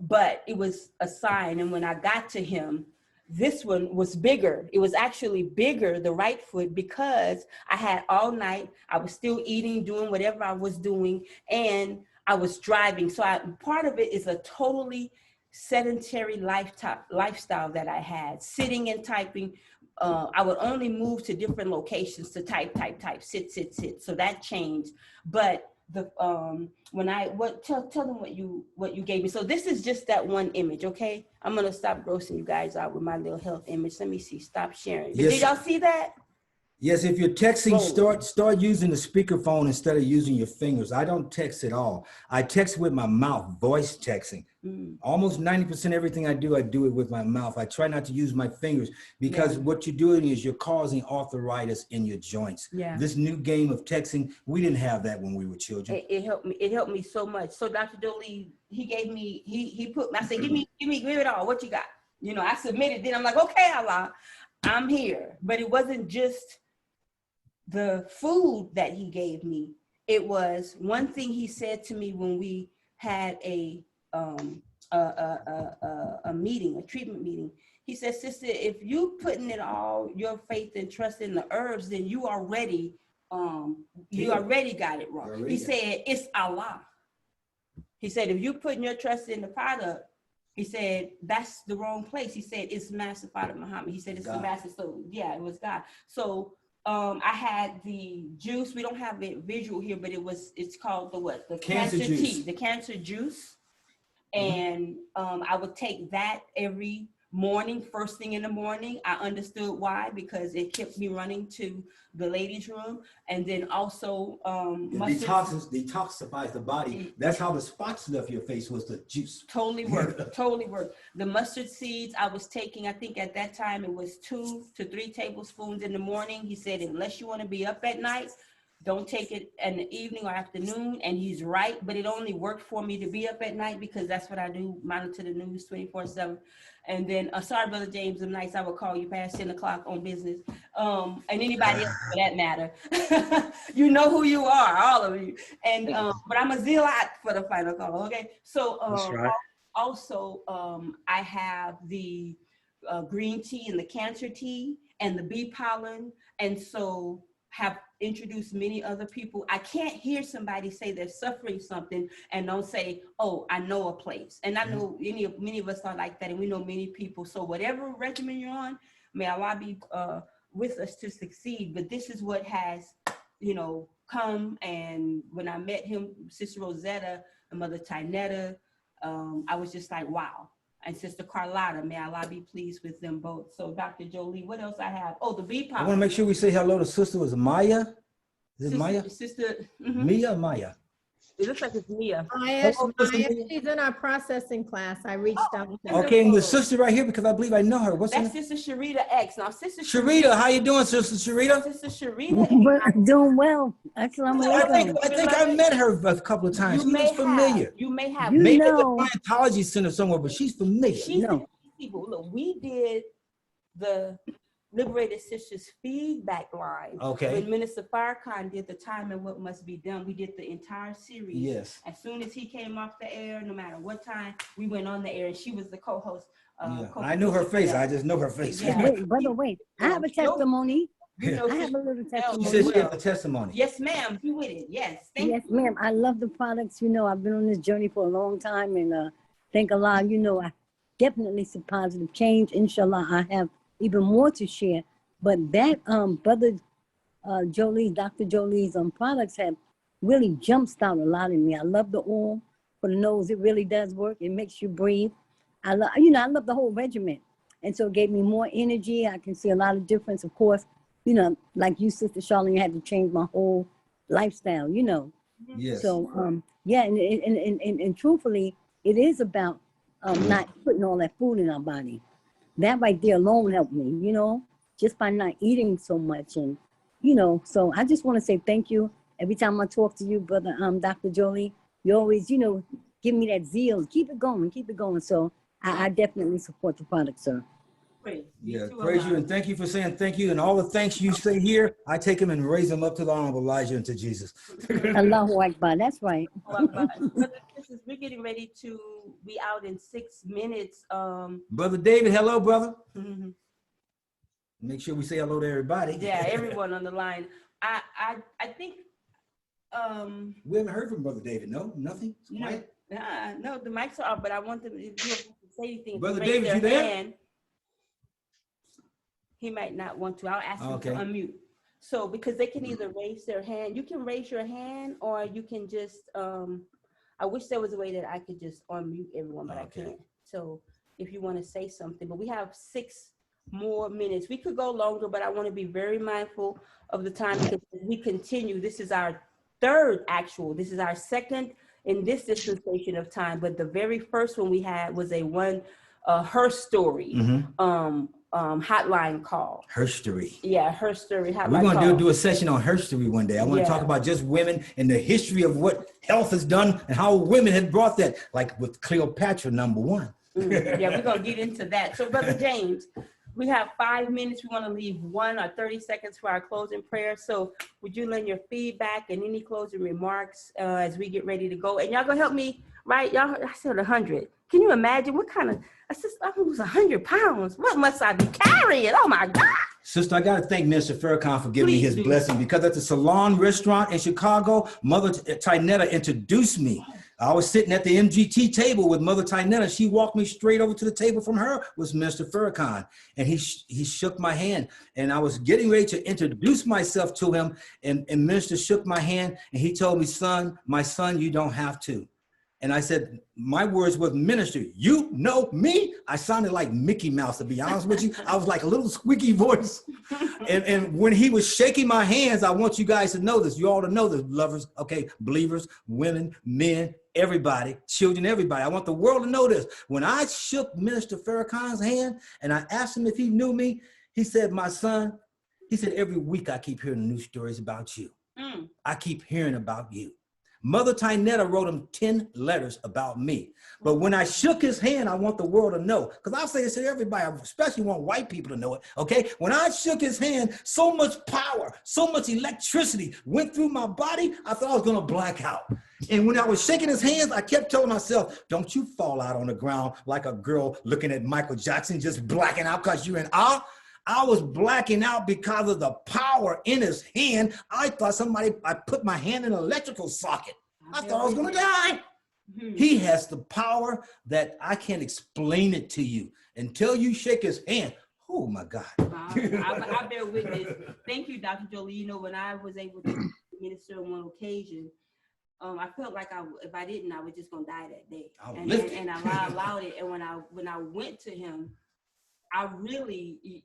But it was a sign. And when I got to him, this one was bigger. It was actually bigger, the right foot, because I had all night. I was still eating, doing whatever I was doing, and I was driving. So part of it is a totally sedentary lifestyle that I had, sitting and typing. I would only move to different locations to type, sit. So that changed. But tell them what you gave me. So this is just that one image, okay? I'm gonna stop grossing you guys out with my little health image. Let me see, stop sharing. Yes. Did y'all see that? Yes, if you're texting, Whoa. start using the speakerphone instead of using your fingers. I don't text at all. I text with my mouth, voice texting. Almost 90% everything I do it with my mouth. I try not to use my fingers because what you're doing is you're causing arthritis in your joints. Yeah. This new game of texting, we didn't have that when we were children. It helped me so much. So Dr. Jollie, he gave me, I said, give it all. What you got? You know, I submitted. Then I'm like, okay, Allah, I'm here. But it wasn't just the food that he gave me. It was one thing he said to me when we had a meeting, a treatment meeting. He said, sister, if you putting it all, your faith and trust in the herbs, then you already got it wrong. He said, it's Allah. He said, if you putting your trust in the product, he said, that's the wrong place. He said, it's Master Father Muhammad. He said, it's God. The Master. So yeah, it was God. So I had the juice. We don't have it visual here, but it's called the cancer tea, the cancer juice. And I would take that every morning, first thing in the morning. I understood why, because it kept me running to the ladies' room. And then also detoxifies the body. That's how the spots left your face, was the juice. Totally worked. Totally worked. The mustard seeds I was taking, I think at that time it was 2 to 3 tablespoons in the morning. He said, unless you want to be up at night, don't take it in the evening or afternoon. And he's right, but it only worked for me to be up at night because that's what I do, monitor the news 24/7. And then, sorry, Brother James, some nights I would call you past 10 o'clock on business. And anybody else for that matter. You know who you are, all of you. And but I'm a zealot for the final call, okay? So right. Also, I have the green tea and the cancer tea and the bee pollen. And so have introduced many other people. I can't hear somebody say they're suffering something and don't say, oh, I know a place. And I know many of us are like that, and we know many people. So whatever regimen you're on, may Allah be with us to succeed. But this is what has, you know, come. And when I met him, Sister Rosetta and Mother Tynetta, I was just like, wow. And Sister Carlotta, may Allah be pleased with them both. So Dr. Jollie, what else I have? Oh, the bee I pop. want to make sure we say hello to Sister, was it Maya? Is it Maya? Sister, Mia, Maya. It looks like it's Mia. Maya, Oh, Sister Maya, Mia. she's in our processing class. I reached out to her. Okay, and the sister right here, because I believe I know her. What's her That's name? Sister Sharita X. Now, Sister Sharita, how you doing, Sister Sharita? Sister Sharita But I'm doing well. Assalamu alaikum. I think I met her a couple of times. She looks familiar. You may have. You Maybe know. at the Scientology Center somewhere, but she's familiar. She's No. people. Look, we did the Liberated Sisters feedback line. Okay. When Minister Farrakhan did the Time and What Must Be Done, we did the entire series. Yes. As soon as he came off the air, no matter what time, we went on the air, and she was the co-host. Yeah. I knew her face. I just know her face. Yeah. Wait, brother, wait. I have a testimony. You know, I have a little She testimony. said she had a testimony. yes, ma'am. You with it? Yes. Thank Yes, you. ma'am. I love the products. You know, I've been on this journey for a long time, and thank Allah, you know, I definitely see positive change. Inshallah, I have even more to share. But that brother Jolie's, Dr. Jolie's products have really jump-started a lot in me. I love the oil for the nose. It really does work. It makes you breathe. I love, you know, I love the whole regimen. And so it gave me more energy. I can see a lot of difference. Of course, you know, like you, Sister Charlene, had to change my whole lifestyle, you know. Yes. So, yeah, and truthfully, it is about not putting all that food in our body. That right there alone helped me, you know, just by not eating so much. And, you know, so I just want to say thank you. Every time I talk to you, brother, Dr. Jollie, you always, you know, give me that zeal. Keep it going, keep it going. So I definitely support the product, sir. Praise. Yeah, praise you and thank you for saying thank you. And all the thanks you say here, I take them and raise them up to the Honorable Elijah and to Jesus. Allahu Akbar, that's right. We're getting ready to be out in 6 minutes. Brother David, hello, brother. Mhm. Make sure we say hello to everybody. Yeah, everyone on the line. I think We haven't heard from Brother David. No, nothing. It's quiet. no, the mics are off, but I want them, if you have to say anything, if Brother they raise David, you their there? hand, he might not want to. I'll ask him Okay. to unmute. So because they can either raise their hand, you can raise your hand, or you can just I wish there was a way that I could just unmute everyone, but Okay. I can't. So if you want to say something, but we have 6 more minutes. We could go longer, but I want to be very mindful of the time because we continue. This is our third actual. This is our second in this dispensation of time. But the very first one we had was her story hotline call. Her story. Yeah, her story hotline We're going call. to do a session on her story one day. I want to talk about just women and the history of what health has done and how women have brought that, like with Cleopatra, #1. Yeah, we're going to get into that. So, Brother James, we have 5 minutes. We want to leave 1 or 30 seconds for our closing prayer. So would you lend your feedback and any closing remarks as we get ready to go? And y'all going to help me, right? Y'all, I said 100. Can you imagine what kind of, I lose 100 pounds. What must I be carrying? Oh my God. Sister, I got to thank Minister Farrakhan for giving me his Please do. blessing, because at the Salon restaurant in Chicago, Mother Tynetta introduced me. I was sitting at the MGT table with Mother Tynetta. She walked me straight over to the table from her was Minister Farrakhan. And he shook my hand. And I was getting ready to introduce myself to him. And Minister shook my hand. And he told me, my son, you don't have to. And I said, my words was, Minister, you know me? I sounded like Mickey Mouse, to be honest with you. I was like a little squeaky voice. And when he was shaking my hands, I want you guys to know this. You all to know this, lovers, okay, believers, women, men, everybody, children, everybody. I want the world to know this. When I shook Minister Farrakhan's hand and I asked him if he knew me, he said, my son, he said, every week I keep hearing news stories about you. I keep hearing about you. Mother Tynetta wrote him 10 letters about me. But when I shook his hand, I want the world to know, because I'll say this to everybody, I especially want white people to know it, okay? When I shook his hand, so much power, so much electricity went through my body, I thought I was gonna black out. And when I was shaking his hands, I kept telling myself, don't you fall out on the ground like a girl looking at Michael Jackson, just blacking out because you're in awe. I was blacking out because of the power in his hand. I thought I put my hand in an electrical socket. I thought I was gonna die. He has the power that I can't explain it to you. Until you shake his hand, Oh my God. I bear witness. Thank you, Dr. Jollie. You know, when I was able to minister on one occasion, I felt like if I didn't, I was just gonna die that day. And I allowed it. And when I went to him,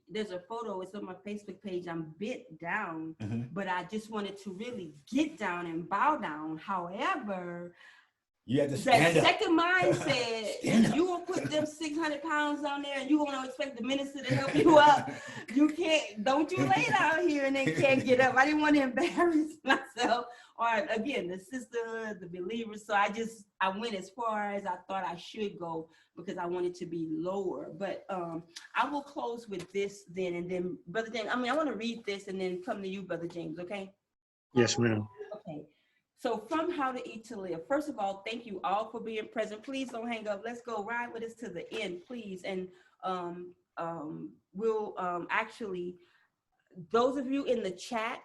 there's a photo, it's on my Facebook page, I'm bent down, but I just wanted to really get down and bow down. However, you had to stand that up. second mind said, you will put them 600 pounds on there and you want to expect the minister to help you up. You can't, don't you lay down here and then can't get up. I didn't want to embarrass myself or again, the sisterhood, the believers. So I went as far as I thought I should go because I wanted to be lower. But I will close with this then, and then Brother James, I want to read this and then come to you, Brother James, okay? Yes, ma'am. Okay. So from How to Eat to Live, first of all, thank you all for being present. Please don't hang up. Let's go ride with us to the end, please. And we'll actually, those of you in the chat,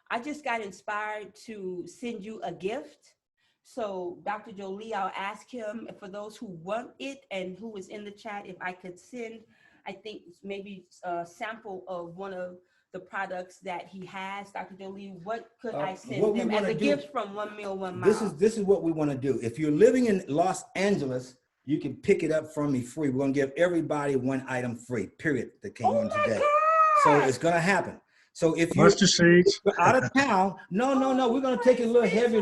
I just got inspired to send you a gift. So Dr. Jollie, I'll ask him for those who want it and who is in the chat, if I could send, I think maybe a sample of one of the products that he has. Dr. Jollie, what could I send them as a gift from One Meal, One Mile? This is what we want to do. If you're living in Los Angeles, you can pick it up from me free. We're going to give everybody one item free, period, that came in today. So it's going to happen. So if you're out of town, no, we're going to take it a little heavier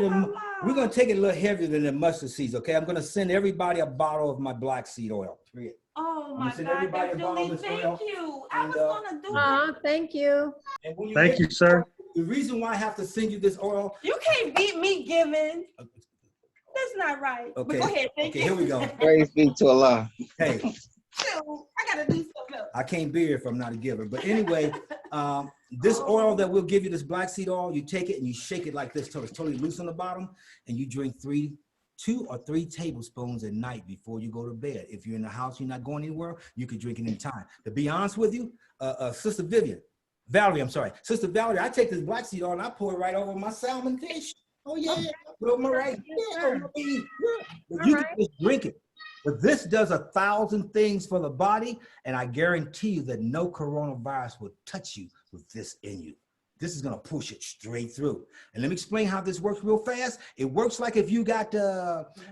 than the mustard seeds. Okay, I'm going to send everybody a bottle of my black seed oil. Period. Oh my God, Dr. Jollie, thank you. I was going to do it. Thank you. Thank you, sir. The reason why I have to send you this oil. You can't beat me giving. That's not right. Okay. But go ahead. Thank you. Here we go. Praise be to Allah. Hey. I gotta do something else. I can't be here if I'm not a giver. But anyway, this oil that we'll give you, this black seed oil, you take it and you shake it like this till it's totally loose on the bottom, and you drink 2 or 3 tablespoons at night before you go to bed. If you're in the house, you're not going anywhere, you can drink it anytime. To be honest with you, Sister Valerie, Sister Valerie, I take this black seed oil and I pour it right over my salmon fish. Oh yeah, put it right there. But you can just drink it. But this does 1,000 things for the body, and I guarantee you that no coronavirus will touch you with this in you. This is gonna push it straight through. And let me explain how this works real fast. It works like if you got,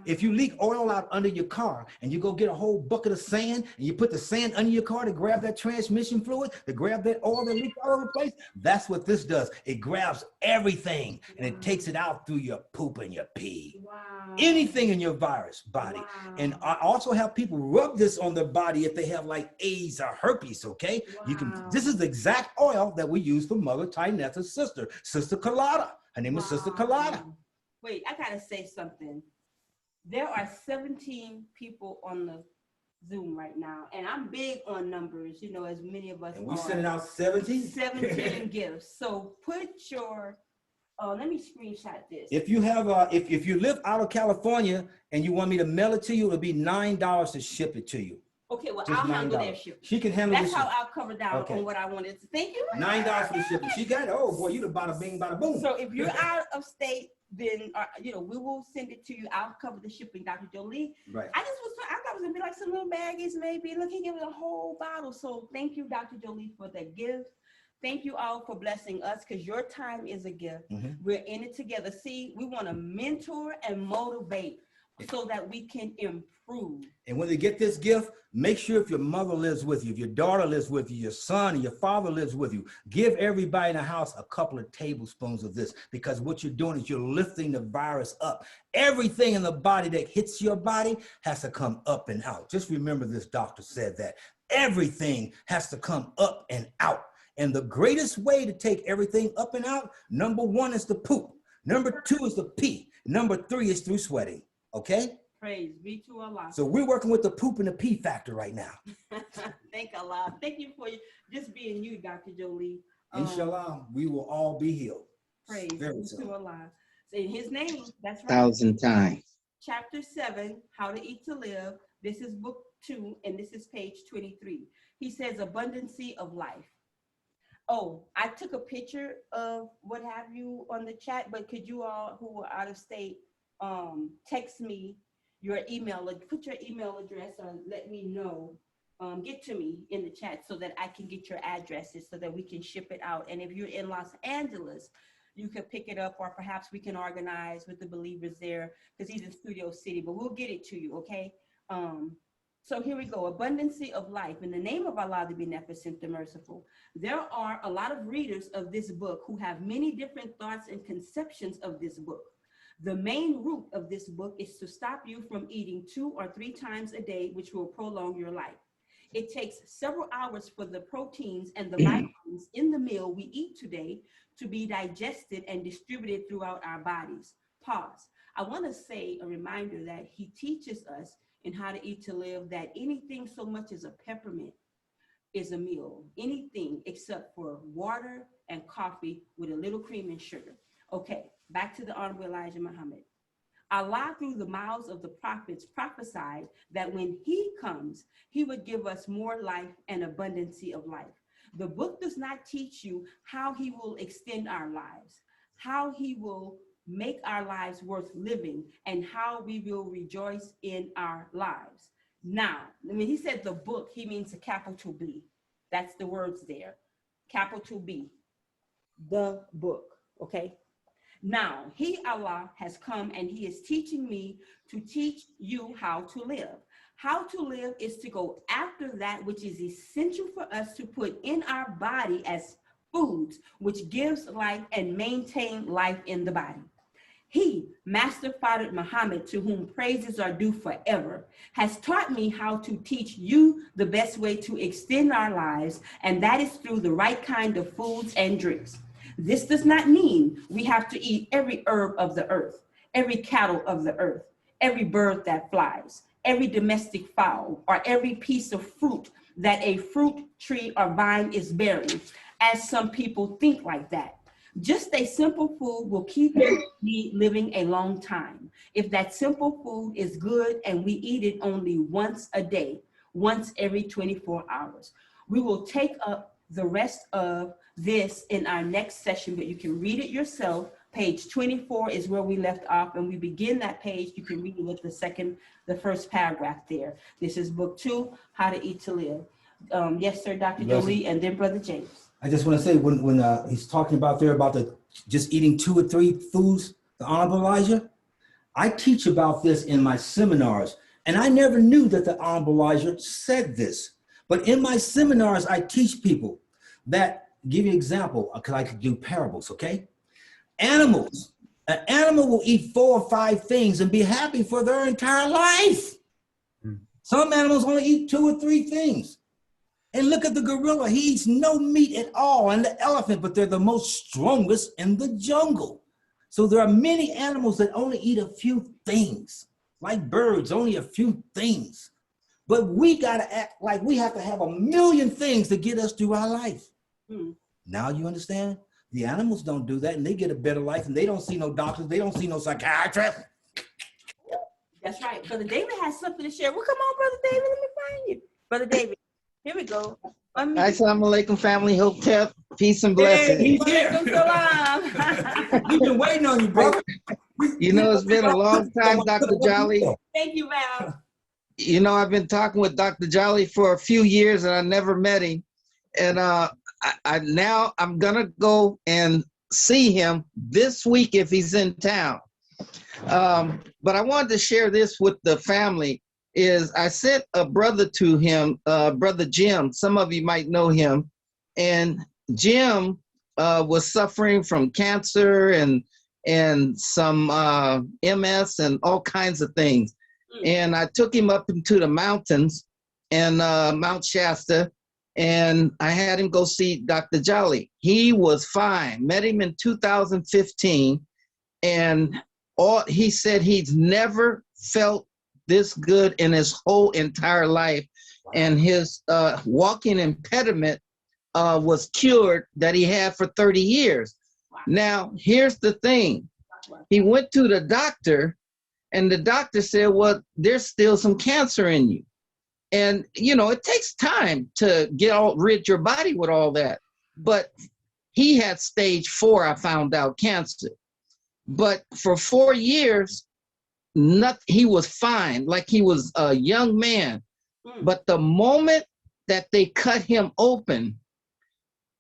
if you leak oil out under your car and you go get a whole bucket of sand and you put the sand under your car to grab that transmission fluid, to grab that oil that leaks all over the place. That's what this does. It grabs everything and it takes it out through your poop and your pee. Wow. Anything in your virus body. Wow. And I also have people rub this on their body if they have like AIDS or herpes, okay? Wow. This is the exact oil that we use for Mother Tynetha's sister, Sister Kalada. Her name is Sister Kalada. Wait, I gotta say something. There are 17 people on the Zoom right now, and I'm big on numbers, you know, as many of us And we're are. sending out 17? 17 gifts. So put your, let me screenshot this. If you have, if you live out of California and you want me to mail it to you, it'll be $9 to ship it to you. Okay, well, Just I'll handle $9. their shipping. She can handle That's the how shipping. I'll cover down Okay. on what I wanted to. Thank you. $9 for the shipping. She got it. Oh boy, you the bada bing, bada boom. So if you're out of state, then you know, we will send it to you. I'll cover the shipping, Dr. Jollie. Right. I thought it was gonna be like some little baggies, maybe. Look, he gave it a whole bottle. So thank you, Dr. Jollie, for that gift. Thank you all for blessing us, because your time is a gift. We're in it together. See, we want to mentor and motivate so that we can improve. And when they get this gift, make sure if your mother lives with you, if your daughter lives with you, your son or your father lives with you, give everybody in the house a couple of tablespoons of this, because what you're doing is you're lifting the virus up. Everything in the body that hits your body has to come up and out. Just remember this doctor said that. Everything has to come up and out. And the greatest way to take everything up and out, number 1 is the poop. Number 2 is the pee. Number 3 is through sweating. Okay? Praise be to Allah. So we're working with the poop and the pee factor right now. Thank Allah. Thank you for just being you, Dr. Jollie. Inshallah, we will all be healed. Praise be to Allah. So in his name, that's right. 1,000 times. Chapter 7, How to Eat to Live. This is book 2, and this is page 23. He says, abundancy of life. Oh, I took a picture of what have you on the chat, but could you all who are out of state text me your email, put your email address or let me know get to me in the chat so that I can get your addresses so that we can ship it out. And if you're in Los Angeles, you can pick it up, or perhaps we can organize with the believers there because he's in Studio City, but we'll get it to you, okay? So here we go, abundancy of life. In the name of Allah, the Beneficent, the Merciful. There are a lot of readers of this book who have many different thoughts and conceptions of this book. The main root of this book is to stop you from eating 2 or 3 times a day, which will prolong your life. It takes several hours for the proteins and the vitamins in the meal we eat today to be digested and distributed throughout our bodies. Pause. I want to say a reminder that he teaches us in How to Eat to Live that anything so much as a peppermint is a meal. Anything except for water and coffee with a little cream and sugar. Okay, back to the Honorable Elijah Muhammad. Allah, through the mouths of the prophets, prophesied that when he comes, he would give us more life and abundancy of life. The book does not teach you how he will extend our lives, how he will make our lives worth living, and how we will rejoice in our lives. Now, when he said the book, he means a capital B. That's the words there, capital B, the book, okay? Now, he, Allah, has come and he is teaching me to teach you how to live. How to live is to go after that which is essential for us to put in our body as foods, which gives life and maintain life in the body. He, Master Father Muhammad, to whom praises are due forever, has taught me how to teach you the best way to extend our lives, and that is through the right kind of foods and drinks. This does not mean we have to eat every herb of the earth, every cattle of the earth, every bird that flies, every domestic fowl, or every piece of fruit that a fruit tree or vine is bearing, as some people think like that. Just a simple food will keep you living a long time. If that simple food is good and we eat it only once a day, once every 24 hours, we will take up the rest of this in our next session, but you can read it yourself. Page 24 is where we left off, and we begin that page. You can read it with the first paragraph there. This is book 2, How to Eat to Live. Yes, sir, Dr. Jollie, and then Brother James. I just want to say when he's talking about there about the just eating 2 or 3 foods, the Honorable Elijah, I teach about this in my seminars, and I never knew that the Honorable Elijah said this. But in my seminars, I teach people that, give you an example, because I could do parables, okay? Animals. An animal will eat 4 or 5 things and be happy for their entire life. Some animals only eat 2 or 3 things. And look at the gorilla, he eats no meat at all, and the elephant, but they're the most strongest in the jungle. So there are many animals that only eat a few things, like birds, only a few things. But we gotta act like we have to have a million things to get us through our life. Now you understand? The animals don't do that, and they get a better life, and they don't see no doctors, they don't see no psychiatrists. That's right. Brother David has something to share. Well, come on, Brother David, let me find you. Brother David. Here we go. Assalamu alaikum, family. Hope, peace and blessings. Hey, he's here. We've been waiting on you, brother. You know, it's been a long time, Dr. Jollie. Thank you, ma'am. You know, I've been talking with Dr. Jollie for a few years, and I never met him. And now I'm gonna go and see him this week if he's in town. But I wanted to share this with the family. Is I sent a brother to him, Brother Jim. Some of you might know him. And Jim was suffering from cancer and some MS and all kinds of things. And I took him up into the mountains and Mount Shasta, and I had him go see Dr. Jollie. He was fine. Met him in 2015, and he said he's never felt this good in his whole entire life. And his walking impediment was cured that he had for 30 years. Now, here's the thing. He went to the doctor, and the doctor said, well, there's still some cancer in you. And, you know, it takes time to rid your body with all that. But he had stage 4, I found out, cancer. But for 4 years, he was fine, like he was a young man. But the moment that they cut him open,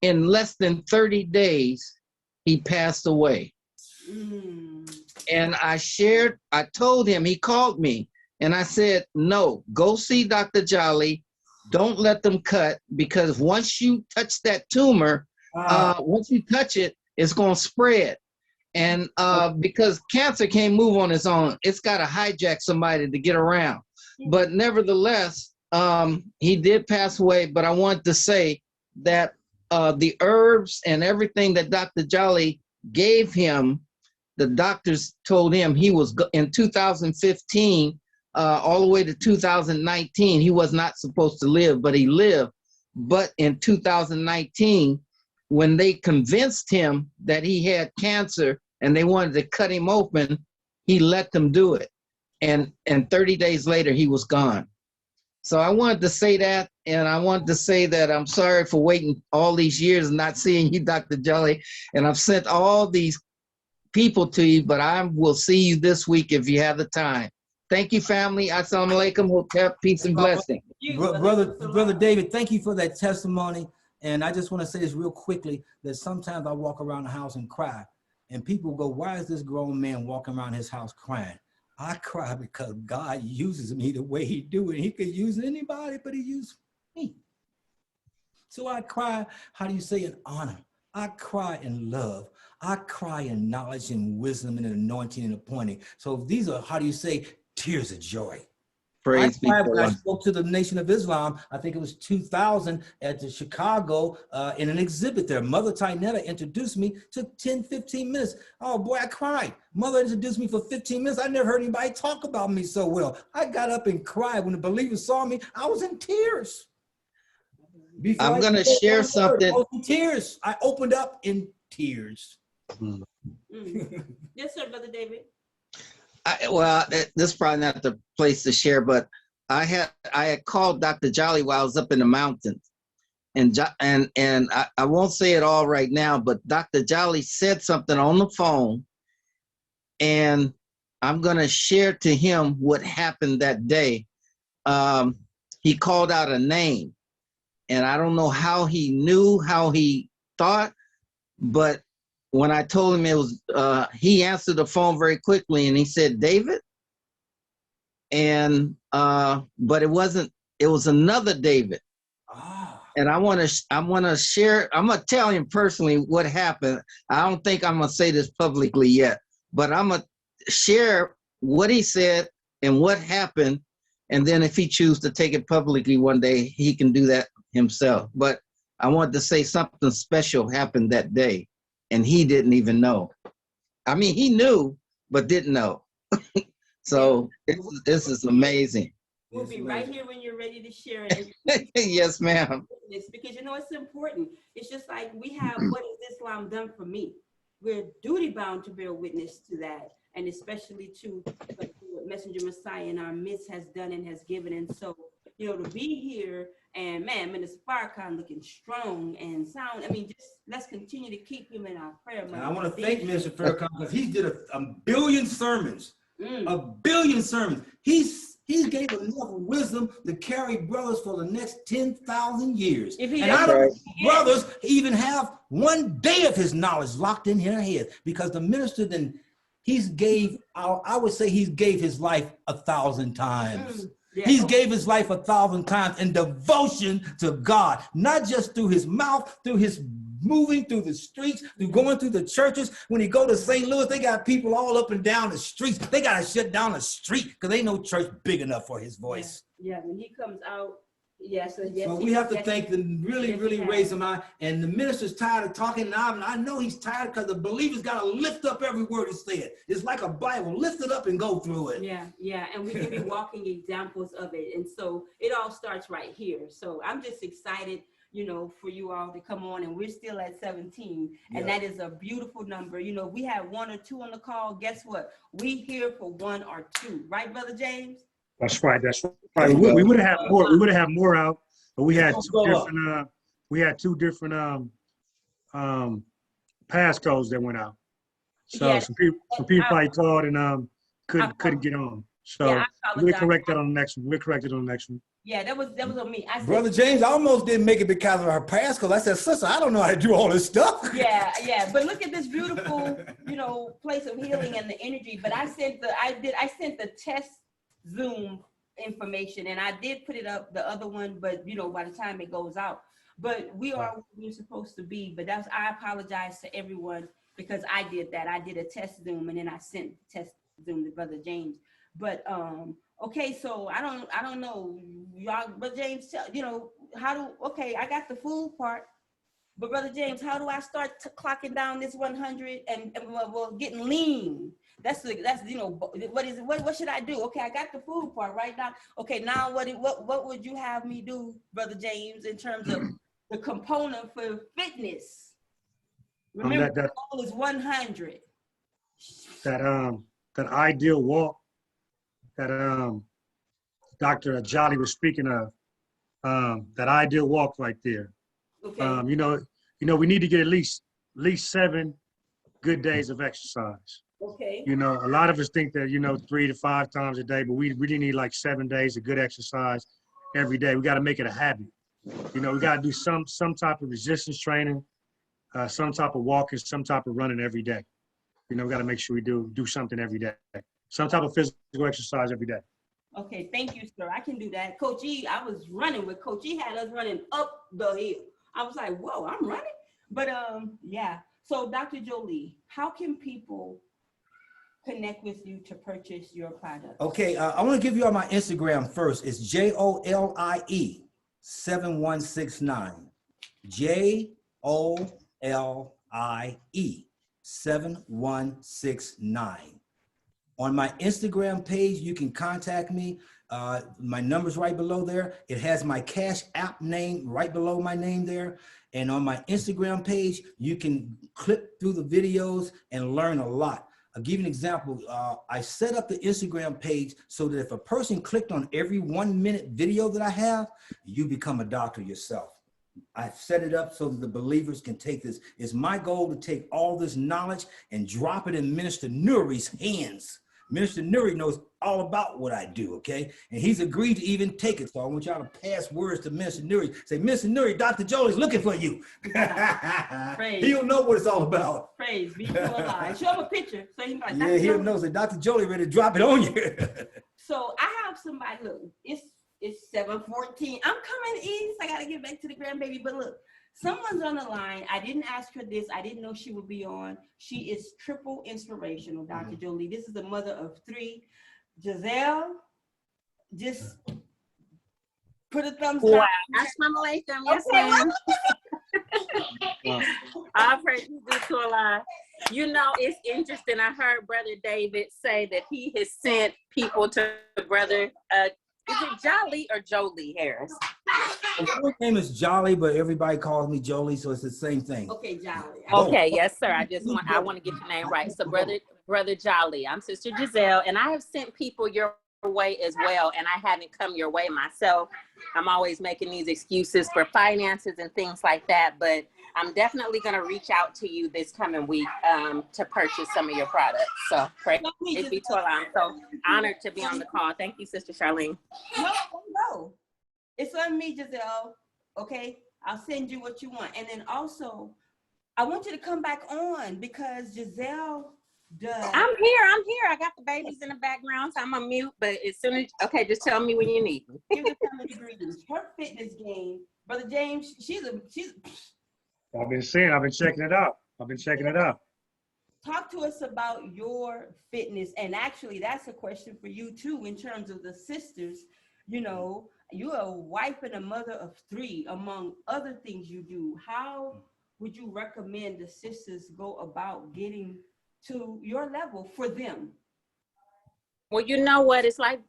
in less than 30 days, he passed away. And I told him, he called me, and I said, no, go see Dr. Jollie. Don't let them cut, because once you touch that tumor, once you touch it, it's going to spread. And because cancer can't move on its own, it's got to hijack somebody to get around. But nevertheless, he did pass away. But I want to say that the herbs and everything that Dr. Jollie gave him, the doctors told him he was in 2015 all the way to 2019. He was not supposed to live, but he lived. But in 2019, when they convinced him that he had cancer and they wanted to cut him open, he let them do it. And 30 days later, he was gone. So I wanted to say that, and I wanted to say that I'm sorry for waiting all these years and not seeing you, Dr. Jollie. And I've sent all these people to you, but I will see you this week if you have the time. Thank you, family. Assalamu alaikum, hotep, peace and blessing. Brother David, thank you for that testimony. And I just want to say this real quickly, that sometimes I walk around the house and cry, and people go, why is this grown man walking around his house crying? I cry because God uses me the way he do it. He could use anybody, but he used me. So I cry, how do you say, in honor. I cry in love. I cry in knowledge and wisdom and anointing and appointing. So these are, how do you say, tears of joy. Praise be to I God. spoke to the Nation of Islam, I think it was 2000 at the Chicago in an exhibit there. Mother Tynetta introduced me, took 10, 15 minutes. Oh boy, I cried. Mother introduced me for 15 minutes. I never heard anybody talk about me so well. I got up and cried. When the believers saw me, I was in tears. I'm going to share something. I was in tears. I opened up in tears. Yes, sir, Brother David. This is probably not the place to share, but I had called Dr. Jollie while I was up in the mountains, and I won't say it all right now, but Dr. Jollie said something on the phone, and I'm gonna share to him what happened that day. He called out a name, and I don't know how he knew, how he thought, but when I told him it was, he answered the phone very quickly and he said, David. And, but it wasn't, it was another David. And I want to share, I'm going to tell him personally what happened. I don't think I'm going to say this publicly yet, but I'm going to share what he said and what happened. And then if he chooses to take it publicly one day, he can do that himself. But I wanted to say something special happened that day. And he didn't even know. I mean, he knew, but didn't know. So this is amazing. We'll be right here when you're ready to share it. Yes, ma'am. Because, you know, it's important. It's just like we have, what has Islam done for me? We're duty bound to bear witness to that. And especially to what Messenger Messiah in our midst has done and has given. And so, you know, to be here and man, Minister Farrakhan looking strong and sound. I mean, just let's continue to keep him in our prayer. And I want to thank Minister Farrakhan because he did a billion sermons, a billion sermons. He gave enough wisdom to carry brothers for the next 10,000 years. And I don't think brothers even have one day of his knowledge locked in their head, because the minister then he's gave, I would say he's gave his life 1,000 times. Yeah. He's gave his life 1,000 times in devotion to God, not just through his mouth, through his moving through the streets, through going through the churches. When he go to St. Louis, they got people all up and down the streets. They got to shut down the street because ain't no church big enough for his voice. Yeah, when he comes out, yes. So we have to thank them, really raise them out. And the minister's tired of talking. And I know he's tired because the believers got to lift up every word he said. It's like a Bible. Lift it up and go through it. Yeah. And we can be walking examples of it. And so it all starts right here. So I'm just excited, you know, for you all to come on, and we're still at 17. And that is a beautiful number. You know, we have 1 or 2 on the call. Guess what? We here for 1 or 2. Right, Brother James? That's right. That's right. We would have had more. We would have had more out, but we had two different passcodes that went out. So some people probably called and couldn't get on. So we'll correct that on the next one. We'll correct it on the next one. Yeah, that was on me. I said, Brother James almost didn't make it because of her past, because I said, sister, I don't know how to do all this stuff. yeah. But look at this beautiful, place of healing and the energy. But I sent the test Zoom information, and I did put it up, the other one, but by the time it goes out. But we are where we're supposed to be. But I apologize to everyone because I did that. I did a test Zoom, and then I sent test Zoom to Brother James. But okay, so I don't know, y'all. But James, I got the food part. But Brother James, how do I start clocking down this 100 and getting lean? That's what is it? What should I do? Okay, I got the food part right now. Okay, now what would you have me do, Brother James, in terms of the component for fitness? Remember, the goal is 100. That ideal walk that Dr. Jollie was speaking of, that ideal walk right there. Okay. We need to get at least 7 good days of exercise. Okay. A lot of us think that 3 to 5 times a day, but we really need like 7 days of good exercise every day. We got to make it a habit. We got to do some type of resistance training, some type of walking, some type of running every day. We got to make sure we do something every day. Some type of physical exercise every day. Okay, thank you, sir. I can do that. Coach E, I was running with Coach E, had us running up the hill. I was like, whoa, I'm running. But yeah. So Dr. Jollie, how can people connect with you to purchase your product? Okay, I want to give you all my Instagram first. It's Jolie 7169. Jolie 7169. On my Instagram page, you can contact me. My number's right below there. It has my Cash App name right below my name there. And on my Instagram page, you can click through the videos and learn a lot. I'll give you an example. I set up the Instagram page so that if a person clicked on every 1-minute video that I have, you become a doctor yourself. I've set it up so that the believers can take this. It's my goal to take all this knowledge and drop it in Minister Nuri's hands. Minister Nuri knows all about what I do, okay? And he's agreed to even take it. So I want y'all to pass words to Minister Nuri. Say, Minister Nuri, Dr. Jollie's looking for you. He'll know what it's all about. Praise be to Allah. Show him a picture. So he might, yeah, he'll know. Say, Dr. Jollie ready to drop it on you. So I have somebody, look, it's 7:14. I'm coming east. I got to get back to the grandbaby. But look, someone's on the line. I didn't ask her this. I didn't know she would be on. She is triple inspirational, Dr. Jollie. This is the mother of 3. Giselle, just put a thumbs down. Wow. Assalamualaikum. Yes, ma'am. I've heard you do to a lot. It's interesting. I heard Brother David say that he has sent people to Brother, is it Jollie or Jolie Harris? My name is Jollie, but everybody calls me Jolie, so it's the same thing. Okay, Jollie. Okay, yes, sir. I want to get your name right. So Brother Jollie, I'm Sister Giselle, and I have sent people your way as well, and I haven't come your way myself. I'm always making these excuses for finances and things like that, but I'm definitely going to reach out to you this coming week to purchase some of your products. So praise be to Allah. I'm so honored to be on the call. Thank you, Sister Charlene. No. It's on me, Giselle. Okay, I'll send you what you want. And then also, I want you to come back on because Giselle does. I'm here. I got the babies in the background, so I'm on mute. But as soon as, okay, just tell me when you need me. Give the family greetings. Her fitness game, Brother James, she's. I've been checking it out. Talk to us about your fitness. And actually, that's a question for you too, in terms of the sisters. You're a wife and a mother of 3, among other things you do. How would you recommend the sisters go about getting to your level for them? Well, you know what? It's like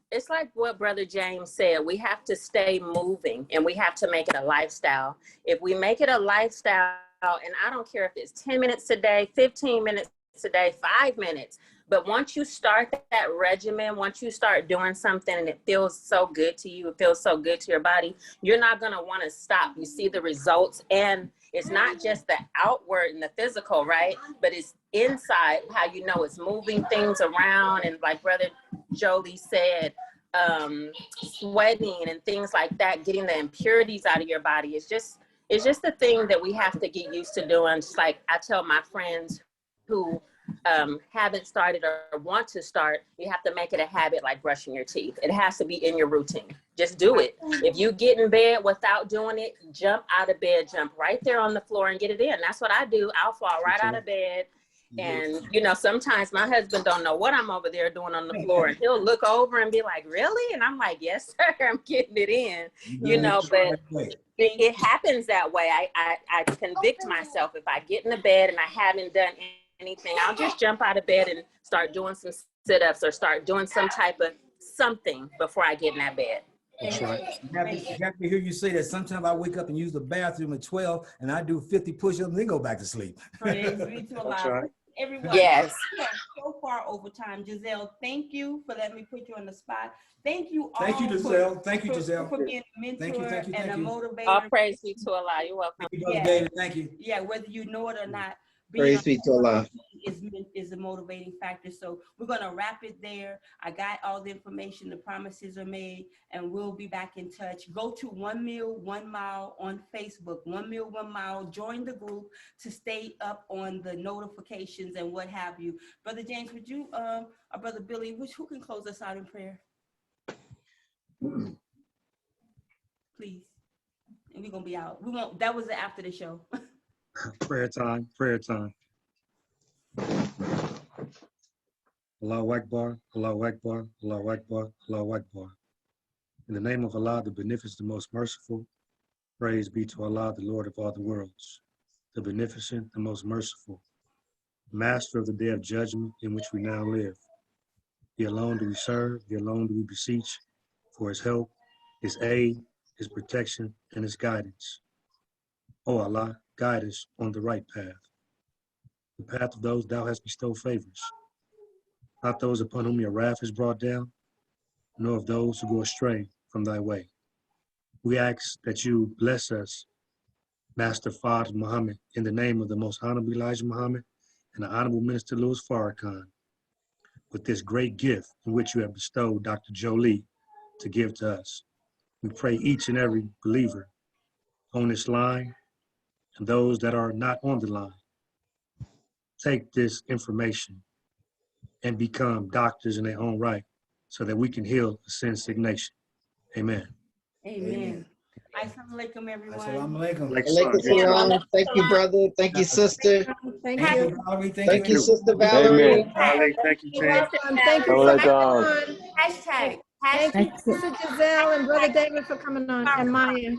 what Brother James said. We have to stay moving and we have to make it a lifestyle. If we make it a lifestyle, and I don't care if it's 10 minutes a day, 15 minutes a day, 5 minutes, but once you start that regimen, once you start doing something and it feels so good to you, it feels so good to your body, you're not going to want to stop. You see the results, and it's not just the outward and the physical, right? But it's inside, how it's moving things around. And like Brother Jollie said, sweating and things like that, getting the impurities out of your body. It's just a thing that we have to get used to doing. Just like I tell my friends who haven't started or want to start, you have to make it a habit like brushing your teeth. It has to be in your routine. Just do it. If you get in bed without doing it, jump out of bed, jump right there on the floor and get it in. That's what I do. I'll fall right out of bed. And, you know, sometimes my husband don't know what I'm over there doing on the floor, and he'll look over and be like, really? And I'm like, yes, sir, I'm getting it in, you know, but it happens that way. I convict myself. If I get in the bed and I haven't done anything, I'll just jump out of bed and start doing some sit-ups or start doing some type of something before I get in that bed. That's right. Happy to hear you say that. Sometimes I wake up and use the bathroom at 12 and I do 50 push-ups and then go back to sleep. Praise be to That's Allah. right. Everyone, Yes. we are so far over time. Giselle, thank you for letting me put you on the spot. Thank you all. Thank you, Giselle. Thank you, for, Giselle. for being a mentor and a motivator. All praise be to Allah. You're welcome. Thank you, Brother David. Thank you. Yeah, whether you know it or not, Praise be to Allah. is a motivating factor. So we're gonna wrap it there. I got all the information, the promises are made, and we'll be back in touch. Go to 1 Meal 1 Mile on Facebook, 1 Meal 1 Mile. Join the group to stay up on the notifications and what have you. Brother James, would you, or Brother Billy, who can close us out in prayer? Please. And we're gonna be out. We won't. That was after the show. Prayer time, prayer time. Allahu Akbar, Allahu Akbar, Allahu Akbar, Allahu Akbar. In the name of Allah, the beneficent, the most merciful, praise be to Allah, the Lord of all the worlds, the beneficent, the most merciful, master of the day of judgment in which we now live. He alone do we serve, He alone do we beseech for His help, His aid, His protection, and His guidance. O Allah, guide us on the right path, the path of those Thou hast bestowed favors, not those upon whom Your wrath is brought down, nor of those who go astray from Thy way. We ask that You bless us, Master Father Muhammad, in the name of the Most Honorable Elijah Muhammad and the Honorable Minister Louis Farrakhan, with this great gift in which You have bestowed Dr. Jollie to give to us. We pray each and every believer on this line and those that are not on the line, take this information and become doctors in their own right so that we can heal a sin-sick nation. Amen. Amen. Assalamu alaikum, everyone. Assalamu alaikum. Alaikum salam. Thank you, brother. Thank you, sister. Thank Thank you. you, Valerie. Thank you, you. Sister Valerie. Thank you, You're Tim. welcome. Thank you, Assalamualaikum. Sister Hashtag. Thank you, Sister Giselle and Brother David for coming on, and Maya.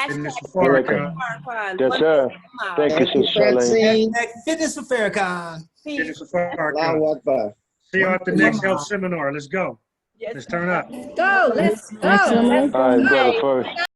Fitness Hashtag. for Farrakhan. Yes, sir. Thank you, Thank you, Sister Charlene. Francine. Fitness for Farrakhan. Fitness for Farrakhan. Allahu Akbar. See you at the next health seminar. Let's go. Yes. Let's turn up. Go, let's go. Assalamu Let's alaikum. All right, go. brother first.